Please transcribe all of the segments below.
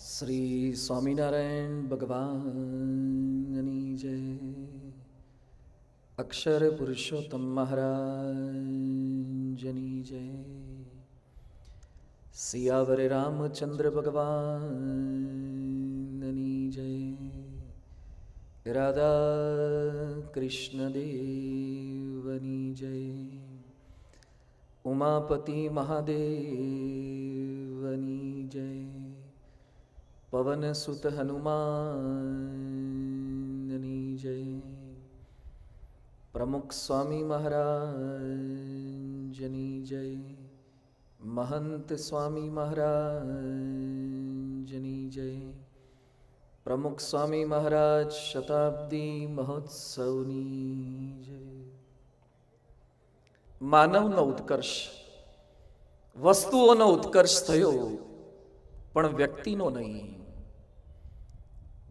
શ્રી સ્વામિનારાયણ ભગવાનની જય. અક્ષર પુરુષોત્તમ મહારાજની જય. સિયાવર રામચંદ્ર ભગવાનની જય. રાધા કૃષ્ણ દેવની જય. ઉમાપતિ મહાદેવની જય. પવન સુત હનુમાનની જય. પ્રમુખ સ્વામી મહારાજની જય. મહંત સ્વામી મહારાજની જય. પ્રમુખ સ્વામી મહારાજ શતાબ્દી મહોત્સવની જય. માનવનો ઉત્કર્ષ, વસ્તુઓનો ઉત્કર્ષ થયો પણ વ્યક્તિનો નહીં.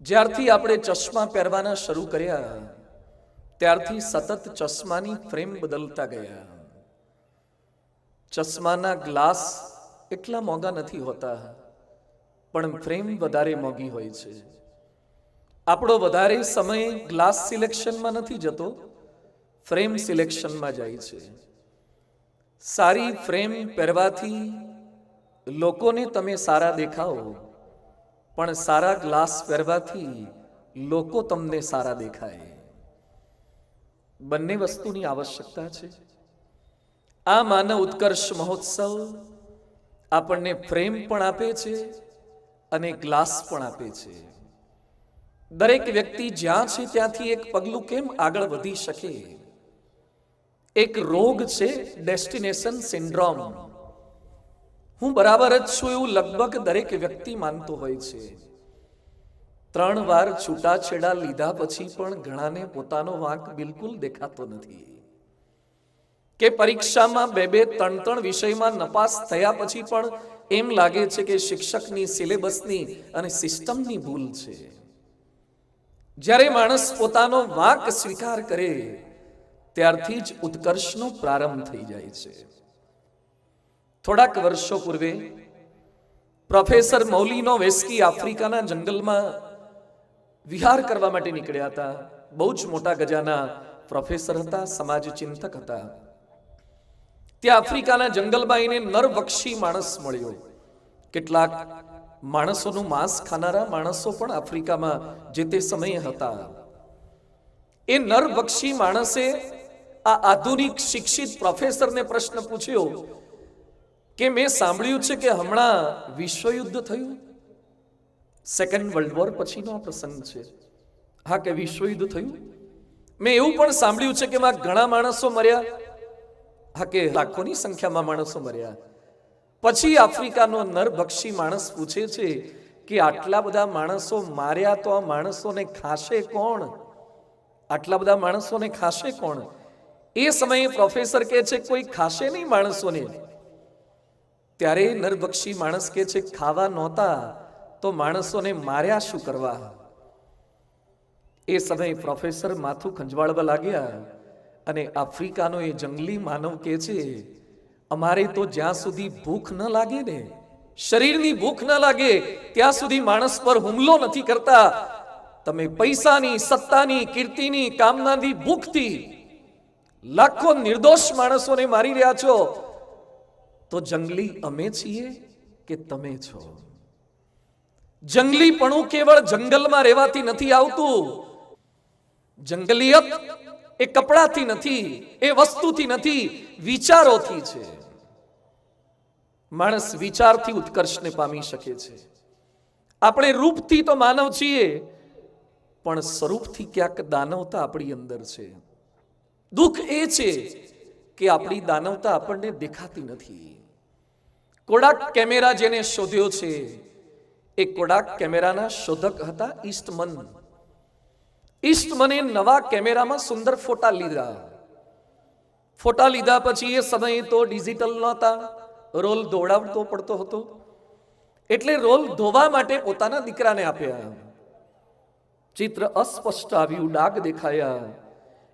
જ્યારથી આપણે ચશ્મા પહેરવાના શરૂ કર્યા ત્યારથી સતત ચશ્માની ફ્રેમ બદલતા ગયા. ચશ્માના ગ્લાસ એટલા મોંઘા નથી હોતા, પણ ફ્રેમ વધારે મોંઘી હોય છે. આપણો વધારે સમય ગ્લાસ સિલેક્શનમાં નથી જતો, ફ્રેમ સિલેક્શનમાં જાય છે. સારી ફ્રેમ પહેરવાથી લોકોને તમે સારા દેખાઓ, પણ સારા ગ્લાસ પહેરવાથી લોકો તમને સારા દેખાય. બંને વસ્તુની આવશ્યકતા છે. આ માનવ ઉત્કર્ષ મહોત્સવ આપણને ફ્રેમ પણ આપે છે અને ગ્લાસ પણ આપે છે. દરેક વ્યક્તિ જ્યાં છે ત્યાંથી એક પગલું કેમ આગળ વધી શકે? એક રોગ છે ડેસ્ટિનેશન સિન્ડ્રોમ. હું બરાબર જ છું એવું લગભગ દરેક વ્યક્તિ માનતો હોય છે. 3 વાર છૂટાછેડા લીધા પછી પણ ઘણાને પોતાનો વાંક બિલકુલ દેખાતો નથી. કે પરીક્ષામાં 2-3 વિષયમાં નપાસ થયા પછી પણ એમ લાગે છે કે શિક્ષકની સિલેબસની અને સિસ્ટમની ભૂલ છે. જ્યારે માણસ પોતાનો વાંક સ્વીકાર કરે ત્યારથી જ ઉત્કર્ષનો પ્રારંભ થઈ જાય છે. થોડાક વર્ષો પૂર્વે પ્રોફેસર મૌલીનો વેસ્કી આફ્રિકાના જંગલમાં વિહાર કરવા માટે નીકળ્યા હતા. બહુ જ મોટા ગજાના પ્રોફેસર હતા, સમાજ ચિંતક હતા. ત્યાં આફ્રિકાના જંગલમાં એને નરભક્ષી માણસ મળ્યો. કેટલાક માણસોનું માંસ ખાનારા માણસો પણ આફ્રિકામાં જે તે સમયે હતા. એ નરભક્ષી માણસે આ આધુનિક શિક્ષિત પ્રોફેસરને પ્રશ્ન પૂછ્યો કે મેં સાંભળ્યું છે કે હમણાં વિશ્વયુદ્ધ થયું. સેકન્ડ વર્લ્ડ વોર પછીનો આ પ્રસંગ છે. હા, કે વિશ્વયુદ્ધ થયું? મેં એવું પણ સાંભળ્યું છે કે એમાં ઘણા માણસો મર્યા. હા, કે લાખોની સંખ્યામાં માણસો મર્યા. પછી આફ્રિકાનો નરભક્ષી માણસ પૂછે છે કે આટલા બધા માણસો માર્યા તો આ માણસોને ખાશે કોણ? આટલા બધા માણસોને ખાશે કોણ? એ સમયે પ્રોફેસર કહે છે કોઈ ખાશે નહીં માણસોને. ત્યારે નરભક્ષી માણસ કહે છે ખાવા નહોતા તો માણસોને માર્યા શું કરવા? એ સમયે પ્રોફેસર માથું ખંજવાળવા લાગ્યા અને આફ્રિકાનો એ જંગલી માનવ કહે છે અમારે તો જ્યાં સુધી ભૂખ ન લાગે ને, શરીરની ભૂખ ન લાગે ત્યાં સુધી માણસ પર હુમલો નથી કરતા. તમે પૈસાની, સત્તાની, કીર્તિની, કામનાની ભૂખથી લાખો નિર્દોષ માણસોને મારી રહ્યા છો. તો જંગલી અમે છીએ કે તમે છો? જંગલીપણું કેવળ જંગલમાં રહેવાથી નથી આવતું. જંગલિયત એ કપડાથી નથી, એ વસ્તુથી નથી, વિચારોથી છે. માણસ વિચારથી ઉત્કર્ષને પામી શકે છે. આપણે રૂપથી તો માનવ છીએ, પણ સ્વરૂપથી ક્યાંક દાનવતા આપણી અંદર છે. દુઃખ એ છે કે આપણી દાનવતા આપણને દેખાતી નથી. કોડાક કેમેરા જેને શોધ્યો છે એ કોડાક કેમેરાના શોધક હતા ઈસ્ટમન. ઈસ્ટમને નવા કેમેરામાં સુંદર ફોટા લીધા. ફોટા લીધા પછી એ સમયે તો ડિજિટલ નહોતા, રોલ ધોવડાવતો પડતો હતો. એટલે રોલ ધોવા માટે પોતાના દીકરાને આપ્યા. ચિત્ર અસ્પષ્ટ આવ્યું, ડાઘ દેખાયા.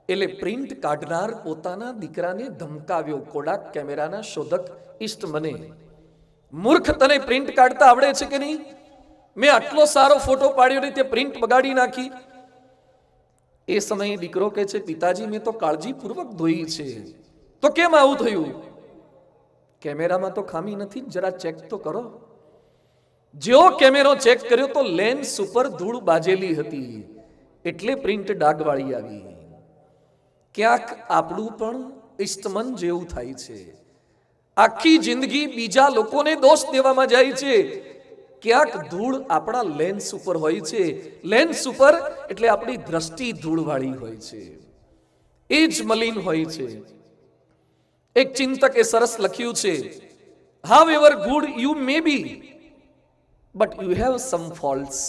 એટલે પ્રિન્ટ કાઢનાર પોતાના દીકરાને ધમકાવ્યો. કોડાક કેમેરાના શોધક ઈસ્ટમને, મૂર્ખ તને પ્રિન્ટ કાઢતા આવડે છે કે નહીં? મેં આટલો સારો ફોટો પાડ્યો ને તે પ્રિન્ટ બગાડી નાખી. એ સમયે દીકરો કહે છે, પિતાજી મેં તો કાળજીપૂર્વક ધોઈ છે. તો કેમ આવું થયું? કેમેરામાં તો ખામી નથી, જરા ચેક તો કરો. જેવો કેમેરો ચેક કર્યો તો લેન્સ ઉપર ધૂળ બાજેલી હતી, એટલે પ્રિન્ટ ડાઘવાળી આવી. ક્યાંક આપણું પણ ઇસ્ટમન જેવું થાય છે. આખી જિંદગી બીજા લોકોને દોષ દેવામાં જાય છે. ક્યાંક ધૂળ આપણા લેન્સ ઉપર હોય છે. લેન્સ ઉપર એટલે આપણી દ્રષ્ટિ ધૂળવાળી હોય છે, એ જ મલિન હોય છે. એક ચિંતકે સરસ લખ્યું છે, however good you may be but you have some faults.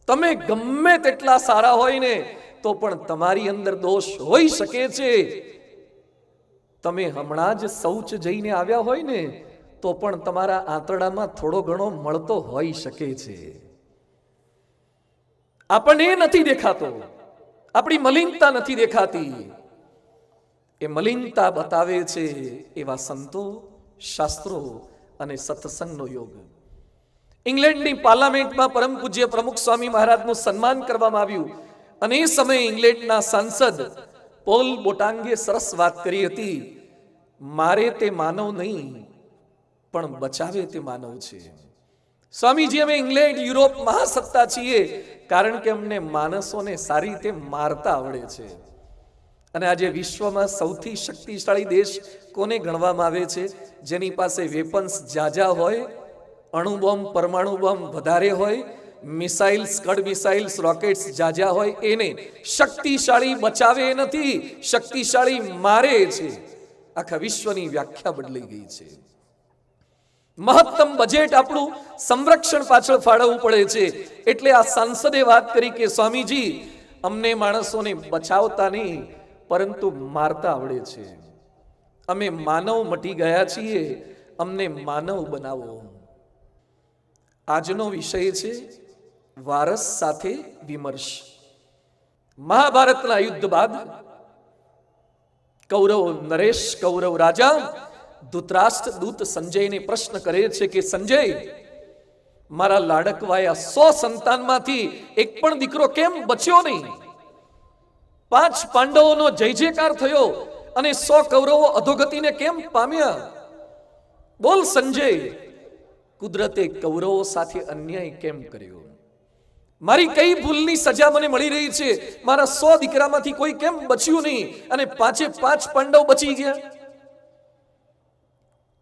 તમે ગમે તેટલા સારા હોય ને તો પણ તમારી અંદર દોષ હોઈ શકે છે. તમે હમણાં જ શૌચ જઈને આવ્યા હોય ને તો પણ તમારા આંતરડામાં થોડો ઘણો મળતો હોઈ શકે છે. આપણને એ નથી દેખાતો, આપણી મલિનતા નથી દેખાતી. એ મલિનતા બતાવે છે એવા સંતો, શાસ્ત્રો અને સત્સંગનો યોગ. ઇંગ્લેન્ડની પાર્લામેન્ટમાં પરમ પૂજ્ય પ્રમુખ સ્વામી મહારાજનું સન્માન કરવામાં આવ્યું અને એ સમયે ઇંગ્લેન્ડના સાંસદ પોલ બોટાંગે સરસ વાત કરી હતી, મારે તે માનવ નહીં પણ બચાવે તે માનવ છે. સ્વામીજી, અમે ઇંગ્લેન્ડ યુરોપ મહાસત્તા છીએ કારણ કે અમને માણસોને સારી રીતે મારતા આવડે છે. અને આજે વિશ્વમાં સૌથી શક્તિશાળી દેશ કોને ગણવામાં આવે છે? જેની પાસે વેપન્સ જાજા હોય, અણુબોમ્બ પરમાણુ બોમ્બ વધારે હોય, મિસાઇલ્સ, સ્કડ મિસાઇલ્સ, રોકેટ્સ જાજા હોય. એને શક્તિશાળી બચાવે નથી, શક્તિશાળી મારે છે. આખા વિશ્વની વ્યાખ્યા બદલાઈ ગઈ છે. મહત્તમ બજેટ આપણું સંરક્ષણ પાછળ ફાળવવું પડે છે. એટલે આ સાંસદે વાત કરી કે સ્વામીજી, અમને માણસોને બચાવતા નહીં પરંતુ મારતા આવડે છે. અમે માનવ મટી ગયા છીએ, અમને માનવ બનાવો. આજનો વિષય છે વારસ સાથે વિમર્શ. મહાભારતના યુદ્ધ બાદ કૌરવ નરેશ, કૌરવ રાજા ધૃતરાષ્ટ્ર દૂત સંજયને પ્રશ્ન કરે છે કે સંજય, મારા લાડકવાયા 100 સંતાનમાંથી એક પણ દીકરો કેમ બચ્યો નહીં? 5 પાંડવોનો જય જયકાર થયો અને 100 કૌરવો અધોગતિને કેમ પામ્યા? બોલ સંજય, કુદરતે કૌરવો સાથે અન્યાય કેમ કર્યો? મારી કઈ ભૂલની સજા મને મળી રહી છે? મારા 100 દીકરામાંથી કોઈ કેમ બચ્યું નહીં અને 5 પાંડવ બચી ગયા?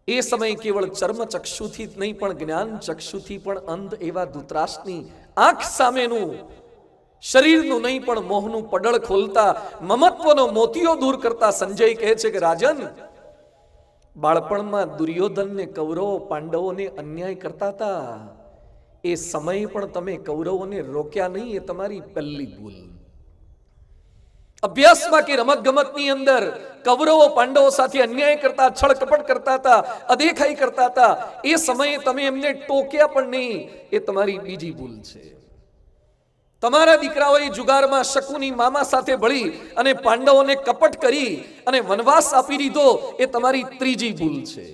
એ સમય કેવળ ચર્મ ચક્ષુથી જ નહીં પણ જ્ઞાન ચક્ષુથી પણ અંધ એવા ધૃતરાષ્ટ્રની આંખ સામેનું, શરીરનું નહીં પણ મોહનું પડળ ખોલતા, મમત્વનો મોતિયો દૂર કરતા સંજય કહે છે કે રાજન, બાળપણમાં દુર્યોધનને કૌરવો પાંડવોને અન્યાય કરતા હતા, એ સમયે પણ તમે કૌરવોને રોક્યા નહીં. એ તમારી પહેલી ભૂલ. અભ્યાસમાં કે રમત ગમતની અંદર કૌરવો પાંડવો સાથે અન્યાય કરતા, છળ કપટ કરતા હતા, અદેખાઈ કરતા હતા, એ સમયે તમે એમને ટોક્યા પણ નહીં. એ તમારી બીજી ભૂલ છે. તમારા દીકરાઓએ જુગારમાં શકુની મામા સાથે ભળી અને પાંડવોને કપટ કરી અને વનવાસ આપી દીધો. એ તમારી ત્રીજી ભૂલ છે.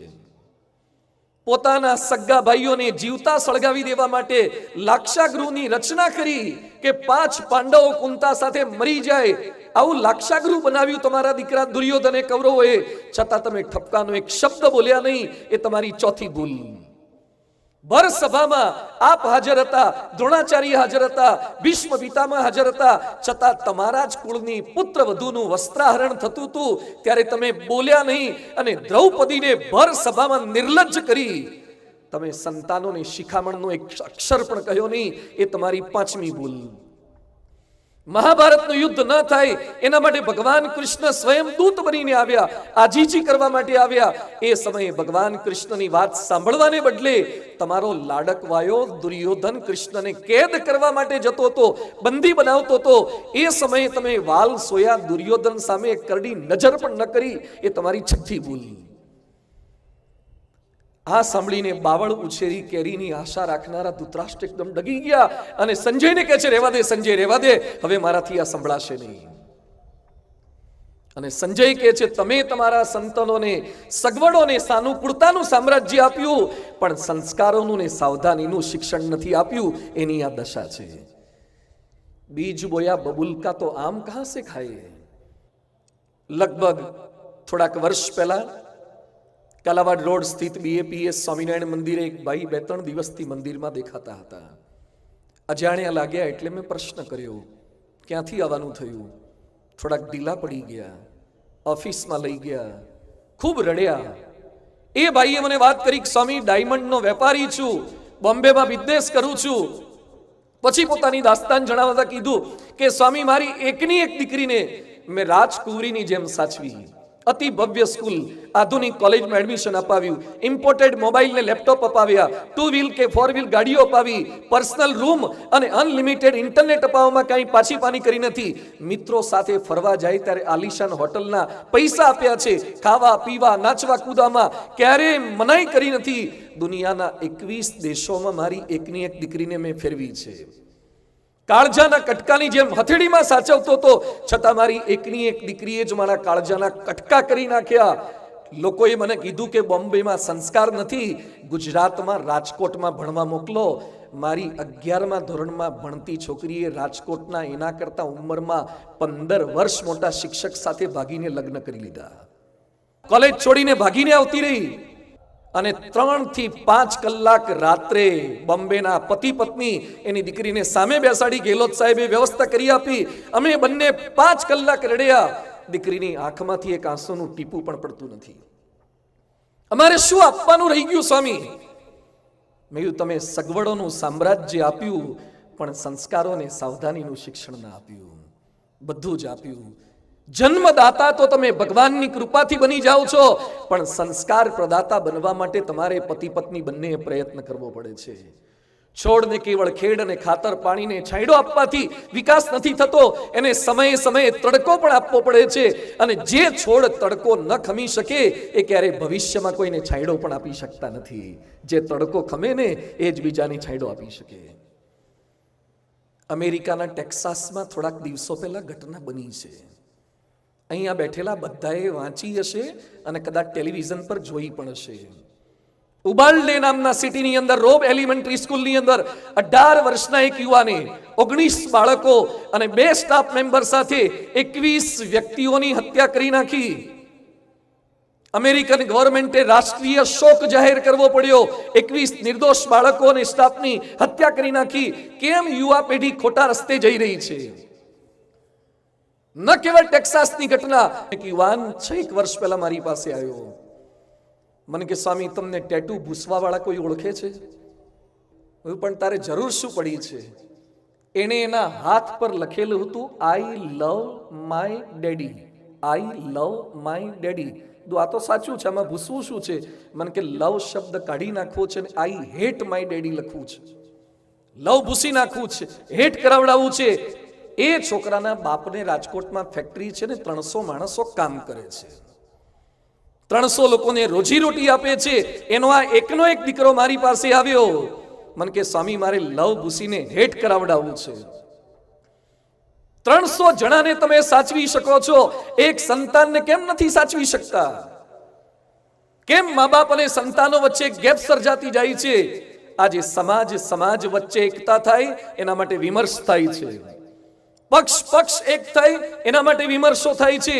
પોતાના સગા ભાઈઓને જીવતા સળગાવી દેવા માટે લાક્ષાગૃહની રચના કરી કે 5 પાંડવો કુંતા સાથે મરી જાય, આવું લાક્ષાગૃહ બનાવ્યું તમારા દીકરા દુર્યોધને, કૌરવોએ. છતાં તમે ઠપકાનો એક શબ્દ બોલ્યા નહીં. એ તમારી ચોથી ભૂલ. ભર સભામાં આપ હાજર હતા, દ્રોણાચાર્ય હાજર હતા, ભીષ્મ પિતામહ હાજર હતા, છતાં તમારા જ કુળની પુત્ર વધુનું વસ્ત્રાહરણ થતું હતું ત્યારે તમે બોલ્યા નહીં અને દ્રૌપદીને ભર સભામાં નિર્લજ્જ કરી. તમે સંતાનોને શિખામણનો એક અક્ષર પણ કહ્યો નહીં. એ તમારી 5મી ભૂલ. મહાભારતનું યુદ્ધ ન થાય એના માટે ભગવાન કૃષ્ણ સ્વયં દૂત બનીને આવ્યા, આજીજી કરવા માટે આવ્યા. એ સમયે ભગવાન કૃષ્ણની વાત સાંભળવાને બદલે તમારો લાડકવાયો દુર્યોધન કૃષ્ણને કેદ કરવા માટે જતો હતો, બંદી બનાવતો હતો. એ સમયે તમે વાલ સોયા દુર્યોધન સામે કરડી નજર પણ ન કરી. એ તમારી 6ઠી ભૂલ. આ સાંભળીને બાવળ ઉછેરી કેરીની આશા રાખનારા ધૃતરાષ્ટ્ર એકદમ ડગી ગયા અને સંજયને કહે છે, રહેવા દે સંજય, રહેવા દે, હવે મારાથી આ સંભળાશે નહીં. અને સંજય કહે છે, તમે તમારા સંતાનોને સગવડોને સાનુકૂળતાનું સામ્રાજ્ય આપ્યું, પણ સંસ્કારોનું ને સાવધાનીનું શિક્ષણ નથી આપ્યું, એની આ દશા છે. બીજ બોયા બબુલ કા તો આમ કહા સે ખાએ. લગભગ થોડાક વર્ષ પહેલા કાલાવાડ રોડ સ્થિત BAPS સ્વામિનારાયણ મંદિરે એક ભાઈ 2-3 દિવસથી મંદિરમાં દેખાતા હતા. અજાણ્યા લાગ્યા એટલે મેં પ્રશ્ન કર્યો, ક્યાંથી આવવાનું થયું? થોડાક ઢીલા પડી ગયા, ઓફિસમાં લઈ ગયા, ખૂબ રડ્યા. એ ભાઈએ મને વાત કરી કે સ્વામી, ડાયમંડનો વેપારી છું, બોમ્બેમાં બિઝનેસ કરું છું. પછી પોતાની દાસ્તાન જણાવતા કીધું કે સ્વામી, મારી એકની એક દીકરીને મેં રાજકુંવરીની જેમ સાચવી. અતિ ભવ્ય સ્કૂલ, આધુનિક કોલેજમાં એડમિશન અપાવ્યું, ઇમ્પોર્ટેડ મોબાઈલ ને લેપટોપ અપાવ્યા, 2 વ્હીલ કે 4 વ્હીલ ગાડીઓ અપાવી, પર્સનલ રૂમ અને અનલિમિટેડ ઇન્ટરનેટ અપાવવામાં કાંઈ પાછી પાની કરી નથી. મિત્રો સાથે ફરવા જાય ત્યારે આલિશાન હોટલના પૈસા આપ્યા છે. ખાવા પીવા નાચવા કૂદવામાં ક્યારેય મનાઈ કરી નથી. દુનિયાના 21 દેશોમાં મારી એકની એક દીકરીને મેં ફેરવી છે. કાળજાના કટકાની જેમ હથેળીમાં સાચવતો હતો, છતાં મારી એકની એક દીકરીએ જ મારા કાળજાના કટકા કરી નાખ્યા. લોકોએ મને કીધું કે બોમ્બેમાં સંસ્કાર નથી, ગુજરાતમાં રાજકોટમાં ભણવા મોકલો. મારી 11મા ધોરણમાં ભણતી છોકરીએ રાજકોટના એના કરતા ઉંમરમાં 15 વર્ષ મોટા શિક્ષક સાથે ભાગીને લગ્ન કરી લીધા. કોલેજ છોડીને ભાગીને આવતી રહી અને 3 થી 5 કલાક રાત્રે બોમ્બેના પતિ પત્ની એની દીકરીને સામે બેસાડી ગેહલોત સાહેબે વ્યવસ્થા કરી આપી. અમે બંને 5 કલાક રડ્યા. દીકરીની આંખમાંથી એક આંસુનું ટીપું પણ પડતું નથી. અમારે શું આપવાનું રહી ગયું સ્વામી? મેં કીધું, તમે સગવડોનું સામ્રાજ્ય આપ્યું, પણ સંસ્કારોને સાવધાનીનું શિક્ષણ ના આપ્યું. બધું જ આપ્યું. જન્મદાતા તો તમે ભગવાનની કૃપાથી બની જાઓ છો, પણ સંસ્કાર પ્રદાતા બનવા માટે તમારે પતિ પત્ની બંને પ્રયત્ન કરવો પડે છે. છોડને કેવળ ખેડ અને ખાતર પાણીને છાંયડો આપવાથી વિકાસ નથી થતો, એને સમયે સમયે તડકો પણ આપવો પડે છે. અને જે છોડ તડકો ન ખમી શકે એ ક્યારેય ભવિષ્યમાં કોઈને છાંયડો પણ આપી શકતા નથી. જે તડકો ખમે ને એ જ બીજાને છાંયડો આપી શકે. અમેરિકાના ટેક્સાસમાં થોડાક દિવસો પહેલા ઘટના બની છે. અહીંયા બેઠેલા બધાએ વાંચી હશે અને કદાચ ટેલિવિઝન પર જોઈ પણ હશે. ઉબાલ્ડે નામના સિટીની અંદર રોબ એલિમેન્ટરી સ્કૂલની અંદર 18 વર્ષના એક યુવાને 19 બાળકો અને 2 સ્ટાફ મેમ્બર સાથે 21 વ્યક્તિઓની હત્યા કરી નાખી. અમેરિકન ગવર્મેન્ટે રાષ્ટ્રીય શોક જાહેર કરવો પડ્યો. 21 નિર્દોષ બાળકો અને સ્ટાફની હત્યા કરી નાખી. કેમ યુવા પેઢી ખોટા રસ્તે જઈ રહી છે? ન કેવળ ટેક્સાસની ઘટના, એક યુવાન 6 વર્ષ પહેલા મારી પાસે આવ્યો. મને કે સ્વામી, તમને ટેટુ ભૂસવા વાળા કોઈ ઓળખે છે? પણ તારે જરૂર શું પડી છે? એને એના હાથ પર લખેલું હતું, I love my daddy, I love my daddy. આ તો સાચું છે, આમાં ભૂસવું શું છે? મને કે લવ શબ્દ કાઢી નાખવો છે ને આઈ હેટ માય ડેડી લખવું છે. લવ ભૂસી નાખવું છે, હેટ કરાવડાવવું છે. એ છોકરાના બાપને રાજકોટમાં ફેક્ટરી છે ને 300 માણસો કામ કરે છે, 300 લોકોને રોજીરોટી આપે છે. એનો આ એકનો એક દીકરો મારી પાસે આવ્યો. મને કે સ્વામી, મારે લવ ભૂસીને હેટ કરાવડાવવું છે. 300 જણાને તમે સાચવી શકો છો, એક સંતાનને કેમ નથી સાચવી શકતા? કેમ મા બાપ અને સંતાનો વચ્ચે ગેપ સર્જાતી જાય છે? આજે સમાજ વચ્ચે એકતા થાય એના માટે વિમર્શ થાય છે. પક્ષ એક થાય એના માટે વિમર્શો થાય છે.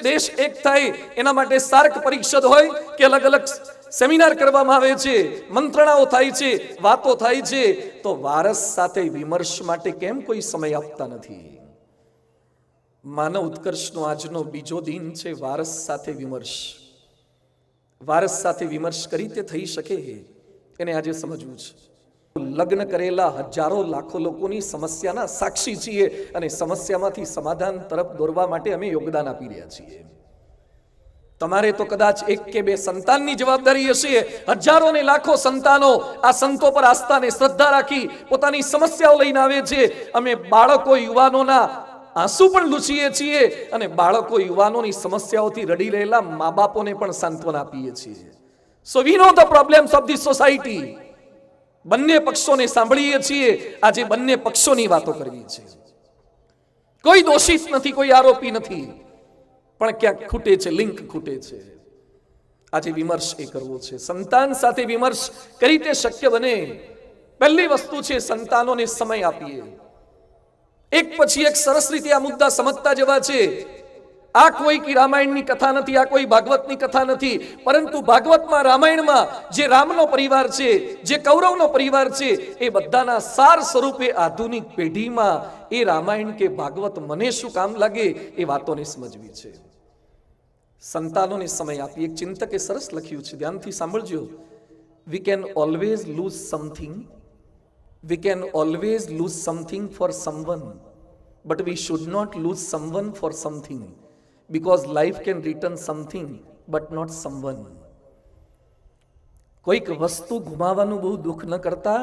દેશ એક થાય એના માટે સાર્ક પરિષદ હોય કે અલગ અલગ સેમિનાર કરવામાં આવે છે, મંત્રણાઓ થાય છે, વાતો થાય છે. તો વારસ સાથે વિમર્શ માટે કેમ કોઈ સમય આપતા નથી? માનવ ઉત્કર્ષનો આજનો બીજો દિન છે વારસ સાથે વિમર્શ. વારસ સાથે વિમર્શ કરી તે થઈ શકે એને આજે સમજવું છે. લગ્ન કરેલા હજારો લાખો લોકોની સમસ્યાના સાક્ષી છીએ અને સમસ્યામાંથી સમાધાન તરફ દોરવા માટે અમે યોગદાન આપી રહ્યા છીએ. તમારે તો કદાચ 1 કે 2 સંતાનની જવાબદારી હશે. હજારો ને લાખો સંતાનો આ સંતો પર આસ્થા અને શ્રદ્ધા રાખી પોતાની સમસ્યાઓ લઈને આવે છે. અમે બાળકો યુવાનોના આંસુ પણ લૂછીએ છીએ અને બાળકો યુવાનોની સમસ્યાઓથી રડી રહેલા મા બાપોને પણ સાંત્વના આપીએ છીએ. So we know the problems of this society. બંને પક્ષોને સાંભળીએ છીએ. આજે બંને પક્ષોની વાતો કરવી છે. કોઈ દોષિત નથી, કોઈ આરોપી નથી, પણ ક્યાંક ખૂટે છે, લિંક ખૂટે છે. આજે વિમર્શ એ કરવો છે. સંતાન સાથે વિમર્શ કઈ રીતે શક્ય બને? પહેલી વસ્તુ છે સંતાનોને સમય આપીએ. એક પછી એક સરસ રીતે આ મુદ્દા સમજતા જવા છે. આ કોઈ રામાયણની કથા નથી, આ કોઈ ભાગવતની કથા નથી, પરંતુ ભાગવતમાં, રામાયણમાં જે રામનો પરિવાર છે, જે કૌરવનો પરિવાર છે, એ બધાના સાર સ્વરૂપે આધુનિક પેઢીમાં એ રામાયણ કે ભાગવત મને શું કામ લાગે એ વાતોને સમજવી છે. સંતાનોને સમય આપી. એક ચિંતકે સરસ લખ્યું છે, ધ્યાનથી સાંભળજો. We can always lose something. We can always lose something for someone, but we should not lose someone for something, because life can return something but not someone. કોઈક વસ્તુ ગુમાવવાનું બહુ દુઃખ ન કરતા.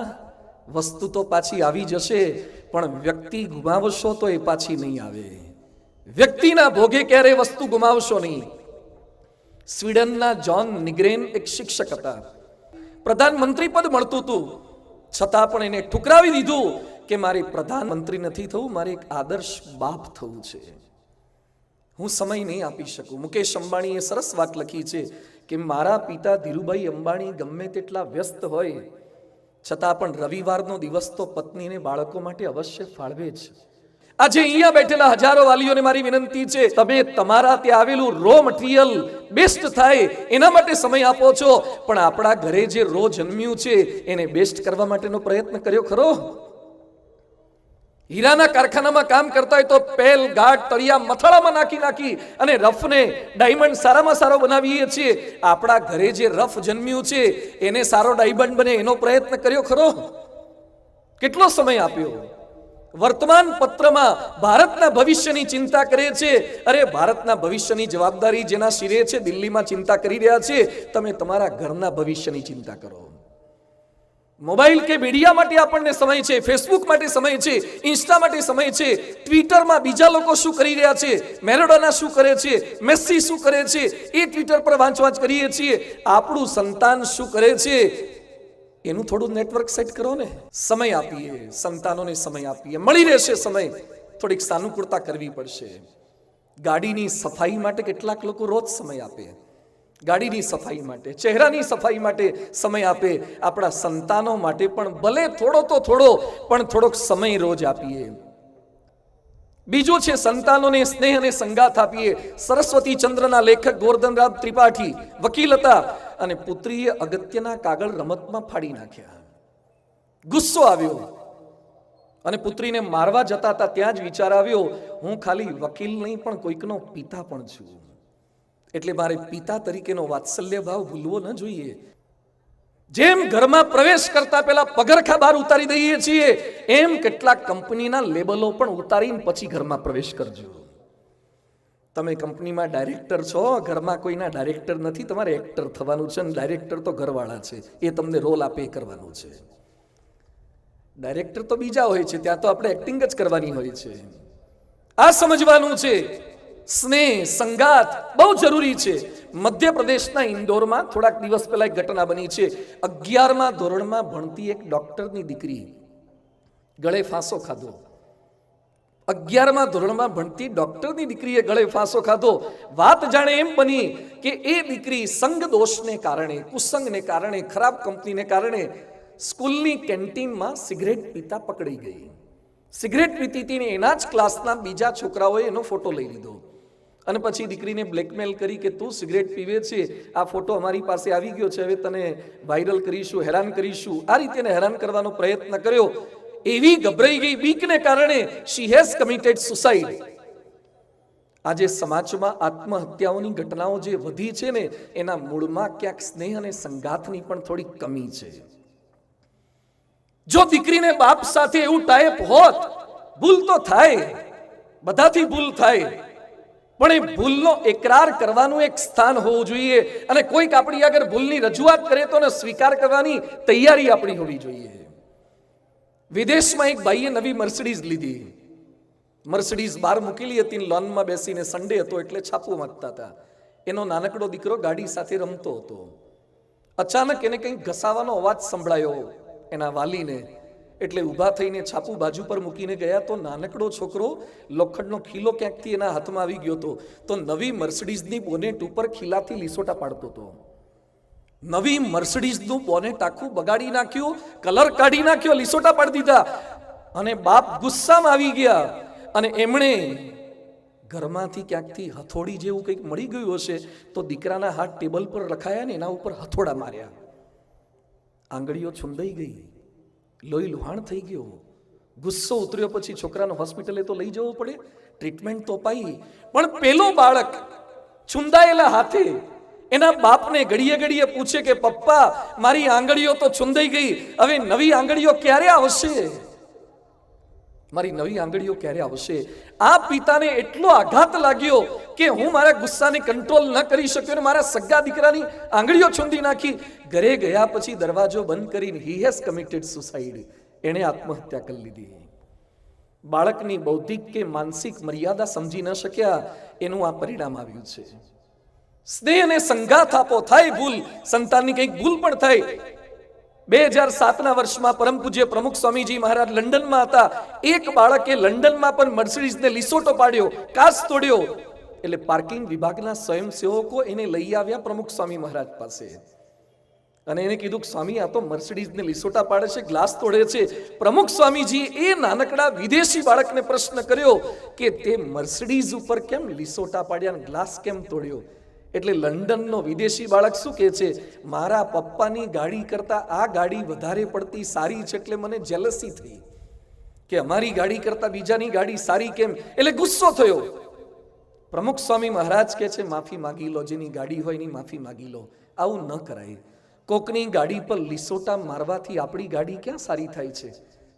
વસ્તુ તો પાછી આવી જશે, પણ વ્યક્તિ ગુમાવશો તો એ પાછી નહીં આવે. વ્યક્તિના ભોગે ક્યારે વસ્તુ ગુમાવશો નહીં. સ્વીડનના જ્હોન નિગ્રેન એક શિક્ષક હતા. પ્રધાનમંત્રી પદ મળતું હતું, છતાં પણ એને ઠુકરાવી દીધું કે મારે પ્રધાનમંત્રી નથી થવું, મારે એક આદર્શ બાપ થવું છે. હું સમય નહીં આપી શકું. મુકેશ અંબાણીએ સરસ વાત લખી છે કે મારા પિતા ધીરુભાઈ અંબાણી ગમે તેટલા વ્યસ્ત હોય છતાં પણ રવિવારનો દિવસ તો પત્નીને બાળકો માટે અવશ્ય ફાળવે જ. આજે અહીંયા બેઠેલા હજારો વાલીઓને મારી વિનંતી છે, તમે તમારા ત્યાં આવેલું રો મટીરિયલ બેસ્ટ થાય એના માટે સમય આપો છો, પણ આપણા ઘરે જે રો જન્મ્યું છે એને બેસ્ટ કરવા માટેનો પ્રયત્ન કર્યો ખરો? હીરાના કારખાનામાં કામ કરતા હોય તો પેલ, ગાઢ, તળિયા મથાળામાં નાખી અને રફને ડાયમંડ સારામાં સારો બનાવીએ છીએ. આપણા ઘરે જે રફ જન્મ્યું છે એને સારો ડાયમંડ બને એનો પ્રયત્ન કર્યો ખરો? કેટલો સમય આપ્યો? વર્તમાન પત્રમાં ભારતના ભવિષ્યની ચિંતા કરે છે. અરે ભારતના ભવિષ્યની જવાબદારી જેના શિરે છે, દિલ્હીમાં ચિંતા કરી રહ્યા છે. તમે તમારા ઘરના ભવિષ્યની ચિંતા કરો. મોબાઈલ કે મીડિયા માટે આપણને સમય છે, ફેસબુક માટે સમય છે, ઇન્સ્ટા માટે સમય છે, ટ્વિટરમાં બીજા લોકો શું કરી રહ્યા છે, મેરેડોના શું કરે છે, મેસી શું કરે છે, એ ટ્વિટર પર વાંચ કરીએ છીએ. આપણું સંતાન શું કરે છે એનું થોડું નેટવર્ક સેટ કરો ને. સમય આપીએ, સંતાનોને સમય આપીએ. મળી રહેશે સમય, થોડીક સાનુકૂળતા કરવી પડશે. ગાડીની સફાઈ માટે કેટલાક લોકો રોજ સમય આપે, ગાડીની સફાઈ માટે, ચહેરાની સફાઈ માટે સમય આપે. આપણા સંતાનો માટે પણ ભલે થોડો તો થોડો, પણ થોડોક સમય રોજ આપીએ. બીજું છે સંતાનોને સ્નેહ અને સંગાથ આપીએ. સરસ્વતી ચંદ્રના લેખક ગોરધનરામ ત્રિપાઠી વકીલ હતા અને પુત્રીએ અગત્યના કાગળ રમતમાં ફાડી નાખ્યા. ગુસ્સો આવ્યો અને પુત્રીને મારવા જતા હતા ત્યાં જ વિચાર આવ્યો, હું ખાલી વકીલ નહીં પણ કોઈકનો પિતા પણ છું, એટલે મારે પિતા તરીકેનો વાત્સલ્ય ભાવ ભૂલવો ન જોઈએ. જેમ ઘરમાં પ્રવેશ કરતા પહેલા પગરખા બહાર ઉતારી દઈએ છીએ, એમ કેટલાક કંપનીના લેબલો પણ ઉતારીને પછી ઘરમાં પ્રવેશ કરજો. તમે કંપનીમાં ડાયરેક્ટર છો, ઘરમાં કોઈના ડાયરેક્ટર નથી, તમારે એક્ટર થવાનું છે. ડાયરેક્ટર તો ઘરવાળા છે, એ તમને રોલ આપે એ કરવાનું છે. ડાયરેક્ટર તો બીજા હોય છે, ત્યાં તો આપણે એક્ટિંગ જ કરવાની હોય છે. આ સમજવાનું છે. સ્નેહ સંગાત બહુ જરૂરી છે. મધ્યપ્રદેશના ઇન્દોરમાં થોડાક દિવસ પહેલા એક ઘટના બની છે. 11મા ધોરણમાં ભણતી એક ડોક્ટરની દીકરી ગળે ફાંસો ખાધો. 11મા ધોરણમાં ભણતી ડોક્ટરની દીકરીએ ગળે ફાંસો ખાધો. વાત જાણે એમ બની કે એ દીકરી સંગ દોષને કારણે, કુસંગને કારણે, ખરાબ કંપનીને કારણે સ્કૂલની કેન્ટીનમાં સિગરેટ પીતા પકડાઈ ગઈ. સિગરેટ પીતી હતી ને એના જ ક્લાસના બીજા છોકરાઓએ એનો ફોટો લઈ લીધો અને પછી દીકરીને બ્લેકમેલ કરી કે તું સિગરેટ પીવે છે, આ ફોટો અમારી પાસે આવી ગયો છે, હવે તને વાયરલ કરીશું, હેરાન કરીશું. આ રીતે એને હેરાન કરવાનો પ્રયત્ન કર્યો. એવી ગભરાઈ ગઈ બીકને કારણે શી હેઝ કમિટેડ સુસાઇડ. આજે સમાજમાં આત્મહત્યાઓની ઘટનાઓ જે વધી છે ને, એના મૂળમાં ક્યાંક સ્નેહ અને સંગાથની પણ થોડી કમી છે. જો દીકરીને બાપ સાથે એવું ટાઈપ હોત, ભૂલ તો થાય, બધાથી ભૂલ થાય, પણ એ ભૂલનો એકરાર કરવાનું એક સ્થાન હોવું જોઈએ અને કોઈક આપણી આગળ ભૂલની રજૂઆત કરે તો ને સ્વીકાર કરવાની તૈયારી આપણી હોવી જોઈએ. વિદેશમાં એક ભાઈએ નવી મર્સિડીઝ લીધી. મર્સિડીઝ બહાર મૂકેલી હતી, લોનમાં બેસીને, સન્ડે હતો એટલે છાપું વાંચતા હતા. એનો નાનકડો દીકરો ગાડી સાથે રમતો હતો. અચાનક એને કંઈક ઘસાવાનો અવાજ સંભળાયો એના વાલીને, એટલે ઊભા થઈને છાપું બાજુ પર મૂકીને ગયા તો નાનકડો છોકરો લોખંડનો ખીલો ક્યાંકથી એના હાથમાં આવી ગયો હતો. તો નવી મર્સિડીઝની બોનેટ ઉપર ખીલાથી લીસોટા પાડતો હતો. નવી મર્સિડીઝનું બોનેટ આખું બગાડી નાખ્યું, કલર કાઢી નાખ્યો, લીસોટા પાડી દીધા. અને બાપ ગુસ્સામાં આવી ગયા અને એમણે ઘરમાંથી ક્યાંકથી હથોડી જેવું કંઈક મળી ગયું હશે તો દીકરાના હાથ ટેબલ પર રખાયા ને એના ઉપર હથોડા માર્યા. આંગળીઓ છુંદાઈ ગઈ, લોહી લુહાણ થઈ ગયો. ગુસ્સો ઉતર્યો પછી છોકરાને હોસ્પિટલે તો લઈ જવો પડે, ટ્રીટમેન્ટ તો અપાઈ. પણ પેલો બાળક છુંદાયેલા હાથે એના બાપને ઘડીએ ઘડીએ પૂછે કે પપ્પા મારી આંગળીઓ તો છુંદાઈ ગઈ, હવે નવી આંગળીઓ ક્યારે આવશે? મારી નવી આંગળીઓ ક્યારે આવશે? આ પિતાને એટલો આઘાત લાગ્યો કે હું મારા ગુસ્સાને કંટ્રોલ ન કરી શક્યો અને મારા સગા દીકરાની આંગળીઓ છૂંદી નાખી. ઘરે ગયા પછી દરવાજો બંધ કરીને હી હેઝ કમિટેડ સુસાઇડ, એણે આત્મહત્યા કરી લીધી. બાળકની બૌદ્ધિક કે માનસિક મર્યાદા સમજી ન શક્યા, એનું આ પરિણામ આવ્યું છે. સ્નેહ અને સંગાથ આપો, થાય ભૂલ, સંતાનની કંઈક ભૂલ પણ થાય. 2007ના વર્ષમાં પરમ પૂજ્ય પ્રમુખ સ્વામીજી મહારાજ લંડનમાં હતા. એક બાળકે લંડનમાં પણ મર્સિડીઝને લીસોટો પાડ્યો, કાચ તોડ્યો. એટલે પાર્કિંગ વિભાગના સ્વયંસેવકો એને લઈ આવ્યા પ્રમુખ સ્વામી મહારાજ પાસે અને એને કીધું કે સ્વામી આ તો મર્સિડીઝને લીસોટા પાડે છે, ગ્લાસ તોડે છે. પ્રમુખ સ્વામીજી એ નાનકડા વિદેશી બાળકને પ્રશ્ન કર્યો કે તે મર્સિડીઝ ઉપર કેમ લીસોટા પાડ્યા અને ગ્લાસ કેમ તોડ્યો? એટલે લંડનનો વિદેશી બાળક શું કહે છે, મારા પપ્પાની ગાડી કરતા આ ગાડી વધારે પડતી સારી છે એટલે મને જેલસી થઈ કે અમારી ગાડી કરતા બીજાની ગાડી સારી કેમ? એટલે ગુસ્સો થયો. પ્રમુખ સ્વામી મહારાજ કહે છે માફી માગી લો, જેની ગાડી હોય એની માફી માગી લો. આવું ન કરાય. કોકની ગાડી પર લીસોટા મારવાથી આપણી ગાડી ક્યાં સારી થાય છે?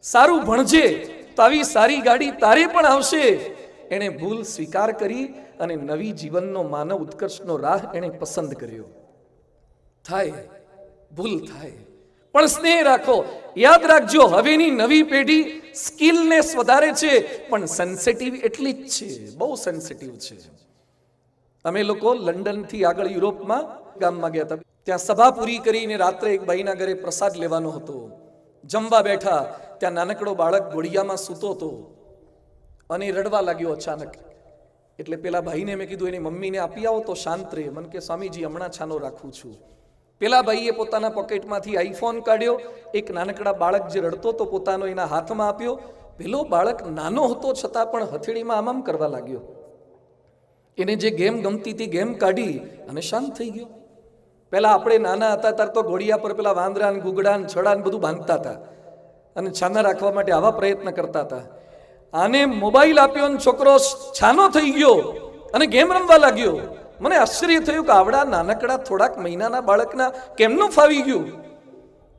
સારું ભણજે તો આવી સારી ગાડી તારે પણ આવશે. એણે ભૂલ સ્વીકાર કરી અને નવી જીવનનો માનવ ઉત્કર્ષનો રાહ એણે પસંદ કર્યો. થાય, ભૂલ થાય, પણ સ્નેહ રાખો. યાદ રાખજો, હવેની નવી પેઢી સ્કિલનેસ વધારે છે પણ સેન્સિટિવ એટલી જ છે, બહુ સેન્સિટિવ છે. અમે લોકો લંડનથી આગળ યુરોપમાં ગામમાં ગયા હતા. ત્યાં સભા પૂરી કરીને રાત્રે એક ભાઈના ઘરે પ્રસાદ લેવાનો હતો. જમવા બેઠા, ત્યાં નાનકડો બાળક ઘોડિયામાં સૂતો હતો અને રડવા લાગ્યો અચાનક. એટલે પેલા ભાઈને મેં કીધું એની મમ્મીને આપી આવો તો શાંત રહે. મને કે સ્વામીજી હમણાં છાનો રાખું છું. પેલા ભાઈએ પોતાના પોકેટમાંથી આઈફોન કાઢ્યો, એક નાનકડા બાળક જે રડતો તો પોતાનો એના હાથમાં આપ્યો. પેલો બાળક નાનો હતો છતાં પણ હથેળીમાં આમ કરવા લાગ્યો. એને જે ગેમ ગમતી હતી ગેમ કાઢી અને શાંત થઈ ગયો. પેલા આપણે નાના હતા ત્યારે તો ઘોડિયા પર પેલા વાંદરા ને ગુગડા ને છડા ને બધું બાંધતા હતા અને છાના રાખવા માટે આવા પ્રયત્ન કરતા હતા. આને મોબાઈલ આપ્યો અને છોકરો છાનો થઈ ગયો અને ગેમ રમવા લાગ્યો. મને આશ્ચર્ય થયું કે આવડા નાનકડા થોડાક મહિનાના બાળકના કેમનું ફાવી ગયું.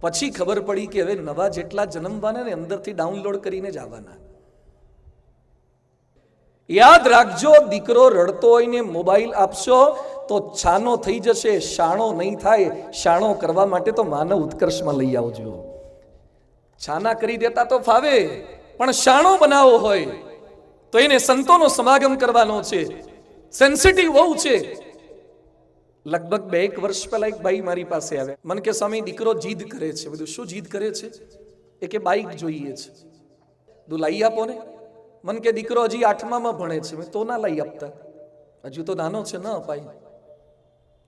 પછી ખબર પડી કે હવે નવા જેટલા જન્મવાના ને અંદરથી ડાઉનલોડ કરીને જ આવવાના. યાદ રાખજો, દીકરો રડતો હોય ને મોબાઈલ આપશો તો છાનો થઈ જશે, શાણો નહીં થાય. શાણો કરવા માટે તો માનવ ઉત્કર્ષમાં લઈ આવજો. છાના કરી દેતા તો ફાવે, પણ શાણો બનાવવો હોય તો એને સંતોનો સમાગમ કરવાનો છે. સેન્સિટિવ બહુ છે. લગભગ 2 વર્ષ પહેલા એક ભાઈ મારી પાસે આવ્યા. મને કે સ્વામી દીકરો જીદ કરે છે. બધું શું જીદ કરે છે? એ કે બાઈક જોઈએ છે. બધું લાવી આપો ને. મને કે દીકરો હજી 8મામાં ભણે છે. મેં તો ના લઈ આપતા, હજુ તો નાનો છે, ન અપાય.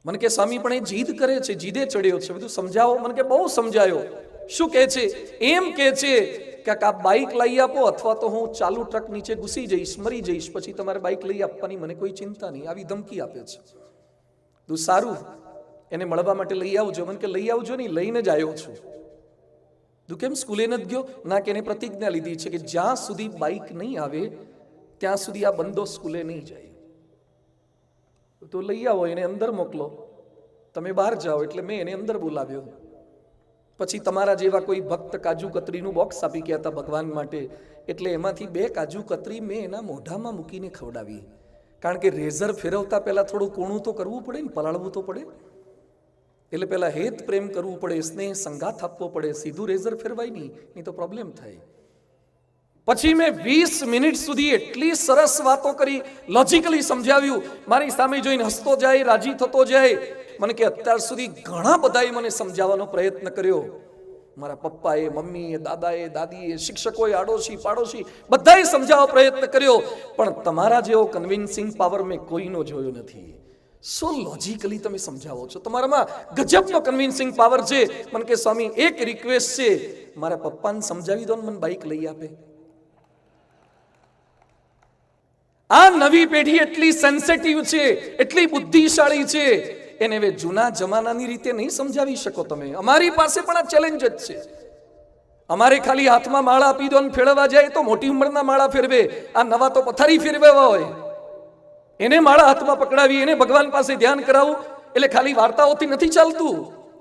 મને કે સ્વામી પણ એ જીદ કરે છે, જીદે ચડ્યો છે, બધું સમજાવો. મને કે બહુ સમજાયો. શું કહે છે? એમ કહે છે કે આ બાઈક લઈ આપો અથવા તો હું ચાલુ ટ્રક નીચે ઘૂસી જઈશ, મરી જઈશ, પછી તમારે બાઈક લઈ આપવાની મને કોઈ ચિંતા નહીં. આવી ધમકી આપે છે. તું સારું, એને મળવા માટે લઈ આવજો. મને કે લઈ આવજો નહીં, લઈને જ આવ્યો છું. તું કેમ સ્કૂલે નથી ગયો? ના, કે એને પ્રતિજ્ઞા લીધી છે કે જ્યાં સુધી બાઈક નહીં આવે ત્યાં સુધી આ બંદો સ્કૂલે નહીં જાય. તો લઈ આવો, એને અંદર મોકલો, તમે બહાર જાઓ. એટલે મેં એને અંદર બોલાવ્યો. પછી તમારા જેવા કોઈ ભક્ત કાજુ કતરીનું બોક્સ આપી ગયા હતા ભગવાન માટે. એટલે એમાંથી 2 કાજુ કતરી મેં એના મોઢામાં મૂકીને ખવડાવી. કારણ કે રેઝર ફેરવતા પહેલા થોડું કોણું તો કરવું પડે ને, પલાળવું તો પડે. એટલે પહેલા હેત પ્રેમ કરવું પડે, સ્નેહ સંગાથ આપવો પડે. સીધું રેઝર ફેરવાય નહીં તો પ્રોબ્લેમ થાય. પછી મેં 20 મિનિટ સુધી એટલી સરસ વાતો કરી, લોજિકલી સમજાવ્યું. મારી સામે જોઈને હસતો જાય, રાજી થતો જાય. મને કે અત્યાર સુધી ઘણા બધાએ મને સમજાવવાનો પ્રયત્ન કર્યો. મારા પપ્પાએ, મમ્મીએ, દાદાએ, દાદીએ, શિક્ષકોએ, આડોશી પાડોશી બધાએ સમજાવવાનો પ્રયત્ન કર્યો, પણ તમારા જેવો કન્વિન્સિંગ પાવર મેં કોઈનો જોયો નથી. સો લોજિકલી તમે સમજાવો છો, તમારામાં ગજબનો કન્વિન્સિંગ પાવર છે. મને કે સ્વામી એક રિક્વેસ્ટ છે, મારા પપ્પાને સમજાવી દો ને મને બાઇક લઈ આપે. આ નવી પેઢી એટલી સેન્સિટિવ છે, એટલી બુદ્ધિશાળી છે, એને હવે જૂના જમાનાની રીતે નહીં સમજાવી શકો તમે. અમારી પાસે પણ આ ચેલેન્જ જ છે. અમારે ખાલી હાથમાં માળા આપી દો ને ફેરવવા જાય તો મોટી ઉંમરના માળા ફેરવે. આ નવા તો પથારી ફેરવવા હોય, એને માળા હાથમાં પકડાવી, એને ભગવાન પાસે ધ્યાન કરાવવું. એટલે ખાલી વાર્તાઓથી નથી ચાલતું,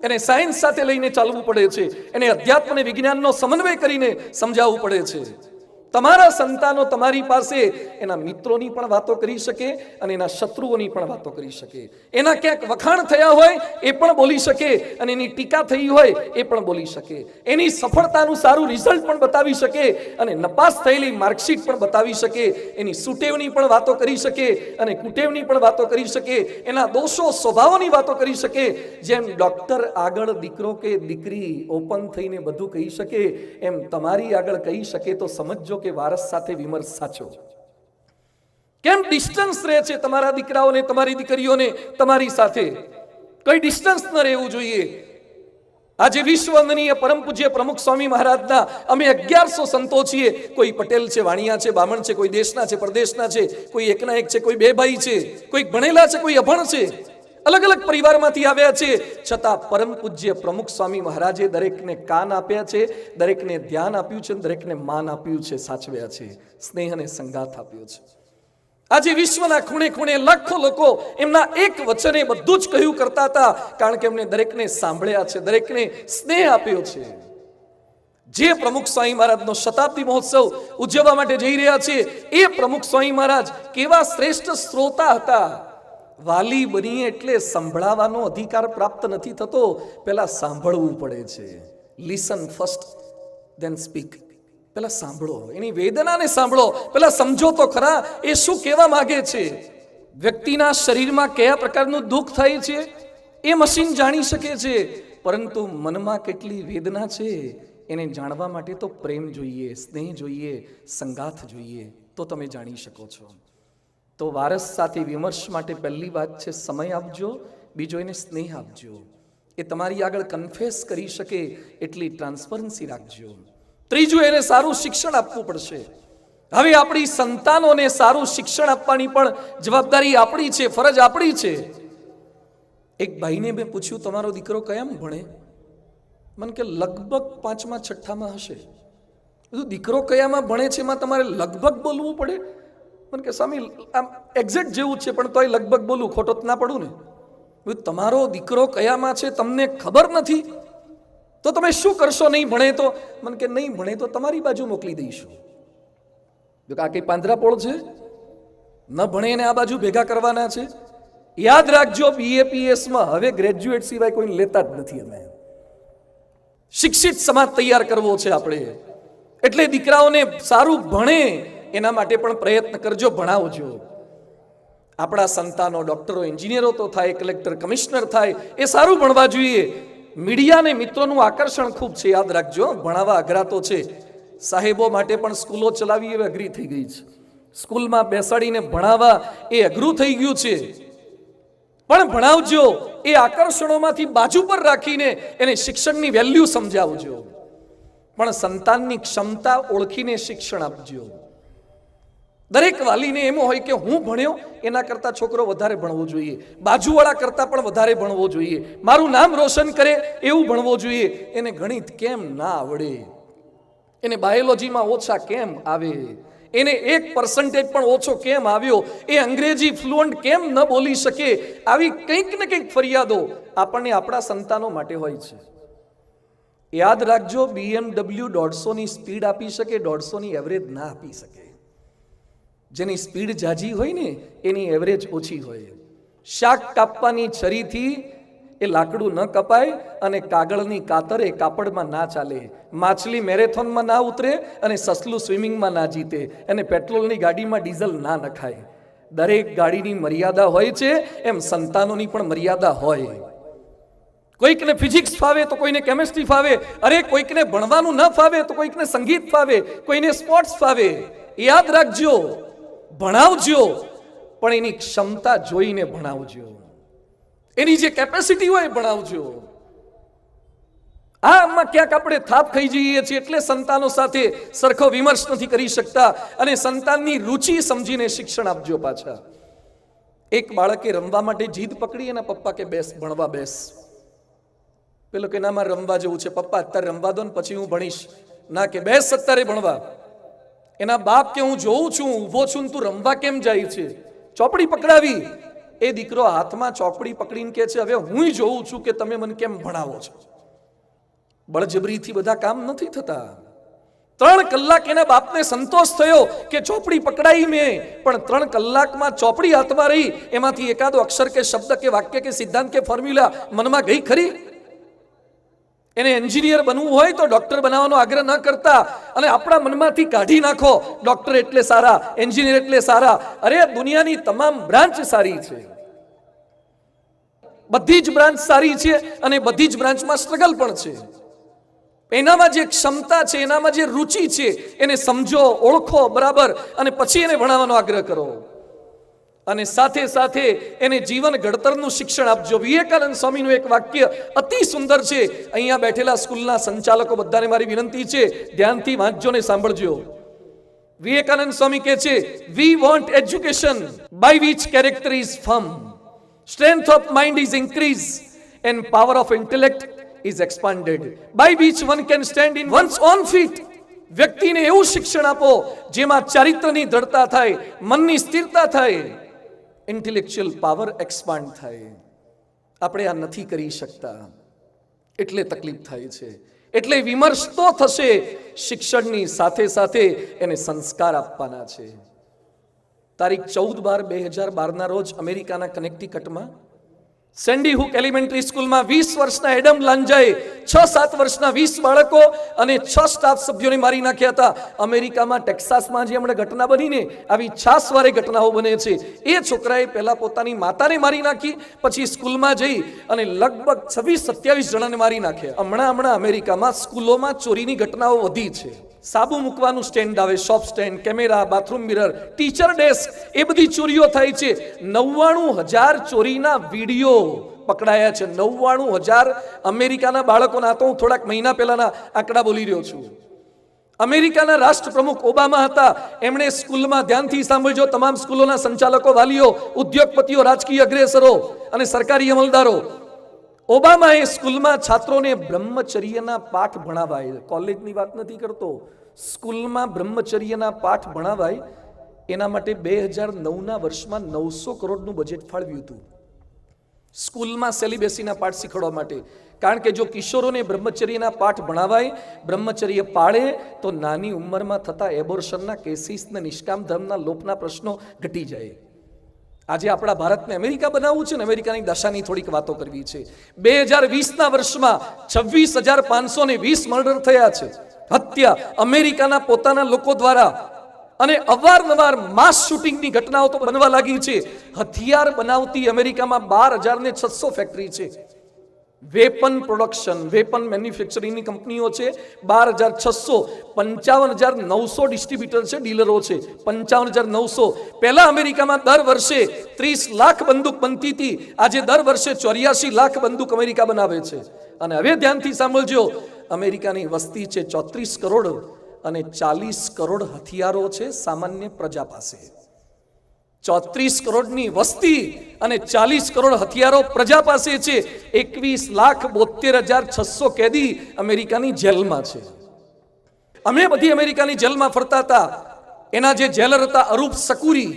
એને સાયન્સ સાથે લઈને ચાલવું પડે છે. એને અધ્યાત્મ અને વિજ્ઞાનનો સમન્વય કરીને સમજાવવું પડે છે. તમારા સંતાનો તમારી પાસે એના મિત્રોની પણ વાતો કરી શકે અને એના શત્રુઓની પણ વાતો કરી શકે. એના ક્યાંક વખાણ થયા હોય એ પણ બોલી શકે અને એની ટીકા થઈ હોય એ પણ બોલી શકે. એની સફળતાનું સારું રિઝલ્ટ પણ બતાવી શકે અને નપાસ થયેલી માર્કશીટ પણ બતાવી શકે. એની સુટેવની પણ વાતો કરી શકે અને કુટેવની પણ વાતો કરી શકે. એના દોષો સ્વભાવોની વાતો કરી શકે. જેમ ડોક્ટર આગળ દીકરો કે દીકરી ઓપન થઈને બધું કહી શકે, એમ તમારી આગળ કહી શકે તો સમજો કે વારસ સાથે વિમર્શ સાચો. કેમ ડિસ્ટન્સ રહે છે તમારા દીકરાઓને, તમારી દીકરીઓને તમારી સાથે? કઈ ડિસ્ટન્સ ન રહેવું જોઈએ. આજે વિશ્વવંદનીય પરમ પૂજ્ય પ્રમુખ સ્વામી મહારાજના અમે 1100 સંતો છીએ. કોઈ પટેલ છે, વાણિયા છે, બામણ છે, કોઈ દેશના છે, પરદેશના છે, કોઈ એકના એક છે, કોઈ બે ભાઈ છે, કોઈ ભણેલા છે, કોઈ અભણ છે, અલગ અલગ પરિવારમાંથી આવ્યા છે. છતાં પરમ પૂજ્ય પ્રમુખ સ્વામી મહારાજે દરેકને કાન આપ્યા છે, દરેકને ધ્યાન આપ્યું છે, દરેકને માન આપ્યું છે, સાચવ્યા છે, સ્નેહ અને સંગાથ આપ્યો છે. આજે વિશ્વના ખૂણે ખૂણે લાખો લોકો એમના એક વચને બધું જ કહ્યું કરતા હતા, કારણ કે એમને દરેકને સાંભળ્યા છે, દરેકને સ્નેહ આપ્યો છે. જે પ્રમુખ સ્વામી મહારાજનો શતાબ્દી મહોત્સવ ઉજવવા માટે જઈ રહ્યા છે, એ પ્રમુખ સ્વામી મહારાજ કેવા શ્રેષ્ઠ શ્રોતા હતા. વાલી બનીએ એટલે સંભળાવાનો અધિકાર પ્રાપ્ત નથી થતો, પહેલા સાંભળવું પડે છે. Listen first then speak. પહેલા સાંભળો, એની વેદનાને સાંભળો, પહેલા સમજો તો ખરા એ શું કહેવા માંગે છે. વ્યક્તિના શરીરમાં કયા પ્રકારનું દુઃખ થાય છે એ મશીન જાણી શકે છે, પરંતુ મનમાં કેટલી વેદના છે એને જાણવા માટે તો પ્રેમ જોઈએ, સ્નેહ જોઈએ, સંગાથ જોઈએ, તો તમે જાણી શકો છો. તો વારસ સાથે વિમર્શ માટે પહેલી વાત છે સમય આપજો, બીજો એને સ્નેહ આપજો. એ તમારી આગળ કન્ફેસ કરી શકે એટલી ટ્રાન્સપરન્સી રાખજો. ત્રીજું, એને સારું શિક્ષણ આપવું પડશે. હવે આપણી સંતાનોને સારું શિક્ષણ આપવાની પણ જવાબદારી આપણી છે, ફરજ આપણી છે. એક ભાઈને મેં પૂછ્યું, તમારો દીકરો કયામાં ભણે? મને કે લગભગ 5મા 6ઠામાં હશે. દીકરો કયામાં ભણે છે એમાં તમારે લગભગ બોલવું પડે? મને કે સ્વામી આમ એક્ઝેક્ટ જેવું છે, પણ તોય લગભગ બોલું, ખોટો જ ના પડું ને. તમારો દીકરો કયામાં છે તમને ખબર નથી તો તમે શું કરશો? નહીં ભણે તો? મને કે નહીં ભણે તો તમારી બાજુ મોકલી દઈશું. જો આ કઈ પાંજરાપોળ છે? ન ભણે ને આ બાજુ ભેગા કરવાના છે? યાદ રાખજો, BAPS માં હવે ગ્રેજ્યુએટ સિવાય કોઈને લેતા જ નથી. અમે શિક્ષિત સમાજ તૈયાર કરવો છે આપણે. એટલે દીકરાઓને સારું ભણે એના માટે પણ પ્રયત્ન કરજો, ભણાવજો. આપણા સંતાનો ડોક્ટરો, એન્જિનિયરો તો થાય, કલેક્ટર, કમિશનર થાય, એ સારું ભણવા જોઈએ. મીડિયા અને મિત્રોનું આકર્ષણ ખૂબ છે, યાદ રાખજો. ભણાવવા અઘરા તો છે. સાહેબો માટે પણ સ્કૂલો ચલાવી એ અઘરી થઈ ગઈ છે. સ્કૂલમાં બેસાડીને ભણાવવા એ અઘરું થઈ ગયું છે. પણ ભણાવજો, એ આકર્ષણોમાંથી બાજુ પર રાખીને એને શિક્ષણની વેલ્યુ સમજાવજો. પણ સંતાનની ક્ષમતા ઓળખીને શિક્ષણ આપજો. દરેક વાલીને એમ હોય કે હું ભણ્યો એના કરતા છોકરો વધારે ભણવો જોઈએ, બાજુવાળા કરતા પણ વધારે ભણવો જોઈએ, મારું નામ રોશન કરે એવું ભણવો જોઈએ. એને ગણિત કેમ ના આવડે? એને બાયોલોજીમાં ઓછા કેમ આવે? એને 1% પણ ઓછો કેમ આવ્યો? એ અંગ્રેજી ફ્લુઅન્ટ કેમ ન બોલી શકે? આવી કંઈક ને કંઈક ફરિયાદો આપણને આપણા સંતાનો માટે હોય છે. યાદ રાખજો, BMW 150ની સ્પીડ આપી શકે, 150ની એવરેજ ના આપી શકે. જેની સ્પીડ જાજી હોય ને એની એવરેજ ઓછી હોય. શાક કાપવાની છરીથી એ લાકડું ન કપાય અને કાગળની કાતરે કાપડમાં ના ચાલે. માછલી મેરેથોનમાં ના ઉતરે અને સસલું સ્વિમિંગમાં ના જીતે, અને પેટ્રોલની ગાડીમાં ડીઝલ ના નખાય. દરેક ગાડીની મર્યાદા હોય છે, એમ સંતાનોની પણ મર્યાદા હોય. કોઈકને ફિઝિક્સ ફાવે તો કોઈને કેમિસ્ટ્રી ફાવે. અરે કોઈકને ભણવાનું ન ફાવે તો કોઈકને સંગીત ફાવે, કોઈને સ્પોર્ટ્સ ફાવે. યાદ રાખજો, ભણાવજો, પણ એની ક્ષમતા જોઈને ભણાવજો. એની જે કેપેસિટી હોય એ ભણાવજો. આમાં ક્યાંક આપણે થાપ ખાઈ જઈએ છીએ એટલે સંતાનો સાથે સરખો વિમર્શ નથી કરી શકતા, અને સંતાનની રુચિ સમજીને શિક્ષણ આપજો. પાછા એક બાળકે રમવા માટે જીદ પકડી, એના પપ્પા કે બેસ ભણવા બેસ. પેલો કે ના મારે રમવા જવું છે. પપ્પા અત્યારે રમવા દો ને પછી હું ભણીશ. ના કે બેસ અત્યારે ભણવા. એના બાપ કે હું જોઉં છું, ઊભો છું, તું રમવા કેમ જાય છે? ચોપડી પકડાવી. એ દીકરો હાથમાં ચોપડી પકડીને કે છે હવે હું જોઉં છું કે તમે મને કેમ ભણાવો છો. બળજબરીથી બધા કામ નથી થતા. 3 કલાક એના બાપને સંતોષ થયો કે ચોપડી પકડાઈ મેં, પણ 3 કલાકમાં ચોપડી હાથમાં રહી, એમાંથી એકાદો અક્ષર કે શબ્દ કે વાક્ય કે સિદ્ધાંત કે ફોર્મ્યુલા મનમાં ગઈ ખરી? એને એન્જિનિયર બનવું હોય તો ડોક્ટર બનાવવાનો આગ્રહ ન કરતા, અને આપણા મનમાંથી કાઢી નાખો ડોક્ટર એટલે સારા, એન્જિનિયર એટલે સારા. અરે દુનિયાની તમામ બ્રાન્ચ સારી છે, બધી જ બ્રાન્ચ સારી છે, અને બધી જ બ્રાન્ચમાં સ્ટ્રગલ પણ છે. એનામાં જે ક્ષમતા છે, એનામાં જે રુચિ છે, એને સમજો, ઓળખો બરાબર, અને પછી એને ભણાવવાનો આગ્રહ કરો, અને સાથે સાથે એને જીવન ઘડતરનું શિક્ષણ આપજો. વિવેકાનંદ સ્વામીનું એક વાક્ય અતિ સુંદર છે. અહીંયા બેઠેલા સ્કૂલના સંચાલકો બધાને મારી વિનંતી છે, ધ્યાનથી વાંચજો ને સાંભળજો. વિવેકાનંદ સ્વામી કહે છે, we want education by which character is firm, strength of mind is increase, and power of intellect is expanded, by which one can stand in one's own feet. વ્યક્તિને એવું શિક્ષણ આપો જેમાં ચારિત્રની દ્રઢતા થાય, મનની સ્થિરતા થાય, ઇન્ટેલેક્ચ્યુઅલ પાવર એક્સપાન્ડ થાય. આપણે આ નથી કરી શકતા એટલે તકલીફ થાય છે. એટલે વિમર્શ તો થશે, શિક્ષણની સાથે સાથે એને સંસ્કાર આપવાના છે. તારીખ 14/12/2012 ના રોજ અમેરિકાના કનેક્ટિકટમાં સેન્ડી હુક એલિમેન્ટરી સ્કૂલમાં 20 વર્ષના એડમ લાંજાએ 6-7 વર્ષના 20 બાળકો અને 6 સ્ટાફ સભ્યોને મારી નાખ્યા હતા. અમેરિકામાં ટેક્સાસમાં જે હમણાં ઘટના બનીને, આવી છાસવારે ઘટનાઓ બને છે. એ છોકરાએ પહેલા પોતાની માતાને મારી નાખી, પછી સ્કૂલમાં જઈ અને લગભગ 26-27 જણાને મારી નાખ્યા. હમણાં અમેરિકામાં સ્કૂલોમાં ચોરીની ઘટનાઓ વધી છે. સાબુ મૂકવાનું સ્ટેન્ડ આવે, soap stand, camera, bathroom mirror, teacher desk, એ બધી ચોરીઓ થાય છે. 99,000 ચોરીના વિડીયો પકડાયા છે. 99,000 અમેરિકાના બાળકોના. તો હું થોડાક મહિના પહેલાના આંકડા બોલી રહ્યો છું. અમેરિકાના રાષ્ટ્રપ્રમુખ ઓબામા હતા. એમણે સ્કૂલમાં, ધ્યાનથી સાંભળજો તમામ સ્કૂલોના સંચાલકો, વાલીઓ, ઉદ્યોગપતિઓ, રાજકીય અગ્રેસરો અને સરકારી અમલદારો, ઓબામાએ સ્કૂલમાં છાત્રોને બ્રહ્મચર્યના પાઠ ભણાવાય. કોલેજની વાત નથી કરતો, સ્કૂલમાં બ્રહ્મચર્યના પાઠ ભણાવાય. એના માટે 2009ના વર્ષમાં 900 કરોડનું બજેટ ફાળવ્યું હતું સ્કૂલમાં સેલિબેસીના પાઠ શીખવવા માટે. કારણ કે જો કિશોરોને બ્રહ્મચર્યના પાઠ ભણાવાય, બ્રહ્મચર્ય પાળે, તો નાની ઉંમરમાં થતા એબોર્શનના કેસીસ ને નિષ્કામ ધર્મના લોપના પ્રશ્નો ઘટી જાય. આજે આપણા ભારતને અમેરિકા બનાવવું છે ને, અમેરિકાની દશાની થોડીક વાતો કરવી છે. 2020ના વર્ષમાં 26,520 મર્ડર થયા છે, હત્યા અમેરિકાના પોતાના લોકો દ્વારા. અને અવારનવાર માસ શૂટિંગની ઘટનાઓ તો બનવા લાગી છે. હથિયાર બનાવતી અમેરિકામાં 12,600 ફેક્ટરી છે. વેપન પ્રોડક્શન, વેપન મેન્યુફેક્ચરિંગની કંપનીઓ છે 12,600. 55,900 ડિસ્ટ્રીબ્યુટર છે, ડીલરો છે 55,900. પહેલા અમેરિકામાં દર વર્ષે 30 લાખ બંદૂક બનતી હતી. આજે દર વર્ષે 84 લાખ બંદૂક અમેરિકા બનાવે છે. અને હવે ધ્યાનથી સાંભળજો, અમેરિકાની વસ્તી છે 34 કરોડ અને 40 કરોડ હથિયારો છે સામાન્ય પ્રજા પાસે. 34 કરોડની વસ્તી અને 40 કરોડ હથિયારો પ્રજા પાસે છે. 21,72,600 કેદી અમેરિકાની જેલમાં છે. અમે બધી અમેરિકાની જેલમાં ફરતા હતા. એના જે જેલર હતા અરૂપ શકુરી,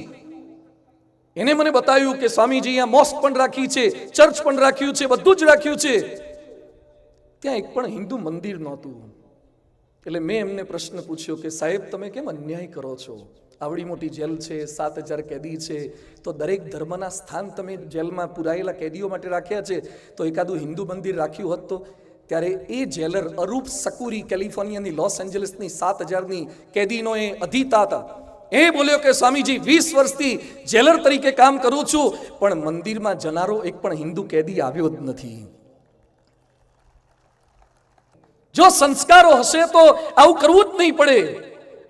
એને મને બતાવ્યું કે સ્વામીજી અહીંયા મોસ્ક પણ રાખી છે, ચર્ચ પણ રાખ્યું છે, બધું જ રાખ્યું છે. ત્યાં એક પણ હિન્દુ મંદિર નહોતું. એટલે મેં એમને પ્રશ્ન પૂછ્યો કે સાહેબ તમે કેમ અન્યાય કરો છો? આવડી મોટી જેલ છે, 7,000 કેદી છે, તો દરેક ધર્મના સ્થાન તમે જેલમાં પુરાયેલા કેદીઓ માટે રાખ્યા છે, તો એકાદું હિન્દુ મંદિર રાખ્યું હોત તો? ત્યારે એ જેલર અરૂપ શકુરી, કેલિફોર્નિયાની લોસ એન્જલસની 7,000ની કેદીનો એ અધિતા હતા. એ બોલ્યો કે સ્વામીજી 20 વર્ષથી જેલર તરીકે કામ કરું છું, પણ મંદિરમાં જનારો એક પણ હિન્દુ કેદી આવ્યો જ નથી. જો સંસ્કારો હશે તો આવું કરવું જ નહીં પડે.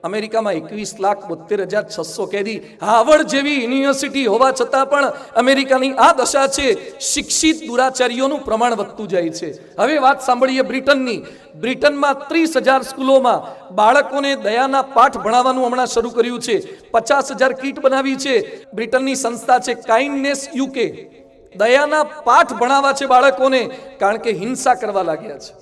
અમેરિકામાં 21,72,600 કેદી, હાર્વર્ડ જેવી યુનિવર્સિટી હોવા છતાં પણ અમેરિકાની આ દશા છે. શિક્ષિત દુરાચારીઓનું પ્રમાણ વધતું જાય છે. હવે વાત સાંભળીએ બ્રિટનની. બ્રિટનમાં 30,000 સ્કૂલોમાં બાળકોને દયાના પાઠ ભણાવવાનું હમણાં શરૂ કર્યું છે. 50,000 કીટ બનાવી છે. બ્રિટનની સંસ્થા છે કાઇન્ડનેસ યુકે. દયાના પાઠ ભણાવવા છે બાળકોને, કારણ કે હિંસા કરવા લાગ્યા છે.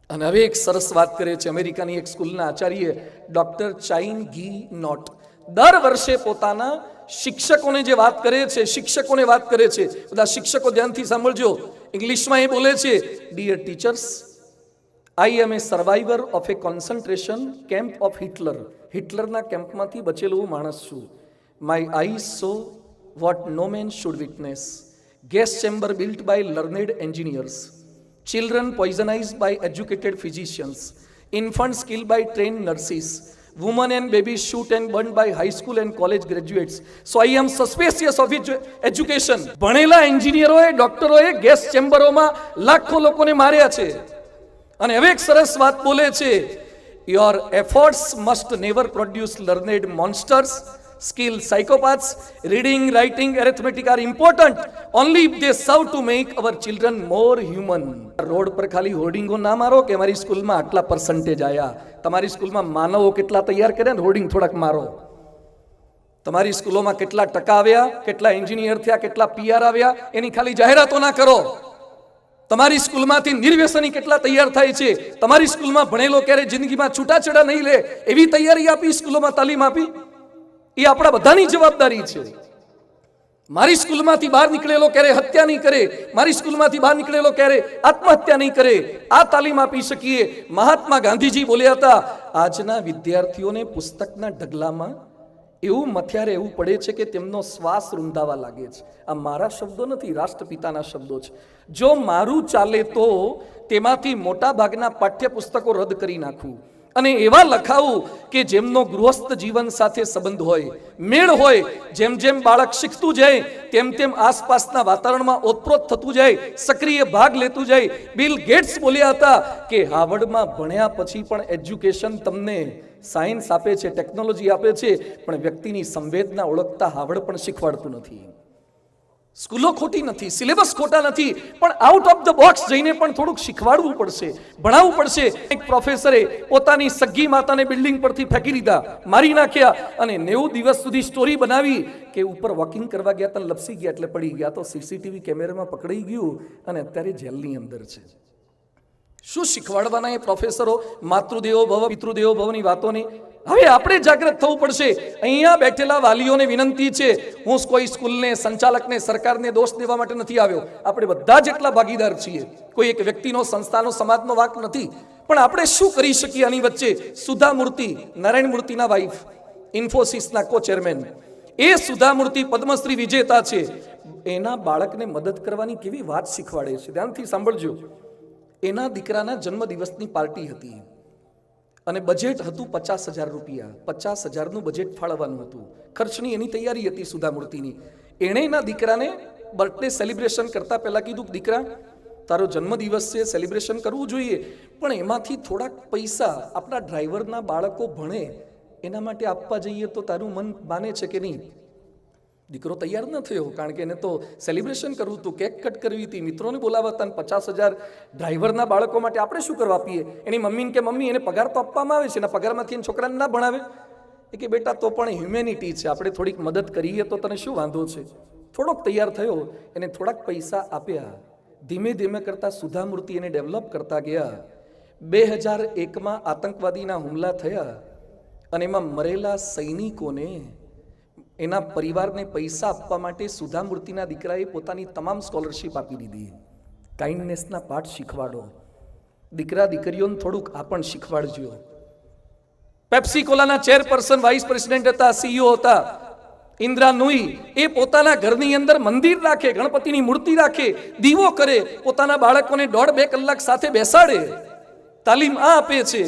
અને હવે એક સરસ વાત કરે છે અમેરિકાની એક સ્કૂલના આચાર્ય ડોક્ટર ચાઇન ગી નોટ. દર વર્ષે પોતાના શિક્ષકોને જે વાત કરે છે, શિક્ષકોને વાત કરે છે. બધા શિક્ષકો ધ્યાનથી સાંભળજો. ઇંગ્લિશમાં એ બોલે છે, dear teachers, I am a survivor of a concentration camp of Hitler. હિટલરના કેમ્પમાંથી બચેલો હું માણસ છું. My eyes saw what no man should witness. Gas chamber built by learned engineers. Children poisonized by educated physicians. Infants killed by trained nurses. Women and babies shoot and burned by high school and college graduates. So I am suspicious of education. ભણેલા એન્જિનિયરોએ, ડોક્ટરોએ gas ચેમ્બરોમાં લાખો લોકોને માર્યા છે. અને હવે એક સરસ વાત બોલે છે, your efforts must never produce learned monsters. Skilled psychopaths. Reading, writing, arithmetic are important only if they serve to make our children more human. Road પર ખાલી હોર્ડિંગો ના મારો કે મારી સ્કૂલમાં આટલા પર્સન્ટેજ આયા. તમારી સ્કૂલમાં માનવો કેટલા તૈયાર કર્યા ને હોર્ડિંગ થોડાક મારો. તમારી સ્કૂલોમાં કેટલા ટકા આવ્યા, કેટલા એન્જિનિયર થયા, કેટલા પીઆર આવ્યા, એની ખાલી જાહેરાતો ના કરો. તમારી સ્કૂલમાંથી નિર્વ્યસની કેટલા તૈયાર થાય છે, તમારી સ્કૂલમાં ભણેલો ક્યારે જિંદગીમાં છૂટાછેડા નહીં લે એવી તૈયારી આપી, સ્કૂલોમાં તાલીમ આપી. એ આપણા બધાની જવાબદારી છે. મારી સ્કૂલમાંથી બહાર નીકળેલો ક્યારે હત્યા નહીં કરે, મારી સ્કૂલમાંથી બહાર નીકળેલો ક્યારે આત્મહત્યા નહીં કરે, આ તાલીમ આપી શકીએ. મહાત્મા ગાંધીજી બોલ્યા હતા, આજના વિદ્યાર્થીઓને પુસ્તકના ઢગલામાં એવું મથ્યારે એવું પડે છે કે તેમનો શ્વાસ રૂંધાવા લાગે છે. આ મારા શબ્દો નથી, રાષ્ટ્રપિતાના શબ્દો છે. જો મારું ચાલે તો તેમાંથી મોટા ભાગના પાઠ્યપુસ્તકો રદ કરી નાખવું અને એવા લખાવું કે જેમનો ગૃહસ્થ જીવન સાથે સંબંધ હોય, મેળ હોય. જેમ જેમ બાળક શીખતું જાય તેમ તેમ આસપાસના વાતાવરણમાં ઓતપ્રોત થતું જાય, સક્રિય ભાગ લેતું જાય. બિલ ગેટ્સ બોલ્યા હતા કે હાર્વર્ડમાં ભણ્યા પછી પણ એજ્યુકેશન તમને સાયન્સ આપે છે, ટેકનોલોજી આપે છે, પણ વ્યક્તિની સંવેદના ઓળખતા હાર્વર્ડ પણ શીખવાડતું નથી. સ્કૂલો ખોટી નથી, સિલેબસ ખોટા નથી, પણ આઉટ ઓફ ધ બોક્સ જઈને પણ થોડુંક શીખવાડવું પડશે, ભણાવવું પડશે. એક પ્રોફેસરે પોતાની સગી માતાને બિલ્ડિંગ પરથી ફેંકી દીધા, મારી નાખ્યા, અને 90 દિવસ સુધી સ્ટોરી બનાવી કે ઉપર વોકિંગ કરવા ગયા હતા, લપસી ગયા એટલે પડી ગયા, તો સીસીટીવી કેમેરામાં પકડાઈ ગયું અને અત્યારે જેલની અંદર છે. શું શીખવાડવાના એ પ્રોફેસરો માતૃદેવો ભવ પિતૃદેવો ભવની વાતોની? હવે આપણે જાગૃત થવું પડશે. અહીંયા બેઠેલા વાલીઓને વિનંતી છે, હું કોઈ સ્કૂલને, સંચાલકને, સરકારને દોષ દેવા માટે નથી આવ્યો. આપણે બધા જેટલા ભાગીદાર છીએ. કોઈ એક વ્યક્તિનો, સંસ્થાનો, સમાજનો વાંક નથી. પણ આપણે શું કરી શકીએ આની વચ્ચે? સુધા મૂર્તિ, નારાયણ મૂર્તિના વાઇફ, ઇન્ફોસિસના કો ચેરમેન, એ સુધા મૂર્તિ પદ્મશ્રી વિજેતા છે. એના બાળકને મદદ કરવાની કેવી વાત શીખવાડે છે. ધ્યાનથી સાંભળજો. એના દીકરાના જન્મદિવસની પાર્ટી હતી અને બજેટ હતું 50,000 રૂપિયા. 50,000નું બજેટ ફાળવવાનું હતું. ખર્ચની એની તૈયારી હતી સુધા મૂર્તિની. એણે એના દીકરાને બર્થડે સેલિબ્રેશન કરતા પહેલા કીધું, દીકરા તારો જન્મદિવસ છે, સેલિબ્રેશન કરવું જોઈએ, પણ એમાંથી થોડાક પૈસા આપણા ડ્રાઈવરના બાળકો ભણે એના માટે આપવા જઈએ તો તારું મન માને છે કે નહીં? દીકરો તૈયાર ન થયો, કારણ કે એને તો સેલિબ્રેશન કરવું હતું, કેક કટ કરવી હતી, મિત્રોને બોલાવવા હતા, 50,000 ડ્રાઈવરના બાળકો માટે આપણે શું કરવા આપીએ? એની મમ્મીને કે મમ્મી એને પગાર તો આપવામાં આવે છે, એના પગારમાંથી એને છોકરાને ના ભણાવે? એ કે બેટા તો પણ હ્યુમેનિટી છે, આપણે થોડીક મદદ કરીએ તો તને શું વાંધો છે? થોડોક તૈયાર થયો, એને થોડાક પૈસા આપ્યા. ધીમે ધીમે કરતા સુધા મૂર્તિ એને ડેવલપ કરતા ગયા. 2001માં આતંકવાદીના હુમલા થયા અને એમાં મરેલા સૈનિકોને, એના પરિવારને પૈસા આપવા માટે સુધા મૂર્તિના દીકરાએ પોતાની તમામ સ્કોલરશીપ આપી દીધી. કાઇન્ડનેસના પાઠ શીખવાડો. દીકરા દીકરીઓને થોડુંક આ પણ શીખવાડજો. પેપ્સીકોલાના ચેરપર્સન, વાઇસ પ્રેસિડેન્ટ હતા, સીઈઓ હતા, ઇન્દ્રા નુઈ. એ પોતાના ઘરની અંદર મંદિર રાખે, ગણપતિની મૂર્તિ રાખે, દીવો કરે, પોતાના બાળકોને 1.5-2 કલાક સાથે બેસાડે, તાલીમ આ આપે છે.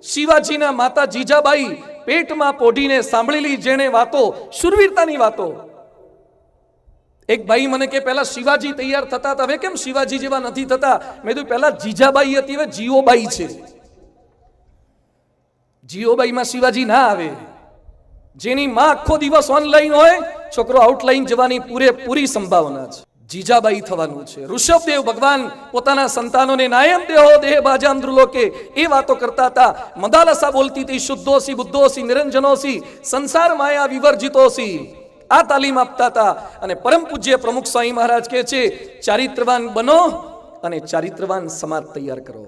શિવાજીના માતા જીજાબાઈ પેટમાં પોઢીને સાંભળેલી જેણે વાતો, શુરવીરતાની વાતો. એક ભાઈ મને કે પહેલા શિવાજી તૈયાર થતા હતા, હવે કેમ શિવાજી જેવા નથી થતા? મેં કીધું પહેલા જીજાબાઈ હતી, હવે જીઓબાઈ છે. જીઓબાઈમાં શિવાજી ના આવે. જેની માં આખો દિવસ ઓનલાઈન હોય, છોકરો આઉટલાઈન જવાની પૂરેપૂરી સંભાવના છે. જીજાબાઈ થવાનું છે. ઋષભદેવ ભગવાન પોતાના સંતાનોને નાયમ દેહો દેહ બાજાંદ્રુલોકે એ વાતો કરતા હતા. મદાલસા બોલતી હતી, શુદ્ધોસી બુદ્ધોસી નિરંજનોસી સંસાર માયા વિવર્જિતોસી. આ તાલીમ આપતા હતા. અને પરમ પૂજ્ય પ્રમુખ સ્વામી મહારાજ કહે છે, ચારિત્રવાન બનો અને ચારિત્રવાન સમાજ તૈયાર કરો.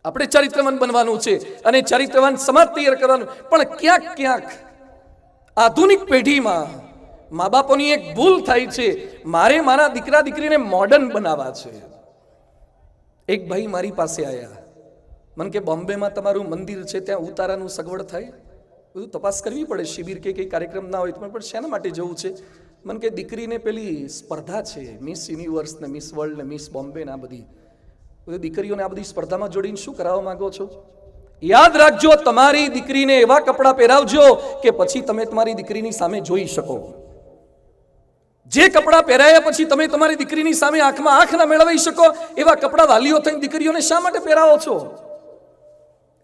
આપણે ચારિત્રવાન બનવાનું છે અને ચારિત્રવાન સમાજ તૈયાર કરવાનું. પણ ક્યાંક ક્યાંક આધુનિક પેઢીમાં મા બાપોની એક ભૂલ થાય છે. મારે મારા દીકરા દીકરીને મોડર્ન બનાવવા છે. એક ભાઈ મારી પાસે આવ્યા, મને કે બોમ્બેમાં તમારું મંદિર છે, ત્યાં ઉતારાનું સગવડ થાય? બધું તપાસ કરવી પડે, શિબિર કે કંઈ કાર્યક્રમ ના હોય તો પણ શેના માટે જવું છે? મને કે દીકરીને પેલી સ્પર્ધા છે, મિસ યુનિવર્સ ને મિસ વર્લ્ડ ને મિસ બોમ્બે ને આ બધી દીકરીઓને આ બધી સ્પર્ધામાં જોડીને શું કરાવવા માંગો છો? યાદ રાખજો, તમારી દીકરીને એવા કપડાં પહેરાવજો કે પછી તમે તમારી દીકરીની સામે જોઈ શકો. જે કપડાં પહેરાયા પછી તમે તમારી દીકરીની સામે આંખમાં આંખ ના મેળવી શકો, એવા કપડાં વાલીઓ થઈને દીકરીઓને શા માટે પહેરાવો છો?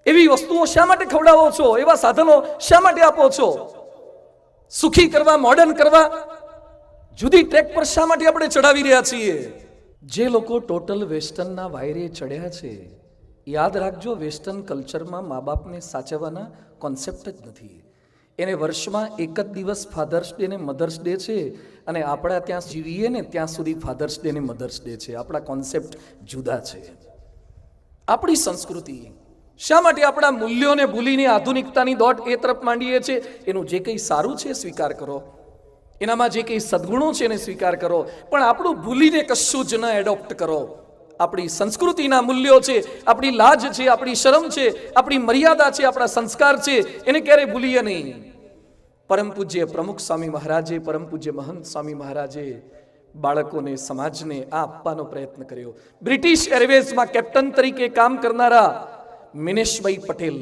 એવી વસ્તુઓ શા માટે ખવડાવો છો? એવા સાધનો શા માટે આપો છો? સુખી કરવા, મોડર્ન કરવા જુદી ટ્રેક પર શા માટે આપણે ચડાવી રહ્યા છીએ? જે લોકો ટોટલ વેસ્ટર્નના વાયરે ચડ્યા છે, યાદ રાખજો, વેસ્ટર્ન કલ્ચરમાં મા બાપને સાચવવાના કોન્સેપ્ટ જ નથી. એને વર્ષમાં એક જ દિવસ ફાધર્સ ડે ને મધર્સ ડે છે, અને આપણા ત્યાં જીવીએ ને ત્યાં સુધી ફાધર્સ ડે ને મધર્સ ડે છે. આપણા કોન્સેપ્ટ જુદા છે. આપણી સંસ્કૃતિ શા માટે આપણા મૂલ્યોને ભૂલીને આધુનિકતાની દોટ એ તરફ માંડીએ છીએ? એનું જે કંઈ સારું છે સ્વીકાર કરો, એનામાં જે કંઈ સદગુણો છે એને સ્વીકાર કરો, પણ આપણું ભૂલીને કશું જ ન એડોપ્ટ કરો. આપણી સંસ્કૃતિના મૂલ્યો છે, આપણી લાજ છે, આપણી શરમ છે, આપણી મર્યાદા છે, આપણા સંસ્કાર છે, એને ક્યારે ભૂલીએ નહીં. પરમ પૂજ્ય પ્રમુખ સ્વામી મહારાજે, પરમ પૂજ્ય મહંત સ્વામી મહારાજે બાળકોને, સમાજને આ આપવાનો પ્રયત્ન કર્યો. બ્રિટિશ એરવેઝમાં કેપ્ટન તરીકે કામ કરનારા મિનેશભાઈ પટેલ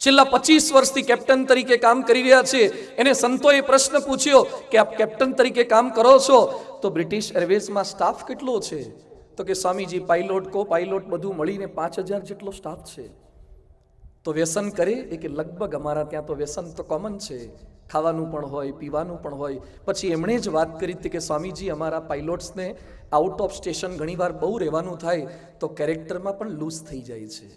છેલ્લા 25 વર્ષથી કેપ્ટન તરીકે કામ કરી રહ્યા છે. એને સંતોએ પ્રશ્ન પૂછ્યો કે આપ કેપ્ટન તરીકે કામ કરો છો તો બ્રિટિશ એરવેઝમાં સ્ટાફ કેટલો છે? તો કે સ્વામીજી, પાયલોટ કો પાયલોટ બધું મળીને 5000 જેટલો સ્ટાફ છે. તો વ્યસન કરે? એ કે લગભગ અમારા ત્યાં તો વ્યસન તો કોમન છે, ખાવાનું પણ હોય, પીવાનું પણ હોય. પછી એમણે જ વાત કરી હતી કે સ્વામીજી, અમારા પાયલોટ્સને આઉટ ઓફ સ્ટેશન ઘણીવાર બહુ રહેવાનું થાય તો કેરેક્ટરમાં પણ લૂઝ થઈ જાય છે.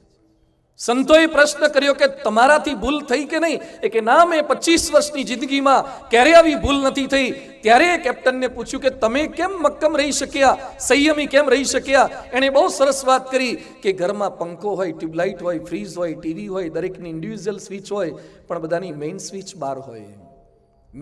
સંતોએ પ્રશ્ન કર્યો કે તમારાથી ભૂલ થઈ કે નહીં? એ કે ના, મેં 25 વર્ષની જિંદગીમાં ક્યારે આવી ભૂલ નથી થઈ. ત્યારે કેપ્ટનને પૂછ્યું કે તમે કેમ મક્કમ રહી શક્યા, સંયમી કેમ રહી શક્યા? એણે બહુ સરસ વાત કરી કે ઘરમાં પંખો હોય, ટ્યુબલાઇટ હોય, ફ્રીજ હોય, ટીવી હોય, દરેકની ઇન્ડિવિજ્યુઅલ સ્વિચ હોય, પણ બધાની મેઇન સ્વિચ બહાર હોય.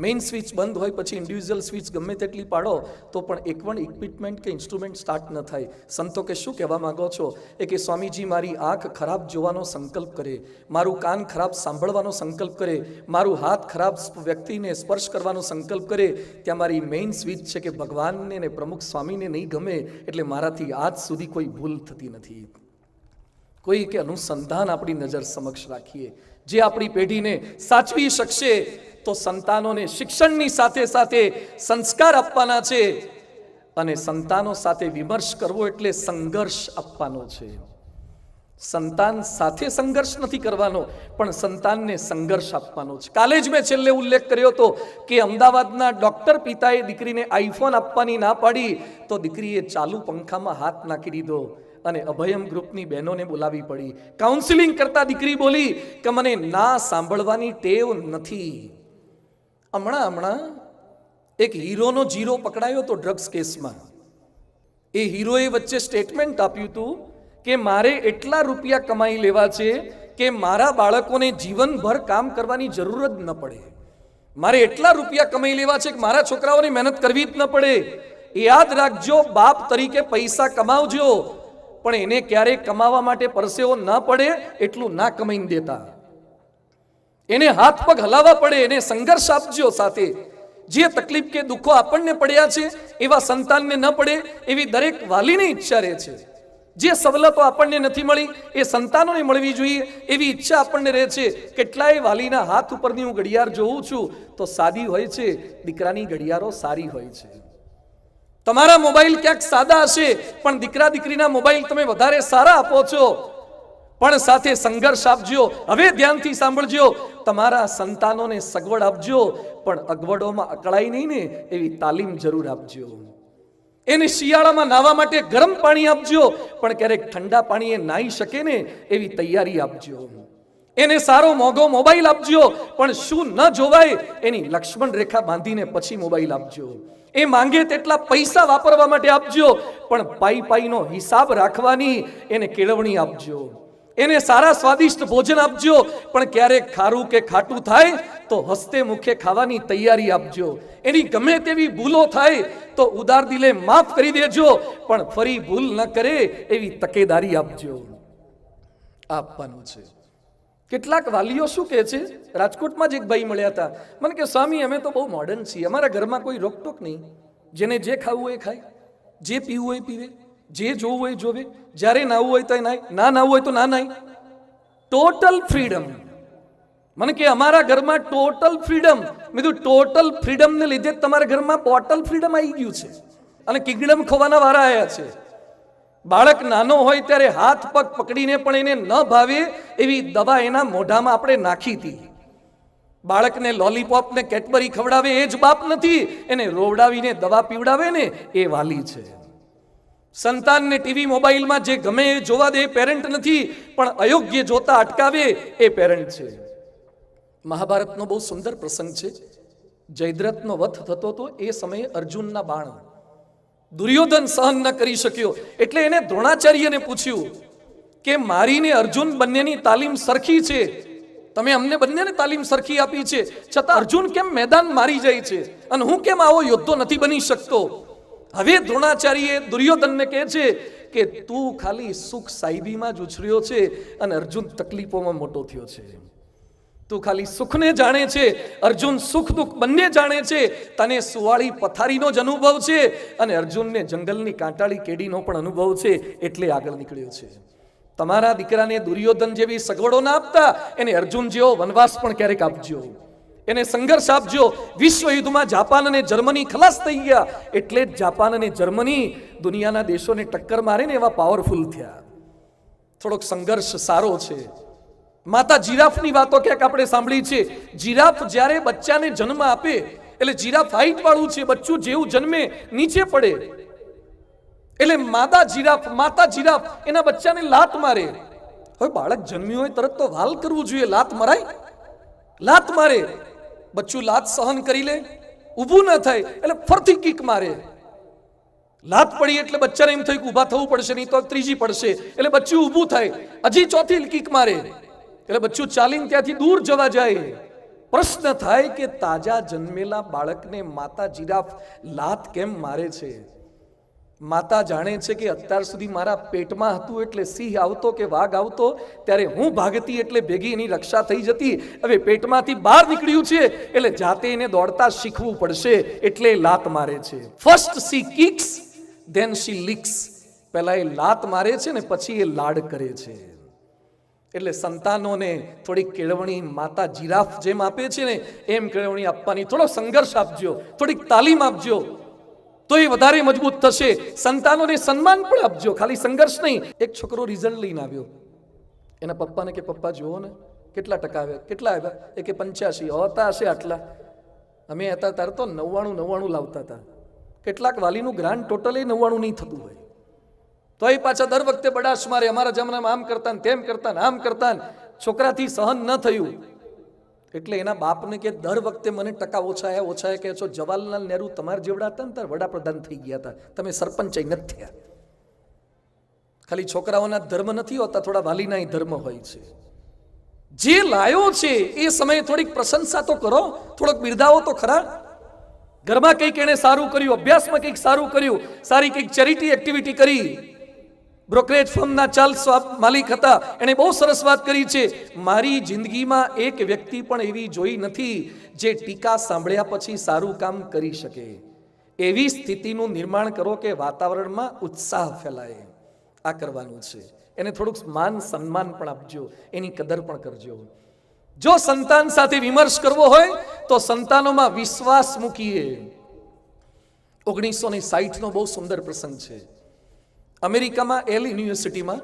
મેઇન સ્વિચ બંધ હોય પછી ઇન્ડિવિજ્યુઅલ સ્વિચ ગમે તેટલી પાડો તો પણ એક પણ ઇક્વિપમેન્ટ કે ઇન્સ્ટ્રુમેન્ટ સ્ટાર્ટ ન થાય. સંતો કે શું કહેવા માંગો છો? એ કે સ્વામીજી, મારી આંખ ખરાબ જોવાનો સંકલ્પ કરે, મારું કાન ખરાબ સાંભળવાનો સંકલ્પ કરે, મારું હાથ ખરાબ વ્યક્તિને સ્પર્શ કરવાનો સંકલ્પ કરે, ત્યાં મારી મેઇન સ્વિચ છે કે ભગવાનને ને પ્રમુખ સ્વામીને નહીં ગમે એટલે મારાથી આજ સુધી કોઈ ભૂલ થતી નથી. કોઈ કે અનુસંધાન આપણી નજર સમક્ષ રાખીએ જે આપણી પેઢીને સાચવી શકશે. તો સંતાનોને શિક્ષણની સાથે સાથે સંસ્કાર આપવાના છે, અને સંતાનો સાથે વિમર્શ કરવો એટલે સંઘર્ષ આપવાનો છે. સંતાન સાથે સંઘર્ષ નથી કરવાનો, પણ સંતાનને સંઘર્ષ આપવાનો છે. કાલે જ મેં છેલ્લે ઉલ્લેખ કર્યો હતો કે અમદાવાદના ડોક્ટર પિતાએ દીકરીને આઈફોન આપવાની ના પાડી તો દીકરીએ ચાલુ પંખામાં હાથ નાખી દીધો અને અભયમ ગ્રુપની બહેનોને બોલાવી પડી. કાઉન્સિલિંગ કરતા દીકરી બોલી કે મને ના સાંભળવાની ટેવ નથી. હમણાં એક હીરોનો જીરો પકડાયો તો ડ્રગ્સ કેસમાં. એ હીરોએ વચ્ચે સ્ટેટમેન્ટ આપ્યું હતું કે મારે એટલા રૂપિયા કમાઈ લેવા છે કે મારા બાળકોને જીવનભર કામ કરવાની જરૂર જ ન પડે. મારે એટલા રૂપિયા કમાઈ લેવા છે કે મારા છોકરાઓને મહેનત કરવી જ ન પડે. યાદ રાખજો, બાપ તરીકે પૈસા કમાવજો, પણ એને ક્યારેય કમાવા માટે પરસેવો ન પડે એટલું ના કમાઈને દેતા. એને હાથ પગ હલાવવા પડે, એને સંઘર્ષ આપજો સાથે. જે તકલીફ કે દુઃખો આપણને પડ્યા છે એવા સંતાનને ન પડે એવી દરેક વાલીની ઈચ્છા રહે છે. જે સવલતો આપણને નથી મળી એ સંતાનોને મળવી જોઈએ એવી ઈચ્છા આપણને રહે છે. કેટલાય વાલીના હાથ ઉપરની હું ઘડિયાળ જોઉં છું તો સાદી હોય છે, દીકરાની ઘડિયાળો સારી હોય છે. તમારા મોબાઈલ ક્યાંક સાદા હશે પણ દીકરા દીકરીના મોબાઈલ તમે વધારે સારા આપો છો. પણ સાથે સંઘર્ષ આપજો. હવે ધ્યાનથી સાંભળજો, તમારા સંતાનોને સગવડ આપજો, પણ અગવડોમાં અકળાય નહીં ને એવી તાલીમ જરૂર આપજો. એને શિયાળામાં નાહવા માટે ગરમ પાણી આપજો, પણ ક્યારેક ઠંડા પાણીએ નાહી શકે ને એવી તૈયારી આપજો. એને સારો મોંઘો મોબાઈલ આપજો, પણ શું ન જોવાય એની લક્ષ્મણ રેખા બાંધીને પછી મોબાઈલ આપજો. એ માંગે તેટલા પૈસા વાપરવા માટે આપજો, પણ પાઈ પાઈનો હિસાબ રાખવાની એને કેળવણી આપજો. એને સારા સ્વાદિષ્ટ ભોજન આપજો, પણ ક્યારેક ખારું કે ખાટું થાય તો હસ્તે મુખે ખાવાની તૈયારી આપજો. એની ગમે તેવી ભૂલો થાય તો ઉદાર દિલે માફ કરી દેજો, પણ ફરી ભૂલ ન કરે એવી તકેદારી આપજો. આપવાનું છે. કેટલાક વાલીઓ શું કહે છે, રાજકોટમાં જ એક ભાઈ મળ્યા હતા, મને કે સ્વામી અમે તો બહુ મોડર્ન છીએ, અમારા ઘરમાં કોઈ રોકટોક નહીં, જેને જે ખાવું હોય ખાય, જે પીવું હોય પીવે, જે જોવું હોય જોવે, જ્યારે નાવું હોય તો નાય, ના નાવું હોય તો ના નાય. Total freedom. મને કે અમારા ઘરમાં ટોટલ ફ્રીડમ. મેં કીધું ટોટલ ફ્રીડમ ને લીધે તમારા ઘરમાં બોટલ ફ્રીડમ આવી ગયું છે અને કિંગડમ ખોવાના વારા આવ્યા છે. બાળક નાનો હોય ત્યારે હાથ પગ પકડીને પણ એને ન ભાવે એવી દવા એના મોઢામાં આપણે નાખી હતી. બાળકને લોલીપોપ ને કેડબરી ખવડાવે એ જ બાપ નથી, એને રોવડાવીને દવા પીવડાવે ને એ વાલી છે. સંતાનને ટીવી મોબાઈલમાં જે ગમે એ જોવા દે એ પેરેન્ટ નથી, પણ અયોગ્ય જોતા અટકાવે એ પેરેન્ટ છે. મહાભારતનો બહુ સુંદર પ્રસંગ છે. જયદ્રથનો વધ થતો હતો એ સમયે અર્જુનના બાણ દુર્યોધન સહન ન કરી શક્યો, એટલે એને દ્રોણાચાર્યને પૂછ્યું કે મારીને અર્જુન બંનેની તાલીમ સરખી છે, તમે અમને બંનેને તાલીમ સરખી આપી છે, છતાં અર્જુન કેમ મેદાન મારી જાય છે અને હું કેમ આવો યોદ્ધો નથી બની શકતો? હવે દ્રોણાચાર્ય દુર્યોધનને કહે છે કે તું ખાલી સુખ સાહેબીમાં જ ઉછર્યો છે અને અર્જુન તકલીફોમાં મોટો થયો છે. તું ખાલી સુખને જાણે છે, અર્જુન સુખ દુઃખ બંને જાણે છે. તને સુવાળી પથારીનો જ અનુભવ છે અને અર્જુનને જંગલની કાંટાળી કેડીનો પણ અનુભવ છે, એટલે આગળ નીકળ્યો છે. તમારા દીકરાને દુર્યોધન જેવી સગવડો ના આપતા, એને અર્જુન જેવો વનવાસ પણ ક્યારેક આપજો, એને સંઘર્ષ આપજો. વિશ્વ યુદ્ધમાં જાપાન અને જર્મની ખલાસ થઈ ગયા, એટલે જ જાપાન અને જર્મની દુનિયાના દેશોને ટક્કર મારે ને એવા પાવરફુલ થયા. થોડોક સંઘર્ષ સારો છે. માતા જીરાફની વાતો ક્યાંક આપણે સાંભળી છે. જીરાફ જ્યારે બચ્ચાને જન્મ આપે એટલે જીરાફ હાઈટ વાળું છે, બચ્ચું જેવું જન્મે નીચે પડે એટલે માતા જીરાફ એના બચ્ચાને લાત મારે. હવે બાળક જન્મ્યું હોય તરત તો વાલ કરવું જોઈએ, લાત મરાય? લાત મારે, બચ્ચું લાત સહન કરી લે, ઊભું ન થાય એટલે ફરતી કિક મારે. લાત પડી એટલે બચ્ચાને એમ થયું કે ઊભા થવું પડશે, નહીં તો ત્રીજી પડશે, એટલે બચ્ચું ઊભું થાય, હજી ચોથી કિક મારે એટલે બચ્ચું ચાલીને ત્યાંથી દૂર જવા જાય. પ્રશ્ન થાય કે તાજા જન્મેલા બાળકને માતા જીરાફ લાત કેમ મારે છે? માતા જાણે છે કે અત્યાર સુધી મારા પેટમાં હતું એટલે સિંહ આવતો કે વાઘ આવતો ત્યારે હું ભાગતી એટલે ભેગી એની રક્ષા થઈ જતી. હવે પેટમાંથી બહાર નીકળ્યું છે એટલે જાતે એને દોડતા શીખવું પડશે, એટલે લાત મારે છે. First she kicks then she licks. પહેલા એ લાત મારે છે ને પછી એ લાડ કરે છે. એટલે સંતાનોને થોડીક કેળવણી માતા જીરાફ જેમ આપે છે ને એમ કેળવણી આપવાની. થોડો સંઘર્ષ આપજો, થોડીક તાલીમ આપજો, તો એ વધારે મજબૂત થશે. સંતાનોને સન્માન પણ આપજો, ખાલી સંઘર્ષ નહીં. એક છોકરો રિઝલ્ટ લઈને આવ્યો, એના પપ્પાને કે પપ્પા જુઓ ને કેટલા ટકા આવ્યા, કેટલા આવ્યા? એ કે 85. હોતા હશે આટલા. અમે હતા ત્યારે તો 99 લાવતા હતા. કેટલાક વાલીનું ગ્રાન્ડ ટોટલ 99 નહીં થતું હોય, તો એ પાછા દર વખતે બડાશ મારે, અમારા જમાનામાં આમ કરતા તેમ કરતા આમ કરતા, છોકરાથી સહન ન થયું એટલે એના બાપને કે દર વખતે મને ટકા ઓછા કહે છો. જવાહરલાલ નહેરુ તમારા જેવડા હતા ને ત્યારે વડાપ્રધાન થઈ ગયા હતા, તમે સરપંચ નથી થયા. ખાલી છોકરાઓના ધર્મ નથી હોતા, થોડા વાલીના ધર્મ હોય છે. જે લાયો છે એ સમયે થોડીક પ્રશંસા તો કરો, થોડોક બિરદાવો તો ખરા. ઘરમાં કંઈક એને સારું કર્યું, અભ્યાસમાં કંઈક સારું કર્યું, સારી કંઈક ચેરિટી એક્ટિવિટી કરી. બ્રોકરેજ ફર્મના ચાર્લ્સ માલિક હતા, એણે બહુ સરસ વાત કરી છે. મારી જિંદગીમાં એક વ્યક્તિ પણ એવી જોઈ નથી જે ટીકા સાંભળ્યા પછી સારું કામ કરી શકે. એવી સ્થિતિનું નિર્માણ કરો કે વાતાવરણમાં ઉત્સાહ ફેલાય. આ કરવાનું છે. એને થોડુંક માન સન્માન પણ આપજો, એની કદર પણ કરજો. જો સંતાન સાથે વિમર્શ કરવો હોય તો સંતાનોમાં વિશ્વાસ મૂકીએ. 1960નો બહુ સુંદર પ્રસંગ છે. અમેરિકામાં એલ યુનિવર્સિટીમાં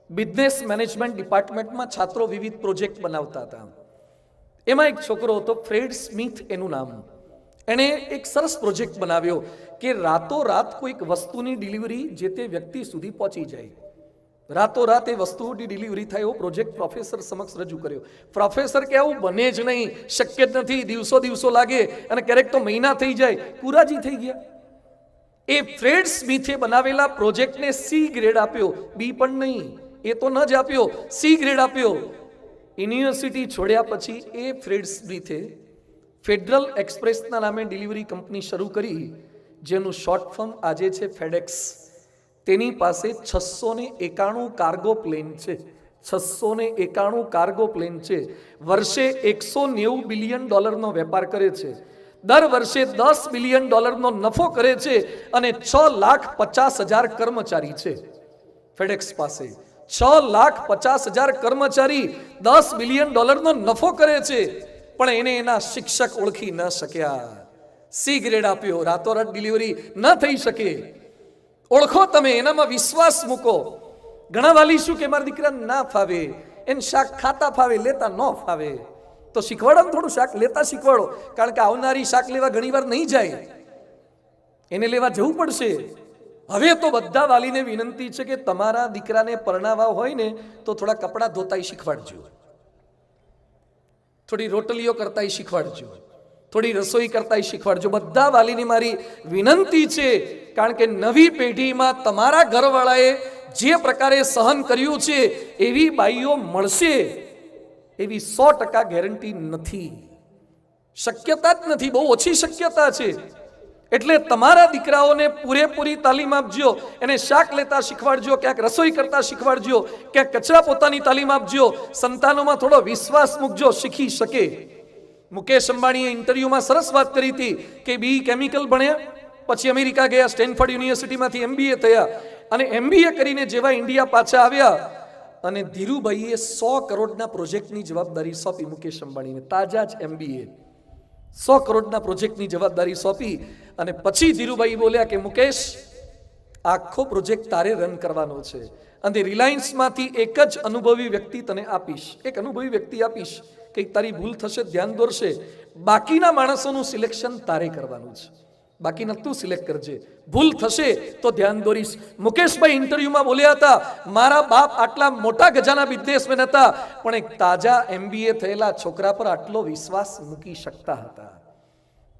બિઝનેસ મેનેજમેન્ટ ડિપાર્ટમેન્ટમાં છાત્રો વિવિધ પ્રોજેક્ટ બનાવતા હતા. એમાં એક છોકરો હતો, ફ્રેડ સ્મિથ એનું નામ. એણે એક સરસ પ્રોજેક્ટ બનાવ્યો કે રાતોરાત કોઈક વસ્તુની ડિલિવરી જે તે વ્યક્તિ સુધી પહોંચી જાય. રાતોરાત એ વસ્તુની ડિલિવરી થાય એવો પ્રોજેક્ટ પ્રોફેસર સમક્ષ રજૂ કર્યો. પ્રોફેસર કે આવું બને જ નહીં, શક્ય જ નથી, દિવસો લાગે અને ક્યારેક તો મહિના થઈ જાય. કુરાજી થઈ ગયા. એ ફ્રેડ સ્મિથે બનાવેલા પ્રોજેક્ટને સી ગ્રેડ આપ્યો, બી પણ નહીં, એ તો ન જ આપ્યો, સી ગ્રેડ આપ્યો. યુનિવર્સિટી છોડ્યા પછી એ ફ્રેડ સ્મિથે ફેડરલ એક્સપ્રેસના નામે ડિલિવરી કંપની શરૂ કરી, જેનું શોર્ટ ફોર્મ આજે છે ફેડેક્સ. તેની પાસે 691 કાર્ગો પ્લેન છે. 691 કાર્ગો પ્લેન છે. વર્ષે $190 બિલિયન વેપાર કરે છે. દર વર્ષે $10 બિલિયન નફો કરે છે અને 6,50,000 કર્મચારી છે ફેડેક્સ પાસે. 6,50,000 કર્મચારી, $10 બિલિયન નફો કરે છે, પણ એને એના શિક્ષક ઓળખી ન શક્યા. સી ગ્રેડ આપ્યો. રાતોરાત ડિલિવરી ન થઈ શકે. ઓળખો તમે, એનામાં વિશ્વાસ મૂકો. ઘણા વાલી શું કે મારા દીકરા ના ફાવે, એને શાક ખાતા ફાવે, લેતા ન ફાવે. તો શીખવાડો ને, થોડું શાક લેતા શીખવાડો, કારણ કે આવનારી શાક લેવા ઘણીવાર નહીં જાય, એને લેવા જવું પડશે. હવે તો બધા વાલીને વિનંતી છે કે તમારા દીકરાને પરણાવા હોય ને તો થોડા કપડાં ધોતાય શીખવાડજો, થોડી રોટલીઓ કરતાય શીખવાડજો, થોડી રસોઈ કરતાય શીખવાડજો. બધા વાલીની મારી વિનંતી છે, કારણ કે નવી પેઢીમાં તમારા ઘરવાળાએ જે પ્રકારે સહન કર્યું છે એવી બાઈઓ મળશે એવી 100% ગેરંટી નથી. શક્યતા જ નથી, બહુ ઓછી શક્યતા છે. એટલે તમારા દીકરાઓને પૂરેપૂરી તાલીમ આપજો. એને શાક લેતા શીખવાડજો, ક્યાંક રસોઈ કરતા શીખવાડજો, ક્યાંક કચરા પોતાની તાલીમ આપજો. સંતાનોમાં થોડો વિશ્વાસ મૂકજો, શીખી શકે. મુકેશ અંબાણીએ ઇન્ટરવ્યુમાં સરસ વાત કરી હતી કે બી કેમિકલ ભણ્યા, પછી અમેરિકા ગયા, સ્ટેનફોર્ડ યુનિવર્સિટીમાંથી MBA થયા, અને MBA કરીને જેવા ઇન્ડિયા પાછા આવ્યા અને ધીરુભાઈએ 100 કરોડના પ્રોજેક્ટની જવાબદારી સોંપી મુકેશ અંબાણીને. તાજા જ MBA 100 કરોડના પ્રોજેક્ટની જવાબદારી સોંપી અને પછી ધીરુભાઈ બોલ્યા કે મુકેશ, આખો પ્રોજેક્ટ તારે રન કરવાનો છે અને રિલાયન્સમાંથી એક જ અનુભવી વ્યક્તિ તને આપીશ, એક અનુભવી વ્યક્તિ આપીશ, કંઈક તારી ભૂલ થશે ધ્યાન દોરશે, બાકીના માણસોનું સિલેક્શન તારે કરવાનું છે, બાકીના તું સિલેક્ટ કરજે, ભૂલ થશે તો ધ્યાન દોરીશ. મુકેશભાઈ ઇન્ટરવ્યુમાં બોલ્યા હતા, મારા બાપ આટલા મોટા ગજાના બિઝનેસમેન હતા, પણ એક તાજા MBA થયેલા છોકરા પર આટલો વિશ્વાસ મૂકી શકતા હતા.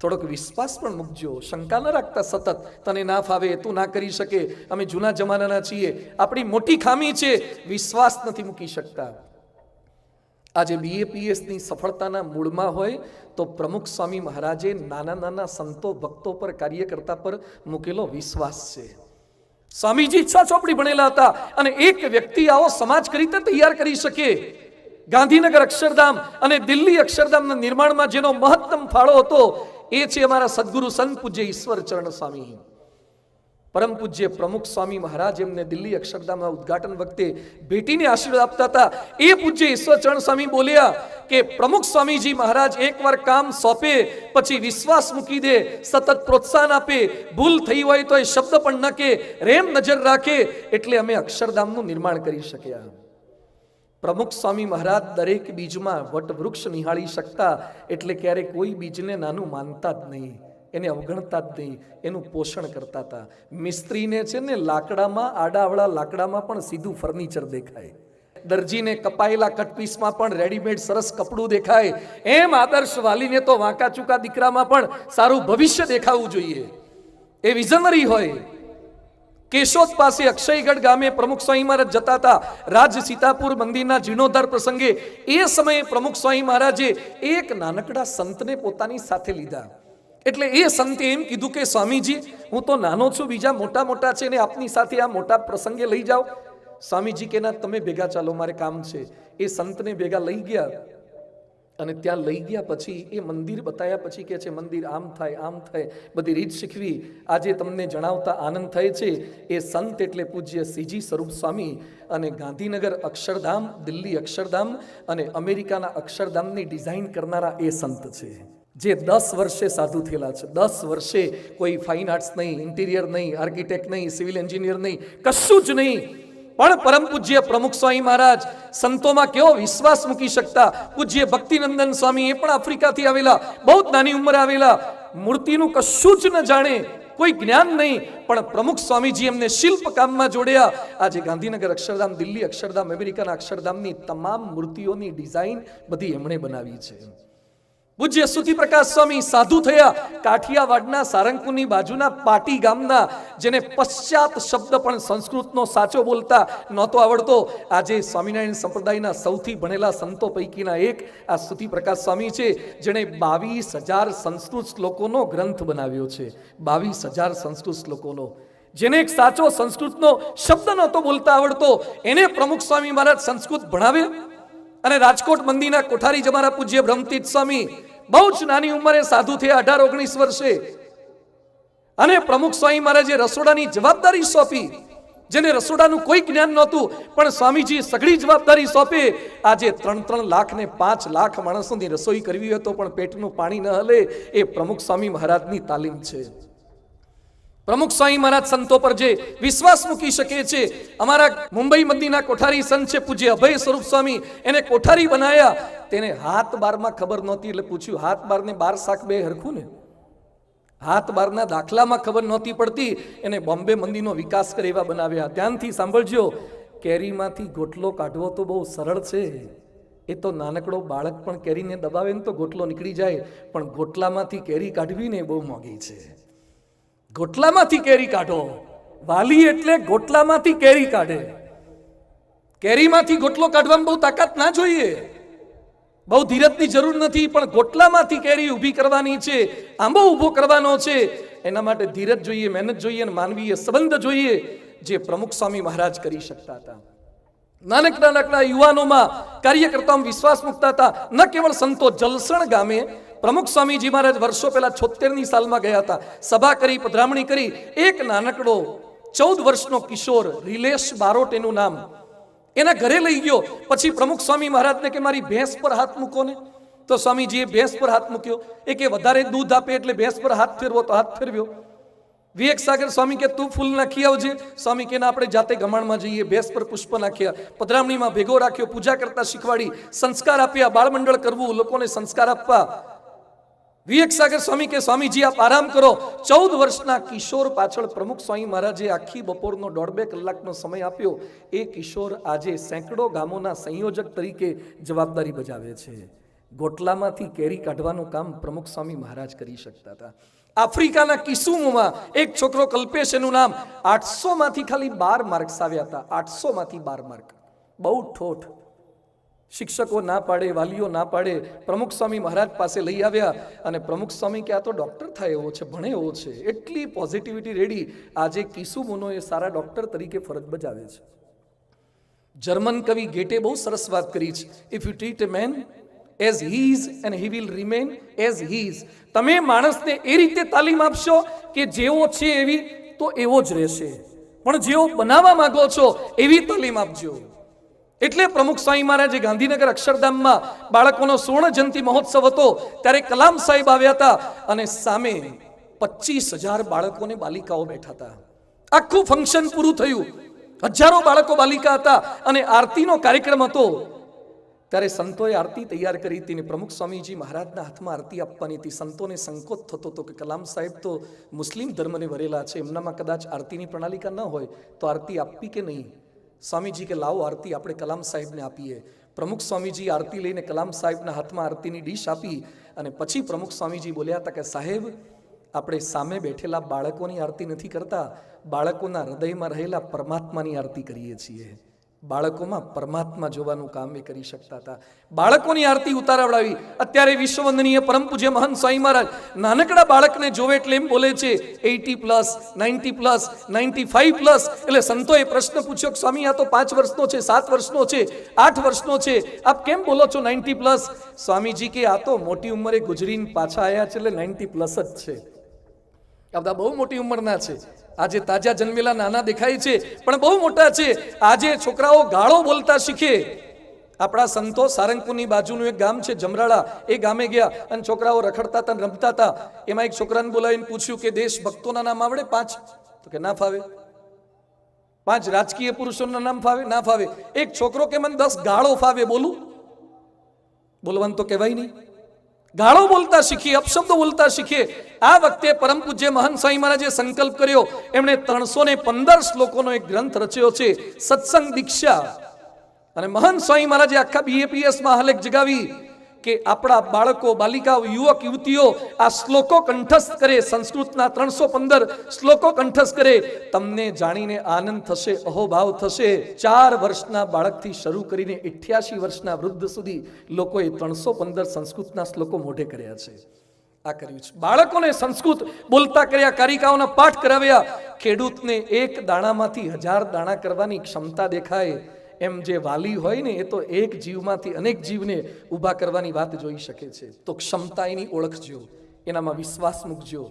થોડોક વિશ્વાસ પણ મૂકજો, શંકા ન રાખતા સતત તને ના ફાવે, તું ના કરી શકે, અમે જૂના જમાનાના છીએ. આપણી મોટી ખામી છે, વિશ્વાસ નથી મૂકી શકતા. આજે BAPSની સફળતાના મૂળમાં હોય તો પ્રમુખ સ્વામી મહારાજે નાના નાના સંતો ભક્તો પર, કાર્યકર્તા પર મૂકેલો વિશ્વાસ છે. સ્વામીજી 6 ચોપડી ભણેલા હતા અને એક વ્યક્તિ આવો સમાજ કઈ રીતે તૈયાર કરી શકે? ગાંધીનગર અક્ષરધામ અને દિલ્હી અક્ષરધામના નિર્માણમાં જેનો મહત્તમ ફાળો હતો એ છે અમારા સદગુરુ સંત પૂજ્ય ઈશ્વરચરણ સ્વામી. પરમ પૂજ્ય પ્રમુખ સ્વામી મહારાજ એમને દિલ્હી અક્ષરધામના ઉદ્ઘાટન વખતે ભેટીને આશીર્વાદ આપતા હતા. એ પૂજ્ય ઈશ્વરચરણ સ્વામી બોલ્યા કે પ્રમુખ સ્વામીજી મહારાજ એકવાર કામ સોંપે પછી વિશ્વાસ મૂકી દે, સતત પ્રોત્સાહન આપે, ભૂલ થઈ હોય તો એ શબ્દ પણ ન કે, રેમ નજર રાખે, એટલે અમે અક્ષરધામનું નિર્માણ કરી શક્યા. પ્રમુખ સ્વામી મહારાજ દરેક બીજમાં વટવૃક્ષ નિહાળી શકતા, એટલે ક્યારે કોઈ બીજને નાનું માનતા જ નહીં, એને અવગણતા જ નહીં, એનું પોષણ કરતા હતા. મિસ્ત્રીને છે ને લાકડામાં, આડાવડા લાકડામાં પણ સીધું ફર્નિચર દેખાય, દરજીને કપાયેલા કટપીસમાં પણ રેડીમેડ સરસ કપડું દેખાય, એમ આદર્શ વાલીને તો વાંકા ચૂકા દીકરામાં પણ સારું ભવિષ્ય દેખાવું જોઈએ. એ વિઝનરી હોય. કેશોદ પાસે અક્ષયગઢ ગામે પ્રમુખ સ્વામી મહારાજ જતા હતા રાજ સીતાપુર મંદિરના જીર્ણોદ્ધાર પ્રસંગે. એ સમયે પ્રમુખ સ્વામી મહારાજે એક નાનકડા સંતને પોતાની સાથે લીધા. એટલે એ સંતે એમ કીધું કે સ્વામીજી, હું તો નાનો છું, બીજા મોટા મોટા છે ને આપની સાથે આ મોટા પ્રસંગે લઈ જાઓ. સ્વામીજી કે ના, તમે ભેગા ચાલો, મારે કામ છે. એ સંતને ભેગા લઈ ગયા અને ત્યાં લઈ ગયા પછી એ મંદિર બતાવ્યા પછી કે છે મંદિર આમ થાય, આમ થાય, બધી રીત શીખવી. આજે તમને જણાવતા આનંદ થાય છે, એ સંત એટલે પૂજ્ય CG સ્વરૂપ સ્વામી, અને ગાંધીનગર અક્ષરધામ, દિલ્હી અક્ષરધામ અને અમેરિકાના અક્ષરધામની ડિઝાઇન કરનારા એ સંત છે, જે 10 વર્ષે સાધુ થયેલા છે. 10 વર્ષે કોઈ ફાઇન આર્ટ્સ નહીં, ઇન્ટિરિયર નહીં, આર્કિટેક્ટ નહીં, સિવિલ એન્જિનિયર નહીં, કશું જ નહીં. પણ પરમ પૂજ્ય પ્રમુખ સ્વામી મહારાજ સંતોમાં કેવો વિશ્વાસ મૂકી શકતા. પૂજ્ય ભક્તિનંદન સ્વામી એ પણ આફ્રિકાથી આવેલા, બહુ જ નાની ઉંમરે આવેલા, મૂર્તિનું કશું જ ન જાણે, કોઈ જ્ઞાન નહીં, પણ પ્રમુખ સ્વામીજી એમને શિલ્પ કામમાં જોડ્યા. આજે ગાંધીનગર અક્ષરધામ, દિલ્હી અક્ષરધામ, અમેરિકાના અક્ષરધામની તમામ મૂર્તિઓની ડિઝાઇન બધી એમણે બનાવી છે. પૂજ્ય સુતી પ્રકાશ સ્વામી સાધુ થયા કાઠિયાવાડના સારંગપુરની બાજુના પાટી ગામના, જેને પશ્ચાત શબ્દ પણ સંસ્કૃતનો સાચો બોલતા નહોતો આવડતો. આજે સ્વામિનારાયણ સંપ્રદાયના સૌથી ભણેલા સંતો પૈકીના એક આ સુતી પ્રકાશ સ્વામી છે, જેણે 22,000 સંસ્કૃત શ્લોકોનો ગ્રંથ બનાવ્યો છે. 22,000 સંસ્કૃત શ્લોકોનો. જેને એક સાચો સંસ્કૃતનો શબ્દ નહોતો બોલતા આવડતો, એને પ્રમુખ સ્વામી મહારાજ સંસ્કૃત ભણાવે. અને રાજકોટ મંદિરના કોઠારી જમારા પૂજ્ય બ્રહ્મતીર્થ સ્વામી બહુ જ નાની ઉંમરે સાધુ થયા, 18-19 વર્ષે. અને પ્રમુખ સ્વામી મહારાજે રસોડાની જવાબદારી સોંપી, જેને રસોડાનું કોઈ જ્ઞાન નહોતું, પણ સ્વામીજી સઘળી જવાબદારી સોંપે. આજે 3-3 લાખ ને 5 લાખ માણસોની રસોઈ કરવી હોય તો પણ પેટનું પાણી ન હલે, એ પ્રમુખ સ્વામી મહારાજની તાલીમ છે. પ્રમુખ સ્વામી મહારાજ સંતો પર જે વિશ્વાસ મૂકી શકે છે. અમારા મુંબઈ મંદિરના કોઠારી સંત છે પૂજ્ય અભય સ્વરૂપ સ્વામી, એને કોઠારી બનાયા. તેને હાથ બારમાં ખબર નહોતી, એટલે પૂછ્યું, હાથ બાર ને 12 શાક બે હરખું ને? હાથ બારના દાખલામાં ખબર નહોતી પડતી, એને બોમ્બે મંદિરનો વિકાસ કરે એવા બનાવ્યા. ધ્યાનથી સાંભળજો, કેરીમાંથી ગોટલો કાઢવો તો બહુ સરળ છે. એ તો નાનકડો બાળક પણ કેરીને દબાવે ને તો ગોટલો નીકળી જાય, પણ ગોટલામાંથી કેરી કાઢવી ને બહુ મોંઘી છે. ગોટલામાંથી કેરી કાઢો. વાલી એટલે ગોટલામાંથી કેરી કાઢે. કેરીમાંથી ગોટલો કાઢવામાં બહુ તાકાત ના જોઈએ, બહુ ધીરજની જરૂર નથી, પણ ગોટલામાંથી કેરી ઊભી કરવાની છે, આંબો ઊભો કરવાનો છે. એના માટે ધીરજ જોઈએ, મહેનત જોઈએ અને માનવીય સંબંધ જોઈએ, જે પ્રમુખ સ્વામી મહારાજ કરી શકતા હતા. નાનકડા યુવાનોમાં કાર્યકર્તાઓમાં વિશ્વાસ મૂકતા હતા. ન કેવળ સંતો, જલસણ ગામે પ્રમુખ સ્વામીજી મહારાજ વર્ષો પહેલા 76ની સાલમાં ગયા હતા. સભા કરી, પધરામણી કરી. એક નાનકડો 14 વર્ષનો કિશોર, રિલેશ બારોટ એનું નામ, એના ઘરે લઈ ગયો. પછી પ્રમુખ સ્વામી મહારાજને કે મારી ભેંસ પર હાથ મૂકો ને, તો સ્વામીજીએ ભેંસ પર હાથ મૂક્યો. એ કે વધારે દૂધ આપે એટલે ભેંસ પર હાથ ફેરવો, તો હાથ ફેરવ્યો. વિવેક સાગર સ્વામી કે તું ફૂલ નાખી આવજે. સ્વામી કે ના, આપણે જાતે ગમાણમાં જઈએ. ભેંસ પર પુષ્પ નાખ્યા, પધરામણીમાં ભેગો રાખ્યો, પૂજા કરતા શીખવાડી, સંસ્કાર આપ્યા, બાળમંડળ કરવું, લોકોને સંસ્કાર આપવા. વિવેક સાગર સ્વામી કે સ્વામીજી આપ આરામ કરો. 14 વર્ષના કિશોર પાછળ પ્રમુખ સ્વામી મહારાજે આખી બપોરનો 1.5-2 કલાકનો સમય આપ્યો. એ કિશોર આજે સેંકડો ગામોના સંયોજક તરીકે જવાબદારી બજાવે છે. ગોટલામાંથી કેરી કાઢવાનું કામ પ્રમુખ સ્વામી મહારાજ કરી શકતા હતા. આફ્રિકાના કિસુમમાં એક છોકરો, કલ્પેશ એનું નામ, 800માંથી ખાલી 12 માર્ક્સ આવ્યા હતા. 800માંથી 12 માર્ક. બહુ ઠોઠ. શિક્ષકો ના પાડે, વાલીઓ ના પાડે, પ્રમુખ સ્વામી મહારાજ પાસે લઈ આવ્યા. અને પ્રમુખ સ્વામી કે આ તો ડોક્ટર થાય એવો છે, ભણે એવો છે, એટલી પોઝિટિવિટી રેડી. આજે કિસુમોનો એ સારા ડોક્ટર તરીકે ફરજ બજાવે છે. જર્મન કવિ ગેટે બહુ સરસ વાત કરી છે. If you treat a man as he is and he will remain as he is. તમે માણસને એ રીતે તાલીમ આપશો કે જેવો છે એવી તો એવો જ રહેશે, પણ જેવો બનાવવા માંગો છો એવી તાલીમ આપજો. એટલે પ્રમુખ સ્વામી મહારાજે ગાંધીનગર અક્ષરધામમાં બાળકોનો સુવર્ણ જયંતિ મહોત્સવ હતો, ત્યારે કલામ સાહેબ આવ્યા હતા અને સામે 25,000 બાળકોને બાલિકાઓ બેઠા હતા. આખું ફંક્શન પૂરું થયું, હજારો બાળકો બાલિકા હતા અને આરતીનો કાર્યક્રમ હતો. ત્યારે સંતોએ આરતી તૈયાર કરી હતી ને પ્રમુખ સ્વામીજી મહારાજના હાથમાં આરતી આપવાની હતી. સંતોને સંકોચ થતો હતો કે કલામ સાહેબ તો મુસ્લિમ ધર્મને વરેલા છે, એમનામાં કદાચ આરતીની પ્રણાલિકા ન હોય તો આરતી આપવી કે નહીં. સ્વામીજી કે લાવો આરતી આપણે કલામ સાહેબને આપીએ. પ્રમુખ સ્વામીજી આરતી લઈને કલામ સાહેબના હાથમાં આરતીની ડીશ આપી અને પછી પ્રમુખ સ્વામીજી બોલ્યા હતા કે સાહેબ, આપણે સામે બેઠેલા બાળકોની આરતી નથી કરતા, બાળકોના હૃદયમાં રહેલા પરમાત્માની આરતી કરીએ છીએ. બાળકોમાં પરમાત્મા જોવાનું કામ એ કરી શકતા હતા. બાળકોની આરતી ઉતારાવડાવી. અત્યારે વિશ્વવંદનીય પરમ પૂજ્ય મહંત સ્વામી મહારાજ નાનકડા બાળકને જોવે એટલે એમ બોલે છે 80+, 90+, 95+. એટલે સંતોએ પ્રશ્ન પૂછ્યો કે સ્વામી આ તો 5 વર્ષનો છે, 7 વર્ષનો છે, 8 વર્ષનો છે, આપ કેમ બોલો છો 90+? સ્વામીજી કે આ તો મોટી ઉંમરે ગુજરીને પાછા આવ્યા છે એટલે 90+ જ છે. આ બધા બહુ મોટી ઉંમરના છે. આજે તાજા જન્મેલા નાના દેખાય છે પણ બહુ મોટા છે. આજે છોકરાઓ ગાળો બોલતા શીખે. આપણા સંતો સારંગપુરની બાજુનું એક ગામ છે જમરાળા, એ ગામે ગયા અને છોકરાઓ રખડતા હતા, રમતા હતા. એમાં એક છોકરાને બોલાવીને પૂછ્યું કે દેશ ભક્તોના નામ આવડે 5? તો કે ના ફાવે. 5 રાજકીય પુરુષોના નામ ફાવે ના ફાવે? એક છોકરો કે મને 10 ગાળો ફાવે, બોલું? બોલવાનું તો કહેવાય નહીં. ગાળો બોલતા શીખીએ, અપશબ્દો બોલતા શીખીએ. આ વખતે પરમ પૂજ્ય મહંત સ્વામી મહારાજે સંકલ્પ કર્યો. એમણે 315 શ્લોકોનો એક ગ્રંથ રચ્યો છે, સત્સંગ દીક્ષા. અને મહંત સ્વામી મહારાજે આખા BAPS માં હાલેક જગાવી કે આપણા બાળકો, બાલિકાઓ, યુવક યુવતીઓ આ શ્લોકો કંઠસ્થ કરે. સંસ્કૃતના 315 શ્લોકો કંઠસ્થ કરે. તમને જાણીને આનંદ થશે, અહોભાવ થશે. 4 વર્ષના બાળકથી શરૂ કરીને 88 વર્ષના વૃદ્ધ સુધી લોકોએ 315 સંસ્કૃતના શ્લોકો મોઢે કર્યા છે. આ કર્યું છે. બાળકોને સંસ્કૃત બોલતા કર્યા, કારિકાઓના પાઠ કરાવ્યા. ખેડૂતને એક દાણામાંથી 1000 દાણા કરવાની ક્ષમતા દેખાય. એમ જે વાલી હોય ને, એ તો એક જીવમાંથી અનેક જીવને ઊભા કરવાની વાત જોઈ શકે છે. તો ક્ષમતા એની ઓળખજો, એનામાં વિશ્વાસ મૂકજો,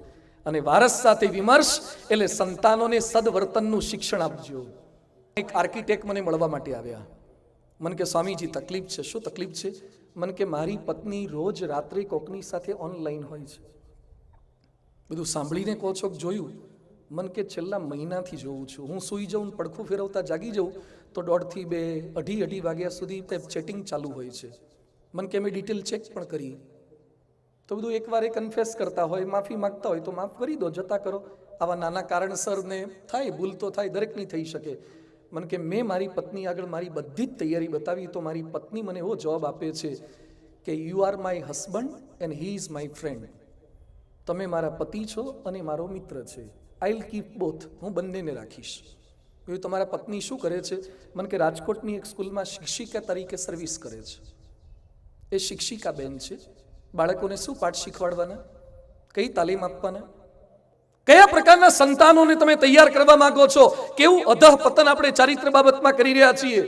અને વારસ સાથે વિમર્શ એટલે સંતાનોને સદવર્તનનું શિક્ષણ આપજો. એક આર્કિટેક્ટ મને મળવા માટે આવ્યા. મને કે સ્વામીજી તકલીફ છે. શું તકલીફ છે? મને કે મારી પત્ની રોજ રાત્રે કોકની સાથે ઓનલાઈન હોય છે. બધું સાંભળીને કહો છો કે જોયું? મન કે છેલ્લા મહિનાથી જોઉં છું. હું સૂઈ જાઉં, પડખું ફેરવતા જાગી જાઉં તો 1:30 થી 2, 2:30 વાગ્યા સુધી ચેટિંગ ચાલુ હોય છે. મન કે મેં ડિટેલ ચેક પણ કરી. તો બધું એકવાર એ કન્ફેસ કરતા હોય, માફી માંગતા હોય તો માફ કરી દો, જતા કરો. આવા નાના કારણસર ને થાય, ભૂલ તો થાય, દરેકની થઈ શકે. મન કે મેં મારી પત્ની આગળ મારી બધી જ તૈયારી બતાવી તો મારી પત્ની મને એવો જવાબ આપે છે કે you are my husband and he is my friend. તમે મારા પતિ છો અને મારો મિત્ર છે. I will keep both. હું બંનેને રાખીશ. તમારા પત્ની શું કરે છે? મને કે રાજકોટની એક સ્કૂલમાં શિક્ષિકા તરીકે સર્વિસ કરે છે. એ શિક્ષિકા બેન છે. બાળકોને શું પાઠ શીખવાડવાના, કઈ તાલીમ આપવાના, કયા પ્રકારના સંતાનોને તમે તૈયાર કરવા માંગો છો? કેવું અધઃ પતન આપણે ચારિત્ર બાબતમાં કરી રહ્યા છીએ.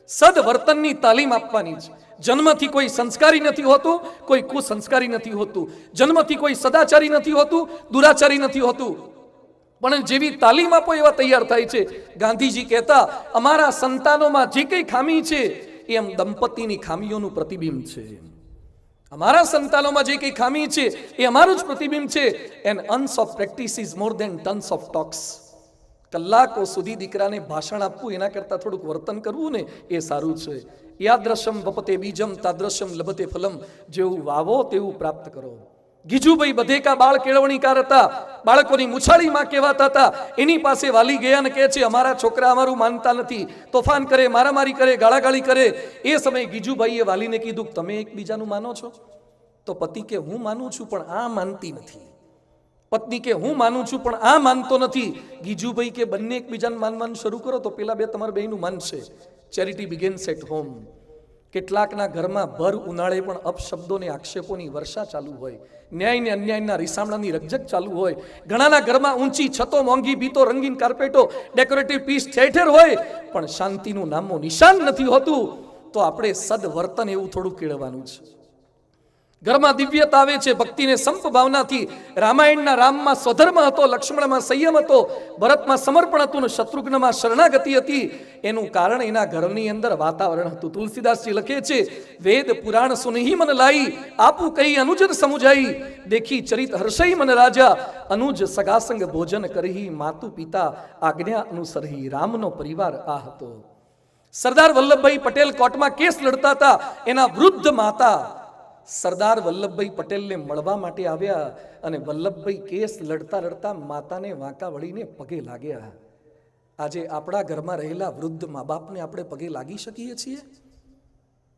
સદવર્તનની તાલીમ આપવાની છે. જન્મથી કોઈ સંસ્કારી નથી હોતું, કોઈ કુસંસ્કારી નથી હોતું. જન્મથી કોઈ સદાચારી નથી હોતું, દુરાચારી નથી હોતું. પણ જેવી તાલીમ આપો એવા તૈયાર થાય છે. ગાંધીજી કહેતા, અમારા સંતાનોમાં જે કંઈ ખામી છે એ એમ દંપતીની ખામીઓનું પ્રતિબિંબ છે. અમારા સંતાનોમાં જે કંઈ ખામી છે એ અમારું જ પ્રતિબિંબ છે. And ounce of practice is more than tons of talks. કલાકો સુધી દીકરાને ભાષણ આપવું એના કરતાં થોડુંક વર્તન કરવું ને એ સારું છે. યાદ્રશમ વપતે બીજમ તાદ્રશમ લભતે ફલમ. જેવું વાવો તેવું પ્રાપ્ત કરો. ગીજુભાઈ બધેકા બાળ કેળવણીકાર હતા. બાળકોની મુછાળીમાં કહેવાતા હતા. એની પાસે વાલી ગયા ને કહે છે અમારા છોકરા અમારું માનતા નથી, તોફાન કરે, મારામારી કરે, ગાળાગાળી કરે. એ સમયે ગીજુભાઈએ વાલીને કીધું તમે એકબીજાનું માનો છો? તો પતિ કે હું માનું છું પણ આ માનતી નથી. પત્ની કે હું માનું છું પણ આ માનતો નથી. ગીજુભાઈ કે બંને એકબીજાનું માનવાનું શરૂ કરો તો પેલા બે તમારા બેયનું માનશે. Charity begins at home. કેટલાકના ઘરમાં ભર ઉનાળે પણ અપશબ્દોને આક્ષેપોની વર્ષા ચાલુ હોય, ન્યાય ને અન્યાયના રીસામણાની રકઝક ચાલુ હોય. ઘણાના ઘરમાં ઊંચી છતો, મોંઘી ભીતો, રંગીન કાર્પેટો, ડેકોરેટિવ પીસ ઠેર હોય, પણ શાંતિનું નામો નિશાન નથી હોતું. તો આપણે સદવર્તન એવું થોડું કેળવવાનું છે. ઘરમાં દિવ્યતા આવે છે ભક્તિને સંપ ભાવનાથી. રામાયણના રામમાં સ્વધર્મ હતો, લક્ષ્મણમાં સંયમ હતો, ભરતમાં સમર્પણ હતું ને શત્રુઘ્નમાં શરણાગતિ હતી. એનું કારણ એના ઘરની અંદર વાતાવરણ હતું. તુલસીદાસજી લખે છે, વેદ પુરાણ સુનહી મન લાઈ, આપું કહી અનુજન સમુજાઈ, દેખી ચરિત હર્ષઈ મન રાજા, અનુજ સગાસંગ ભોજન કરહી, માતુ પિતા આજ્ઞા અનુસરહી. રામનો પરિવાર આ હતો. સરદાર વલ્લભભાઈ પટેલ કોર્ટમાં કેસ લડતા હતા. એના વૃદ્ધ માતા સરદાર વલ્લભભાઈ પટેલને મળવા માટે આવ્યા અને વલ્લભભાઈ કેસ લડતા લડતા માતાને વાંકા વળીને પગે લાગ્યા. આજે આપણા ઘરમાં રહેલા વૃદ્ધ મા બાપને આપણે પગે લાગી શકીએ છીએ?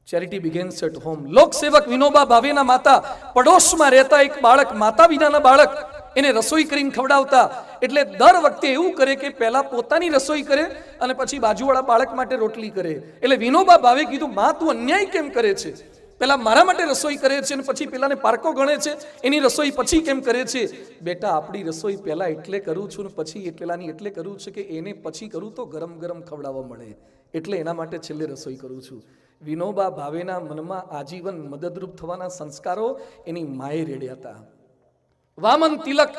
Charity begins at home. લોકસેવક વિનોબા ભાવેના માતા પડોશમાં રહેતા એક બાળક, માતા વિનાના બાળક, એને રસોઈ કરીને ખવડાવતા. એટલે દર વખતે એવું કરે કે પહેલા પોતાની રસોઈ કરે અને પછી બાજુવાળા બાળક માટે રોટલી કરે. એટલે વિનોબા ભાવે કીધું, માં તું અન્યાય કેમ કરે છે? પેલા મારા માટે રસોઈ કરે છે અને પછી પેલાને પારકો ગણે છે, એની રસોઈ પછી કેમ કરે છે? બેટા આપણી રસોઈ પહેલા એટલે કરું છું ને પછી પેલાની એટલે કરું છું કે એને પછી કરું તો ગરમ ગરમ ખવડાવવા મળે, એટલે એના માટે છેલ્લે રસોઈ કરું છું. વિનોબા ભાવેના મનમાં આજીવન મદદરૂપ થવાના સંસ્કારો એની માએ રેડ્યા હતા. વામન તિલક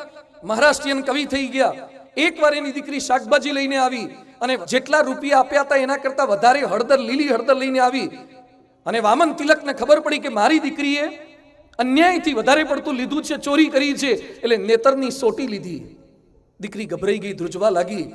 મહારાષ્ટ્રીયન કવિ થઈ ગયા. એકવાર એની દીકરી શાકભાજી લઈને આવી અને જેટલા રૂપિયા આપ્યા હતા એના કરતા વધારે હળદર, લીલી હળદર લઈને આવી. અને વામન તિલકને ખબર પડી કે મારી દીકરીએ અન્યાયથી વધારે પડતું લીધું છે, ચોરી કરી છે. એટલે નેતરની સોટી લીધી. દીકરી ગભરાઈ ગઈ, ધ્રુજવા લાગી.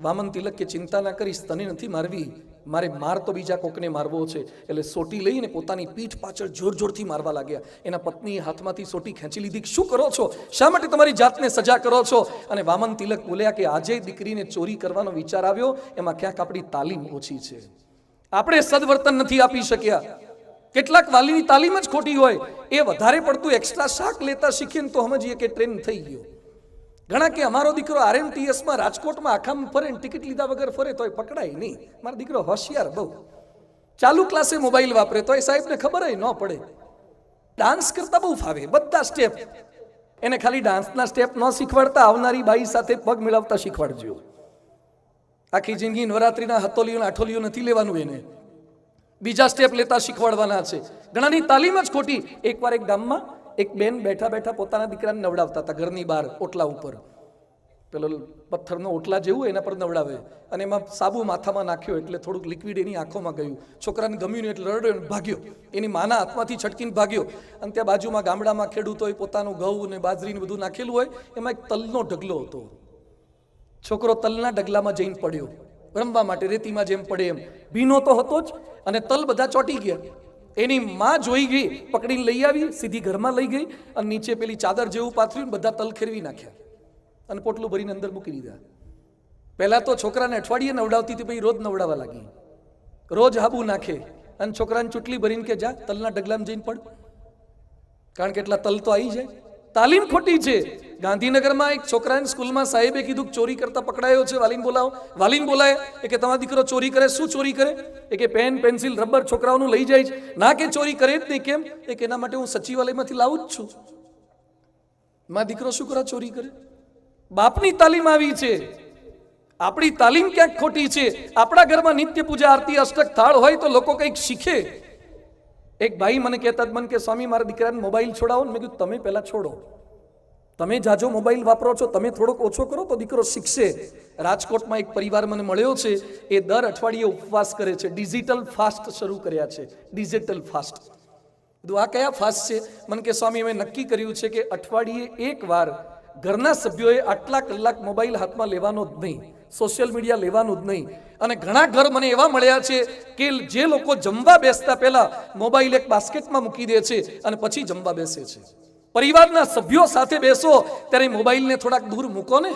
વામન તિલક કે ચિંતા ના કરીશ, તને નથી મારવી, મારે માર તો બીજા કોકને મારવો છે. એટલે સોટી લઈને પોતાની પીઠ પાછળ જોર જોરથી મારવા લાગ્યા. એના પત્નીએ હાથમાંથી સોટી ખેંચી લીધી. શું કરો છો? શા માટે તમારી જાતને સજા કરો છો? અને વામન તિલક બોલ્યા કે આજે દીકરીને ચોરી કરવાનો વિચાર આવ્યો, એમાં ક્યાંક આપણી તાલીમ ઓછી છે, આપણે સદવર્તન નથી આપી શક્યા. કેટલાક વાલીની તાલીમ જ ખોટી હોય, એ વધારે પડતું એક્સ્ટ્રા શાક લેતા શીખીએ તો સમજીએ કે ટ્રેન થઈ ગયો. ઘણા કે અમારો દીકરો RMTS માં રાજકોટમાં આખામાં ફરે, ટિકિટ લીધા વગર ફરે તોય પકડાય નહીં. મારો દીકરો હોશિયાર બહુ, ચાલુ ક્લાસે મોબાઈલ વાપરે તોય સાહેબને ખબર ન પડે. ડાન્સ કરતા બહુ ફાવે, બધા સ્ટેપ. એને ખાલી ડાન્સના સ્ટેપ ન શીખવાડતા આવનારી બાઈ સાથે પગ મિલાવતા શીખવાડજો. આખી જિંદગી નવરાત્રીના હતોલિયું આઠોલિયું નથી લેવાનું, એને બીજા સ્ટેપ લેતા શીખવાડવાના છે. ઘણાની તાલીમ જ ખોટી. એકવાર એક ગામમાં એક બેન બેઠા બેઠા પોતાના દીકરાને નવડાવતા હતા ઘરની બહાર ઓટલા ઉપર. પેલો પથ્થરનો ઓટલા જેવું એના પર નવડાવે, અને એમાં સાબુ માથામાં નાખ્યો એટલે થોડુંક લિક્વિડ એની આંખોમાં ગયું. છોકરાને ગમ્યું નહીં એટલે રડ્યો અને ભાગ્યો. એની માના હાથમાંથી છટકીને ભાગ્યો. અને ત્યાં બાજુમાં ગામડામાં ખેડૂતોએ પોતાનું ઘઉં ને બાજરીને બધું નાખેલું હોય, એમાં એક તલનો ઢગલો હતો. છોકરો તલના ડગલામાં જઈને પડ્યો રમવા માટે, રેતીમાં જેમ પડે એમ. ભીનો તો હતો જ, અને તલ બધા ચોંટી ગયા. એની માં જોઈ ગઈ, પકડીને લઈ આવી, સીધી ઘરમાં લઈ ગઈ, અને નીચે પેલી ચાદર જેવું પાથર્યું, બધા તલ ખેરવી નાખ્યા અને પોટલું ભરીને અંદર મૂકી દીધા. પહેલા તો છોકરાને અઠવાડિયે નવડાવતી હતી, પછી રોજ નવડાવવા લાગી. રોજ હાબુ નાખે અને છોકરાને ચૂંટલી ભરીને કે જા તલના ડગલામાં જઈને પડ, કારણ કે એટલા તલ તો આવી જાય. તાલીમ ખોટી છે. ગાંધીનગરમાં એક છોકરાને સ્કૂલમાં સાહેબે કીધું ચોરી કરતા પકડાયો છે, વાલીને બોલાવો. વાલીને બોલાય એ કે તમારો દીકરો ચોરી કરે. શું ચોરી કરે? એ કે પેન પેન્સિલ રબર છોકરાઓનું લઈ જાય છે. ના કે ચોરી કરે જ નહીં. કેમ? એ કે એના માટે હું સચિવાલયમાંથી લાવું જ છું. મારો દીકરો શું કરે? ચોરી કરે. બાપની તાલીમ આવી છે, આપણી તાલીમ ક્યાંક ખોટી છે. આપણા ઘરમાં નિત્ય પૂજા આરતી અષ્ટક થાળ હોય તો લોકો કંઈક શીખે. એક ભાઈ મને કહેતા મને કે સ્વામી મારા દીકરાને મોબાઈલ છોડાવો. મેં કીધું તમે પહેલા છોડો, તમે જાજો મોબાઈલ વાપરો છો, તમે થોડોક ઓછો કરો તો દીકરો શીખશે. રાજકોટમાં એક પરિવાર મને મળ્યો છે, એ દર અઠવાડિયે ઉપવાસ કરે છે, ડિજિટલ ફાસ્ટ શરૂ કર્યા છે. Digital fast. કીધું આ કયા ફાસ્ટ છે? મને કે સ્વામી અમે નક્કી કર્યું છે કે અઠવાડિયે એક વાર ઘરના સભ્યોએ આટલા કલાક મોબાઈલ હાથમાં લેવાનો જ નહીં, સોશિયલ મીડિયા લેવાનું જ નહીં. અને ઘણા ઘર મને એવા મળ્યા છે કે જે લોકો જમવા બેસતા પહેલા મોબાઈલ એક બાસ્કેટમાં મૂકી દે છે અને પછી જમવા બેસે છે. પરિવારના સભ્યો સાથે બેસો ત્યારે મોબાઈલને થોડાક દૂર મૂકો ને,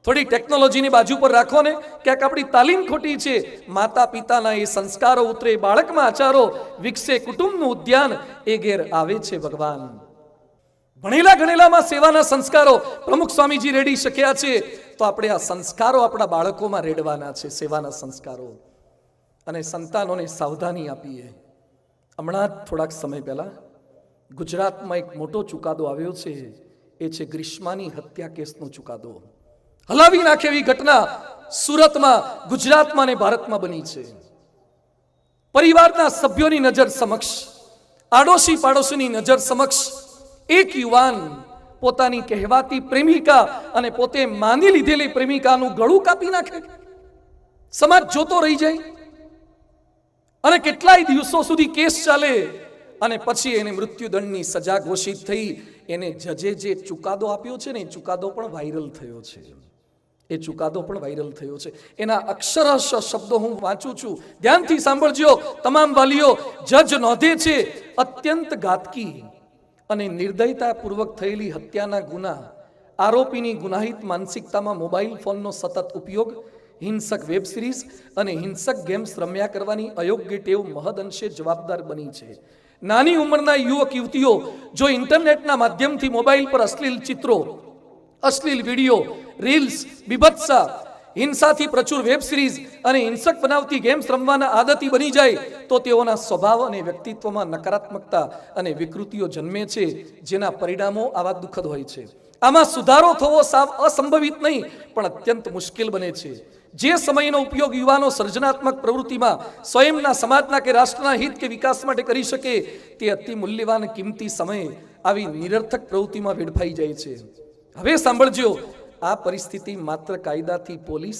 થોડી ટેકનોલોજીની બાજુ પર રાખો ને. ક્યાંક આપણી તાલીમ ખોટી છે. માતા પિતાના એ સંસ્કારો ઉતરે, બાળકમાં આચારો વિકસે, કુટુંબનું ઉદ્યાન એ ઘેર આવે છે ભગવાન. ભણેલા ગણેલામાં સેવાના સંસ્કારો પ્રમુખ સ્વામીજી રેડી શક્યા છે, તો આપણે આ સંસ્કારો આપણા બાળકોમાં રેડવાના છે, સેવાના સંસ્કારો. અને સંતાનોને સાવધાની આપીએ. હમણાં જ થોડાક સમય પહેલા ગુજરાતમાં એક મોટો ચુકાદો આવ્યો છે, એ છે ગ્રીષ્માની હત્યા કેસનો ચુકાદો. હલાવી નાખે એવી ઘટના સુરતમાં, ગુજરાતમાં અને ભારતમાં બની છે. પરિવારના સભ્યોની નજર સમક્ષ, આડોશી પાડોશીની નજર સમક્ષ એક યુવાન પોતાની કહેવાતી પ્રેમિકા અને પોતે માની લીધેલી પ્રેમિકાનું ગળું કાપી નાખે. સમાજ જોતો રહી જાય અને કેટલાય દિવસો સુધી કેસ ચાલે અને પછી એને મૃત્યુદંડની સજા ઘોષિત થઈ. એને જજે જે ચુકાદો આપ્યો છે ને, એ ચુકાદો પણ વાયરલ થયો છે. એ ચુકાદો પણ વાયરલ થયો છે. એના અક્ષરશ શબ્દો હું વાંચું છું, ધ્યાનથી સાંભળજો તમામ વાલીઓ. જજ નોંધે છે, અત્યંત ઘાતકી અને નિર્દયતાપૂર્વક થયેલી હત્યાના ગુના, આરોપીની ગુનાહિત માનસિકતામાં મોબાઈલ ફોનનો સતત ઉપયોગ, હિંસક વેબ સિરીઝ અને હિંસક ગેમ્સ રમ્યા કરવાની અયોગ્ય ટેવ મહદઅંશે જવાબદાર બની છે. નાની ઉંમરના યુવક યુવતીઓ જો ઇન્ટરનેટના માધ્યમથી મોબાઈલ પર અશ્લીલ ચિત્રો, અશ્લીલ વિડીયો, રીલ્સ, બીભત્સા, હિંસાથી પ્રચુર વેબ સિરીઝ અને હિંસક બનાવતી ગેમ્સ રમવાના આદતી બની જાય તો તેઓના સ્વભાવ અને વ્યક્તિત્વમાં નકારાત્મકતા અને વિકૃતિઓ જન્મે છે, જેના પરિણામો આવા દુઃખદ હોય છે. આમાં સુધારો થવો સાવ અસંભવિત નહીં પણ અત્યંત મુશ્કેલ બને છે. જે સમયનો ઉપયોગ યુવાનો સર્જનાત્મક પ્રવૃત્તિમાં સ્વયંના, સમાજના કે રાષ્ટ્રના હિત કે વિકાસ માટે કરી શકે, તે અતિ મૂલ્યવાન કિંમતી સમય આવી નિરર્થક પ્રવૃત્તિમાં વેડફાઈ જાય છે. હવે સાંભળજો, આ પરિસ્થિતિ માત્ર કાયદાથી, પોલીસ,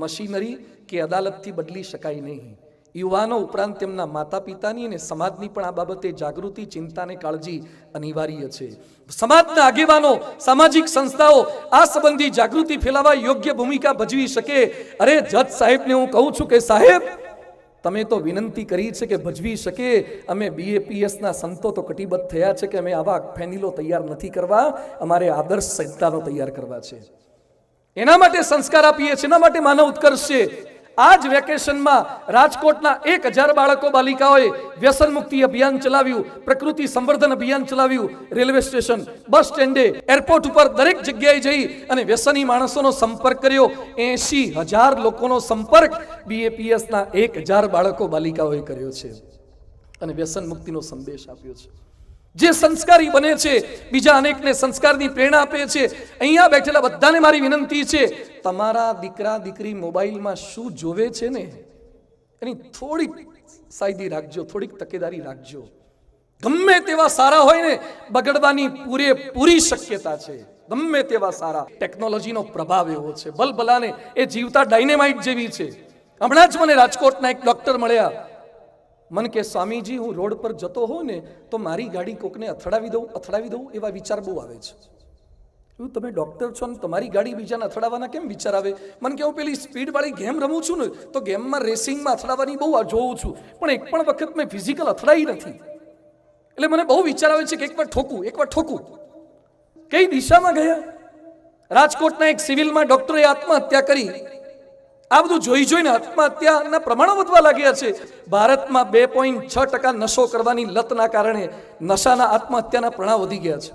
મશીનરી કે અદાલતથી બદલી શકાય નહીં. યુવાનો ઉપરાંત તેમના માતા પિતાની અને સમાજની પણ આ બાબતે જાગૃતિ, ચિંતા અને કાળજી અનિવાર્ય છે. સમાજના આગેવાનો, સામાજિક સંસ્થાઓ આ સંબંધી જાગૃતિ ફેલાવવા યોગ્ય ભૂમિકા ભજવી શકે. અરે જજ સાહેબને હું કહું છું કે સાહેબ, તમે તો વિનંતી કરી છે કે ભજવી શકે. અમે BAPSના સંતો તો કટિબદ્ધ થયા છે કે અમે આવા ફેનિલો તૈયાર નથી કરવા, અમારે આદર્શ સંતાનો તૈયાર કરવા છે. એના માટે સંસ્કાર આપીએ છીએ, એના માટે માનવ ઉત્કર્ષ છે. આ જ વેકેશનમાં રાજકોટના 1000 બાળકો બાલિકાઓએ વ્યસન મુક્તિ અભિયાન ચલાવ્યું, પ્રકૃતિ સંવર્ધન અભિયાન ચલાવ્યું. રેલવે સ્ટેશન, બસ સ્ટેન્ડે, એરપોર્ટ ઉપર દરેક જગ્યાએ જઈ અને વ્યસની માણસોનો સંપર્ક કર્યો. 80,000 લોકોનો સંપર્ક BAPSના 1000 બાળકો બાલિકાઓએ કર્યો છે અને વ્યસન મુક્તિનો સંદેશ આપ્યો છે. જે સંસ્કારી બને છે, બીજા અનેકને સંસ્કારની પ્રેરણા આપે છે. અહીંયા બેઠેલા બધાને મારી વિનંતી છે, તમારા દીકરા દીકરી મોબાઈલમાં શું જોવે છે ને એની થોડીક સાયદી રાખજો, થોડીક તકેદારી રાખજો. ગમે તેવા સારા હોય ને, બગડવાની પૂરેપૂરી શક્યતા છે. ગમે તેવા સારા. ટેકનોલોજીનો પ્રભાવ એવો છે, ભલભલાને એ જીવતા ડાયનેમાઇટ જેવી છે. હમણાં જ મને રાજકોટના એક ડોક્ટર મળ્યા. મને કે સ્વામીજી, હું રોડ પર જતો હોઉં ને તો મારી ગાડી કોકને અથડાવી દઉં એવા વિચાર બહુ આવે છે. તમે ડોક્ટર છો ને તમારી ગાડી બીજાને અથડાવવાના કેમ વિચાર આવે? મને કે હું પેલી સ્પીડ વાળી ગેમ રમું છું ને તો ગેમમાં રેસિંગમાં અથડાવવાની બહુ જોઉં છું, પણ એક પણ વખત મેં ફિઝિકલ અથડાઈ નથી. એટલે મને બહુ વિચાર આવે છે કે એકવાર ઠોકું. કઈ દિશામાં ગયા? રાજકોટના એક સિવિલમાં ડોક્ટરે આત્મહત્યા કરી. આ બધું જોઈને આત્મહત્યાના પ્રમાણો વધવા લાગ્યા છે. ભારતમાં 2.6% નશો કરવાની લતના કારણે નશાના આત્મહત્યાના પ્રમાણ વધી ગયા છે.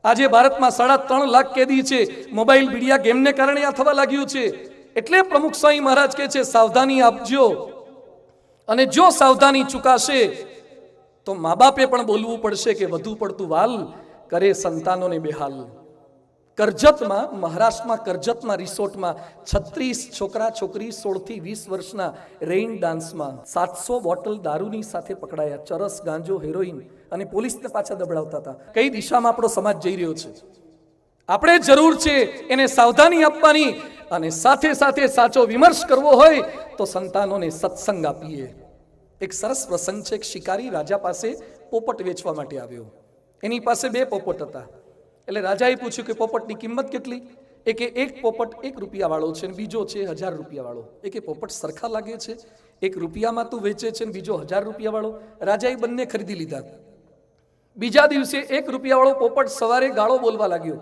આજે ભારતમાં 3.5 લાખ કેદી છે. મોબાઈલ મીડિયા ગેમને કારણે આ થવા લાગ્યું છે. એટલે પ્રમુખ સ્વામી મહારાજ કહે છે, સાવધાની આપજો, અને જો સાવધાની ચૂકાશે તો મા બાપે પણ બોલવું પડશે કે વધુ પડતું વાલ કરે સંતાનોને બેહાલ. કરજતમાં, મહારાષ્ટ્રમાં કરજતમાં રિસોર્ટમાં 36 છોકરા છોકરી 16 થી 20 વર્ષના રેઇન ડાન્સમાં 700 બોટલ દારૂની સાથે પકડાયા. ચરસ, ગાંજો, હેરોઇન, અને પોલીસને પાછા દબડાવતા હતા. કઈ દિશામાં આપણો સમાજ જઈ રહ્યો છે? આપણે જરૂર છે એને સાવધાની આપવાની, અને સાથે સાથે સાચો વિમર્શ કરવો હોય તો સંતાનોને સત્સંગ આપીએ. એક સરસ પ્રસંગ છે. એક શિકારી રાજા પાસે પોપટ વેચવા માટે આવ્યો. એની પાસે 2 પોપટ હતા. એટલે રાજાએ પૂછ્યું કે પોપટની કિંમત કેટલી? એક પોપટ 1 રૂપિયા વાળો છે અને બીજો છે 1000 રૂપિયા વાળો. કે પોપટ સરખા લાગે છે? 1 રૂપિયામાં તું વેચે છે અને બીજો 1000 રૂપિયા વાળો. રાજાએ બંને ખરીદી લીધા. બીજા દિવસે 1 રૂપિયા વાળો પોપટ સવારે ગાળો બોલવા લાગ્યો,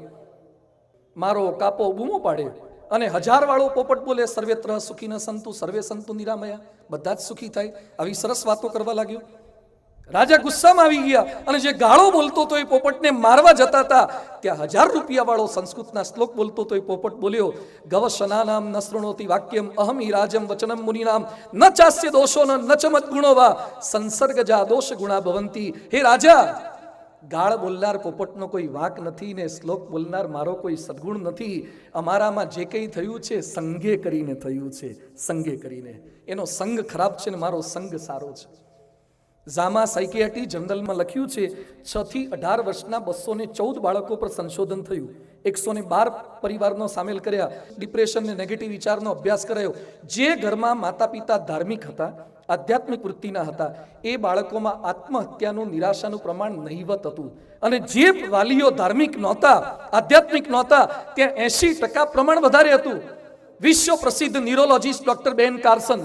મારો કાપો, બૂમો પાડે. અને 1000 વાળો પોપટ બોલે, સર્વેત્ર સુખી ન સંતુ સર્વે સંતુ નિરામયા, બધા જ સુખી થાય. આવી સરસ વાતો કરવા લાગ્યો. રાજા ગુસ્સામાં આવી ગયા અને જે ગાળો બોલતો તો એ પોપટને મારવા જતા હતા, ત્યાં 1000 રૂપિયા વાળો સંસ્કૃતના શ્લોક બોલતો તો એ પોપટ બોલ્યો, ગવશનાનામ ન શૃણોતિ વાક્યમ અહમ હિ રાજમ વચનમ મુનિનામ ન ચાસ્ય દોષો ન ચ મદ્ગુણો વા સંસર્ગજા દોષ ગુણા ભવંતી. હે રાજા, ગાળ બોલનાર પોપટનો કોઈ વાક નથી ને શ્લોક બોલનાર મારો કોઈ સદગુણ નથી. અમારામાં જે કંઈ થયું છે સંગે કરીને થયું છે, સંગે કરીને. એનો સંગ ખરાબ છે ને મારો સંગ સારો છે. ઝામા સાયકિયાટ્રી જનરલમાં લખ્યું છે, 6 થી 18 વર્ષના 214 બાળકો પર સંશોધન થયું. 112 પરિવારનો સામેલ કર્યા. ડિપ્રેશન ને નેગેટિવ વિચારનો અભ્યાસ કરાયો. જે ઘરમાં માતા પિતા ધાર્મિક હતા, આધ્યાત્મિક વૃત્તિના હતા, એ બાળકોમાં આત્મહત્યાનું, નિરાશાનું પ્રમાણ નહીવત હતું. અને જે વાલીઓ ધાર્મિક નહોતા, આધ્યાત્મિક નહોતા, ત્યાં 80% પ્રમાણ વધારે હતું. વિશ્વ પ્રસિદ્ધ ન્યુરોલોજીસ્ટ ડોક્ટર બેન કાર્સન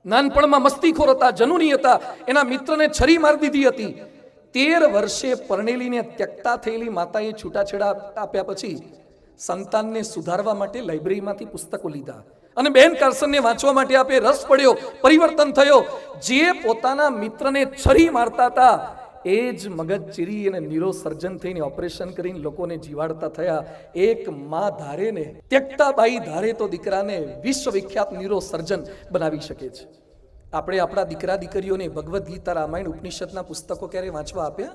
નાનપણમાં મસ્તીખોર હતા, જનૂની હતા. એના મિત્રને છરી મારી દીધી હતી. 13 વર્ષે પરણેલીને ત્યક્તા થયેલી માતાએ છૂટાછેડા આપ્યા પછી સંતાનને સુધારવા માટે લાઇબ્રેરીમાંથી પુસ્તકો લીધા અને બેન કાર્સનને વાંચવા માટે આપે. રસ પડ્યો, પરિવર્તન થયો. જે પોતાના મિત્રને છરી મારતા હતા એ જ મગજ ચીરી અને ન્યુરોસર્જન થઈને ઓપરેશન કરીને લોકોને જીવાડતા થયા. એક માં ધારે ને, ત્યક્તાબાઈ ધારે તો દીકરાને વિશ્વવિખ્યાત ન્યુરોસર્જન બનાવી શકે છે. આપણે આપણા દીકરા દીકરીઓને ભગવદ્ ગીતા, રામાયણ, ઉપનિષદના પુસ્તકો ક્યારે વાંચવા આપ્યા?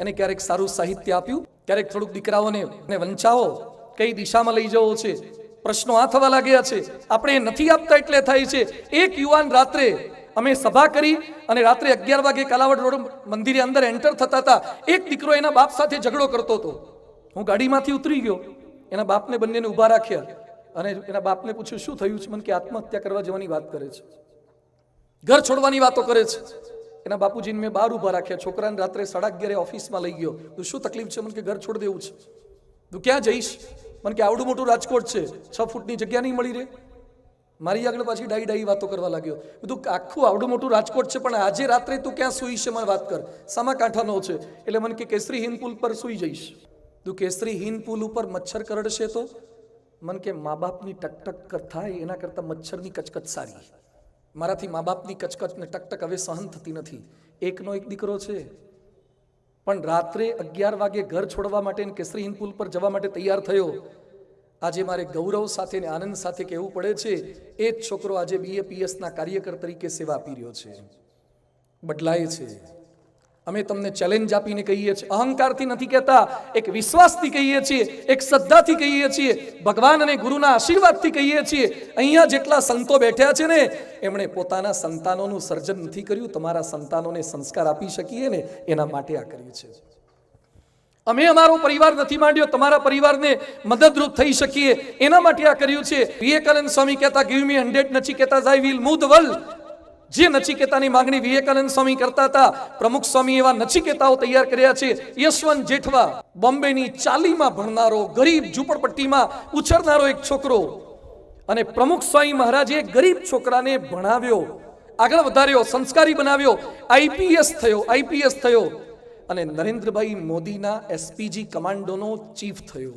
એને ક્યારેક સારું સાહિત્ય આપ્યું? ક્યારેક થોડુંક દીકરાઓને વંચાવો, કઈ દિશામાં લઈ જવો છે? પ્રશ્નો આ થવા લાગ્યા છે. આપણે નથી આપતા એટલે થાય છે. એક યુવાન રાત્રે, અમે સભા કરી અને રાત્રે 11 વાગે કાલાવડ રોડ મંદિરે અંદર એન્ટર થતા હતા. એક દીકરો એના બાપ સાથે ઝઘડો કરતો હતો. હું ગાડીમાંથી ઉતરી ગયો, એના બાપને બંનેને ઊભા રાખ્યા અને એના બાપને પૂછ્યું, શું થયું છે? મને કે આત્મહત્યા કરવા જવાની વાત કરે છે. ઘર છોડવાની વાતો કરે છે. એના બાપુજીને મેં બહાર ઊભા રાખ્યા, છોકરાને રાત્રે 11:30 ઓફિસમાં લઈ ગયો. તું શું તકલીફ છે? મને કે ઘર છોડી દેવું છે. તું ક્યાં જઈશ? મને કે આવડું મોટું રાજકોટ છે, 6 ફૂટની જગ્યા નહીં મળી રહે. મારી આગળ પાછી ડાઈ વાતો કરવા લાગ્યો. બધું આખું આવડું મોટું રાજકોટ છે, પણ આજે રાત્રે તું ક્યાં સૂઈ છે મને વાત કર, સામા કાંઠાનો છે. એટલે મને કે કેસરી હિંદ પુલ પર સૂઈ જઈશ. તું કેસરી હિંદ પુલ ઉપર મચ્છર કરડશે તો? મને કે મા બાપની ટકટક થાય એના કરતાં મચ્છરની કચકચ સારી. મારાથી મા બાપની કચકચ ને ટકટક હવે સહન થતી નથી. એકનો એક દીકરો છે, પણ રાત્રે 11 વાગે ઘર છોડવા માટે કેસરી હિંદ પુલ પર જવા માટે તૈયાર થયો. આજે મારે ગૌરવ સાથે ને આનંદ સાથે કહેવું પડે છે, એ જ છોકરો આજે BAPSના કાર્યકર તરીકે સેવા આપી રહ્યો છે. બદલાય છે. અમે તમને ચેલેન્જ આપીને કહીએ છીએ, અહંકારથી નથી કહેતા, એક વિશ્વાસથી કહીએ છીએ, એક શ્રદ્ધાથી કહીએ છીએ, ભગવાન અને ગુરુના આશીર્વાદથી કહીએ છીએ. અહીંયા જેટલા સંતો બેઠ્યા છે ને, એમણે પોતાના સંતાનોનું સર્જન નથી કર્યું, તમારા સંતાનોને સંસ્કાર આપી શકીએ ને એના માટે આ કર્યું છે. અમે અમારો પરિવાર નથી માંડ્યો, તમારા પરિવારને મદદરૂપ થઈ શકીએ એના માટે આ કર્યું છે. વિવેકાનંદ સ્વામી કહેતા, give me 100 Nachiketas, I will move the world. જે નચિકેતાની માંગણી વિવેકાનંદ સ્વામી કરતા હતા, પ્રમુખ સ્વામી એવા નચિકેતાઓ તૈયાર કર્યા છે. યશવંત જેઠવા, બોમ્બેની ચાલીમાં ભણનારો, ગરીબ ઝૂંપડપટ્ટીમાં ઉછરનારો એક છોકરો, અને પ્રમુખ સ્વામી મહારાજે ગરીબ છોકરાને ભણાવ્યો, આગળ વધાર્યો, સંસ્કારી બનાવ્યો, આઈપીએસ થયો અને નરેન્દ્રભાઈ મોદીના SPG કમાન્ડોનો ચીફ થયો.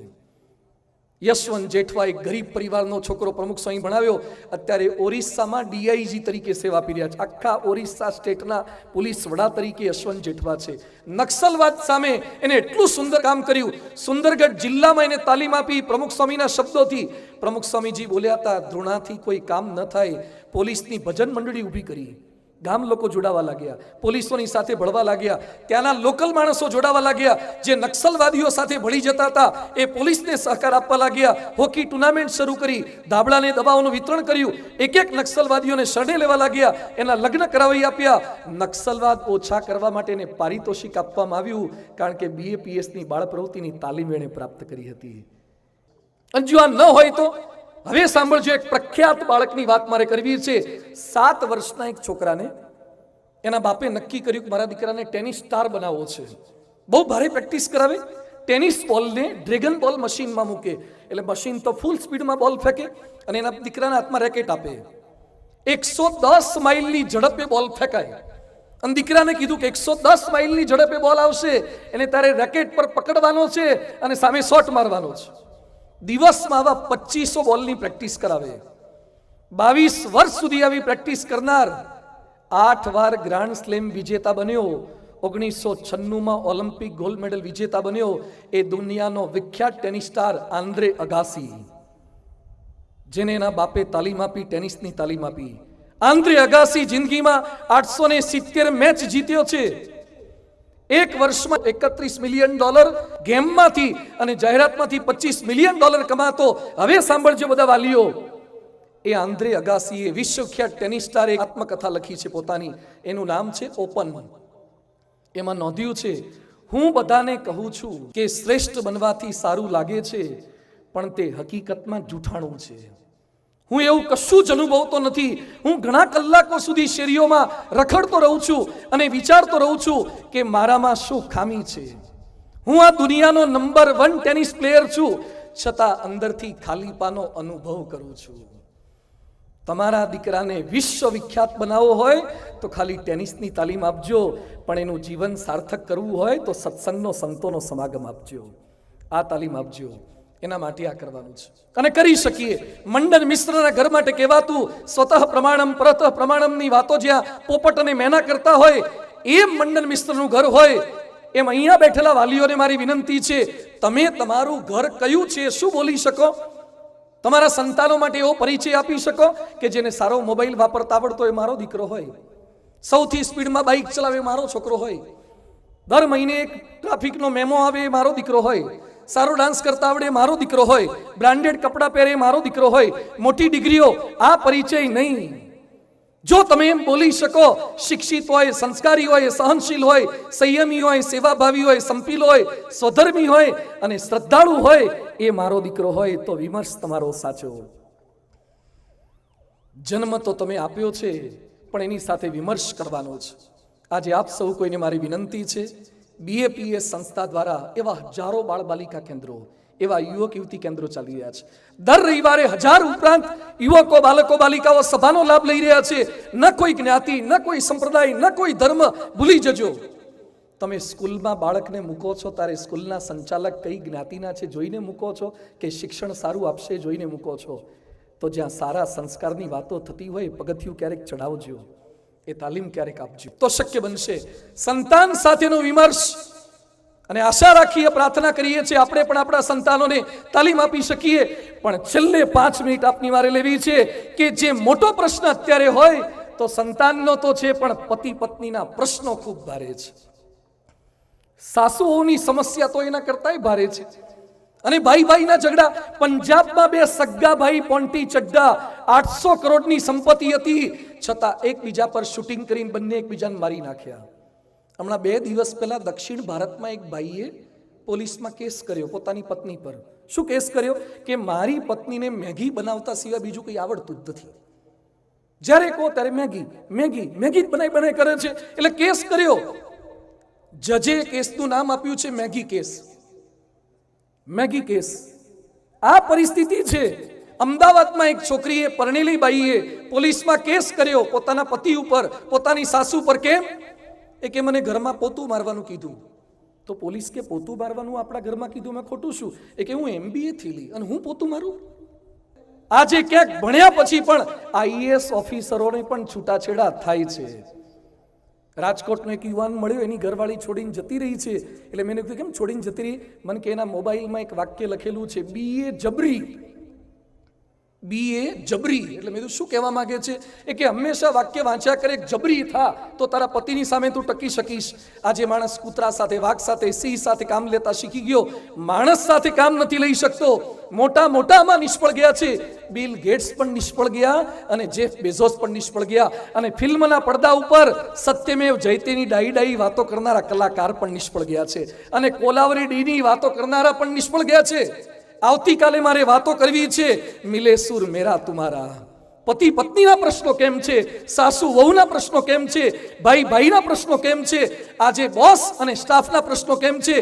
યશવંત જેઠવા એક ગરીબ પરિવારનો છોકરો પ્રમુખ સ્વામી ભણાવ્યો, અત્યારે ઓરિસ્સામાં DIG તરીકે સેવા આપી રહ્યા છે. આખા ઓરિસ્સા સ્ટેટના પોલીસ વડા તરીકે યશવંત જેઠવા છે. નક્સલવાદ સામે એને એટલું સુંદર કામ કર્યું. સુંદરગઢ જિલ્લામાં એને તાલીમ આપી પ્રમુખ સ્વામીના શબ્દોથી. પ્રમુખ સ્વામીજી બોલ્યા હતા, ધૃણાથી કોઈ કામ ન થાય. પોલીસની ભજન મંડળી ઊભી કરી, ગામ લોકો જોડાવા લાગ્યા, પોલીસોની સાથે ભળવા લાગ્યા, ત્યાંના લોકલ માણસો જોડાવા લાગ્યા. જે નક્સલવાદીઓ સાથે ભળી જતા હતા એ પોલીસને સહકાર આપવા લાગ્યા. હોકી ટુર્નામેન્ટ શરૂ કરી, ધાબળાને દવાઓનું વિતરણ કર્યું, એક નક્સલવાદીઓને શરણે લેવા લાગ્યા, એના લગ્ન કરાવી આપ્યા. નક્સલવાદ ઓછા કરવા માટે એને પારિતોષિક આપવામાં આવ્યું, કારણ કે BAPSની બાળ પ્રવૃત્તિની તાલીમ એણે પ્રાપ્ત કરી હતી. અને જો આ ન હોય તો હવે સાંભળજો, એક પ્રખ્યાત બાળકની વાત મારે કરવી છે. 7 વર્ષના એક છોકરાને એના બાપે નક્કી કર્યું કે મારા દીકરાને ટેનિસ સ્ટાર બનાવવો છે. બહુ ભારે પ્રેક્ટિસ કરાવે, ટેનિસ બોલને ડ્રેગન બોલ મશીનમાં મૂકે, એટલે મશીન તો ફૂલ સ્પીડમાં બોલ ફેંકે અને એના દીકરાના હાથમાં રેકેટ આપે. 110 માઇલની ઝડપે બોલ ફેંકાય. અને દીકરાને કીધું કે 110 માઇલની ઝડપે બોલ આવશે, એને તારે રેકેટ પર પકડવાનો છે અને સામે શોટ મારવાનો છે. દિવસમાં આવા 2500 બોલની પ્રેક્ટિસ કરાવે. 22 વર્ષ સુધી આવી પ્રેક્ટિસ કરનાર 8 વાર ગ્રાન્ડ સ્લેમ વિજેતા બન્યો. 1996માં ઓલિમ્પિક ગોલ્ડ મેડલ વિજેતા બન્યો. એ દુનિયાનો વિખ્યાત ટેનિસ સ્ટાર આંદ્રે અગાસી, જેને એના બાપે તાલીમ આપી, ટેનિસની તાલીમ આપી. આંદ્રે અગાસી જિંદગીમાં 870 મેચ જીત્યો છે. એક વર્ષમાં $31 મિલિયન ગેમમાંથી અને જાહેરાતમાંથી $25 મિલિયન કમાતો. હવે સાંભળજો બધા વાલીઓ, એ આંદ્રે અગાસીએ વિશ્વખ્યાત ટેનિસ સ્ટાર એક આત્મકથા લખી છે પોતાની. એનું નામ છે ઓપન. એમાં નોંધ્યું છે, હું બધાને કહું છું કે શ્રેષ્ઠ બનવાથી સારું લાગે છે, પણ તે હકીકતમાં જૂઠાણું છે. હું એવું કશું જ અનુભવતો નથી. હું ઘણા કલાકો સુધી શેરીઓમાં રખડતો રહું છું અને વિચારતો રહું છું કે મારામાં શું ખામી છે. હું આ દુનિયાનો નંબર 1 ટેનિસ પ્લેયર છું, છતાં અંદરથી ખાલીપાનો અનુભવ કરું છું. તમારા દીકરાને વિશ્વવિખ્યાત બનાવવો હોય તો ખાલી ટેનિસની તાલીમ આપજો, પણ એનું જીવન સાર્થક કરવું હોય તો સત્સંગનો, સંતોનો સમાગમ આપજો, આ તાલીમ આપજો. એના માટે આ કરવાનું છે અને કરી શકીએ. મંડન મિશ્રના ઘર માટે કહેવાતું સ્વતઃ પ્રમાણમ પરતઃ પ્રમાણમની વાતો જ્યાં પોપટ અને મેના કરતા હોય, એમ મંડન મિશ્રનું ઘર હોય. એમ અહીંયા બેઠેલા વાલીઓને મારી વિનંતી છે, તમે તમારું ઘર કયું છે શું બોલી શકો? તમારા સંતાનો માટે એવો પરિચય આપી શકો કે જેને સારો મોબાઈલ વાપરતા આવડતો હોય મારો દીકરો હોય, સૌથી સ્પીડમાં બાઇક ચલાવે મારો છોકરો હોય, દર મહિને એક ટ્રાફિકનો મેમો આવે મારો દીકરો હોય, સારો ડાન્સ કરતા આવડે મારો દીકરો હોય, બ્રાન્ડેડ કપડાં પહેરે મારો દીકરો હોય, મોટી ડિગ્રીઓ, આ પરિચય નહીં. જો તમે એમ બોલી શકો, શિક્ષિત હોય, સંસ્કારી હોય, સહનશીલ હોય, સંયમી હોય, સેવાભાવી હોય, સંપીલ હોય, સ્વધર્મી હોય અને શ્રદ્ધાળુ હોય, એ મારો દીકરો હોય, તો વિમર્શ તમારો સાચો. જન્મ તો તમે આપ્યો છે, પણ એની સાથે વિમર્શ કરવાનો છે. આજે આપ સૌ કોઈને મારી વિનંતી છે, BAPS સંસ્થા દ્વારા એવા હજારો બાળ બાલિકા કેન્દ્રો, એવા યુવક યુવતી કેન્દ્રો ચાલી રહ્યા છે. દર રવિવારે 1000 ઉપરાંત યુવકો બાળકો બાલિકાઓ સભાનો લાભ લઈ રહ્યા છે. ન કોઈ જ્ઞાતિ, ન કોઈ સંપ્રદાય, ન કોઈ ધર્મ. ભૂલી જજો, તમે સ્કૂલમાં બાળકને મૂકો છો ત્યારે સ્કૂલના સંચાલક કઈ જ્ઞાતિના છે જોઈને મૂકો છો કે શિક્ષણ સારું આપશે જોઈને મૂકો છો? તો જ્યાં સારા સંસ્કારની વાતો થતી હોય પગથિયું ક્યારેક ચડાવજો, એ તાલીમ ક્યારેક આપજો, તો શક્ય બનશે. સંતાન સાથેનો વિમર્શ, અને આશા રાખીએ, પ્રાર્થના કરીએ છીએ આપણે પણ આપણા સંતાનોને તાલીમ આપી શકીએ. પણ છેલ્લે 5 મિનિટ આપની મારે લેવી છે કે જે મોટો પ્રશ્ન અત્યારે હોય તો સંતાનનો તો છે, પણ પતિ પત્નીના પ્રશ્નો ખૂબ ભારે છે. સાસુઓની સમસ્યા તો એના કરતાંય ભારે છે. અને ભાઈ ભાઈના ઝઘડા. પંજાબમાં 2 સગ્ગા ભાઈ પોન્ટી ચડ્ડા, 800 કરોડની સંપત્તિ હતી, છતાં એકબીજા પર શૂટિંગ કરીને બંને એકબીજાને મારી નાખ્યા. હમણાં 2 દિવસ પહેલા દક્ષિણ ભારતમાં એક ભાઈએ પોલીસમાં કેસ કર્યો પોતાની પત્ની પર. શું કેસ કર્યો? કે મારી પત્નીને મેગી બનાવતા સિવાય બીજું કંઈ આવડતું જ નથી. જ્યારે કહો ત્યારે મેગી મેગી મેગી જ બનાવી કરે છે. એટલે કેસ કર્યો. જજે કેસનું નામ આપ્યું છે મેગી કેસ. Maggi case. આ પરિસ્થિતિ છે. અમદાવાદમાં એક છોકરીએ, પરણેલી બાઈએ પોલીસમાં કેસ કર્યો પોતાના પતિ ઉપર, પોતાની સાસુ પર. કેમ? એ કે મને ઘરમાં પોતું મારવાનું કીધું. તો પોલીસ કે પોતું મારવાનું આપણા ઘરમાં કીધું, મેં ખોટું શું? એ કે હું MBA થયેલી અને હું પોતું મારું? આજે ક્યાંક ભણ્યા પછી પણ IAS ઓફિસરોને પણ છૂટાછેડા થાય છે. રાજકોટનો એક યુવાન મળ્યો, એની ઘરવાળી છોડીને જતી રહી છે. એટલે મેં કીધું કેમ છોડીને જતી રહી? મને કે એના મોબાઈલમાં એક વાક્ય લખેલું છે, BA જબરી. BA જબરી. એટલે મેં કીધું શું કહેવા માંગે છે? એ કે હંમેશા વાક્ય વાંચ્યા કરે, જબરી થા તો તારા પતિની સામે તું ટકી શકીશ. આજે માણસ કૂતરા સાથે, વાઘ સાથે, સિંહ સાથે કામ લેતા શીખી ગયો, માણસ સાથે કામ નથી લઈ શકતો. મોટામાં નિષ્ફળ ગયા છે. બિલ ગેટ્સ પણ નિષ્ફળ ગયા અને જેફ બેઝોસ પણ નિષ્ફળ ગયા. અને ફિલ્મના પડદા ઉપર સત્યમેવ જયતેની ડાઈ વાતો કરનારા કલાકાર પણ નિષ્ફળ ગયા છે. અને કોલાવરી ડીની વાતો કરનારા પણ નિષ્ફળ ગયા છે. આવતીકાલે મારે વાતો કરવી છે મિલે સુર મેરા તુમારા. પતિ પત્નીના પ્રશ્નો કેમ છે? સાસુ વહુના પ્રશ્નો કેમ છે? ભાઈ ભાઈના પ્રશ્નો કેમ છે? આજે બોસ અને સ્ટાફના પ્રશ્નો કેમ છે?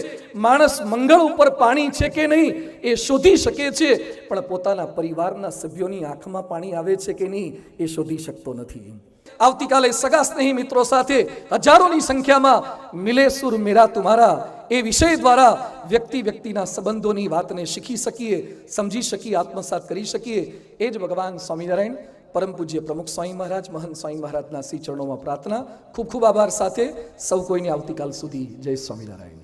માણસ મંગળ ઉપર પાણી છે કે નહીં એ શોધી શકે છે, પણ પોતાના પરિવારના સભ્યોની આંખમાં પાણી આવે છે કે નહીં એ શોધી શકતો નથી. આવતીકાલે સગા સ્નેહી મિત્રો સાથે હજારોની સંખ્યામાં મિલે સુર મેરા તુમારા એ વિષય દ્વારા વ્યક્તિના સંબંધોની વાતને શીખી શકીએ, સમજી શકીએ, આત્મસાત કરી શકીએ. એ જ ભગવાન સ્વામિનારાયણ પરમ પૂજ્ય પ્રમુખ સ્વામી મહારાજ, મહંત સ્વામી મહારાજના શ્રી ચરણોમાં પ્રાર્થના. ખૂબ ખૂબ આભાર સાથે સૌ કોઈને આવતીકાલ સુધી જય સ્વામિનારાયણ.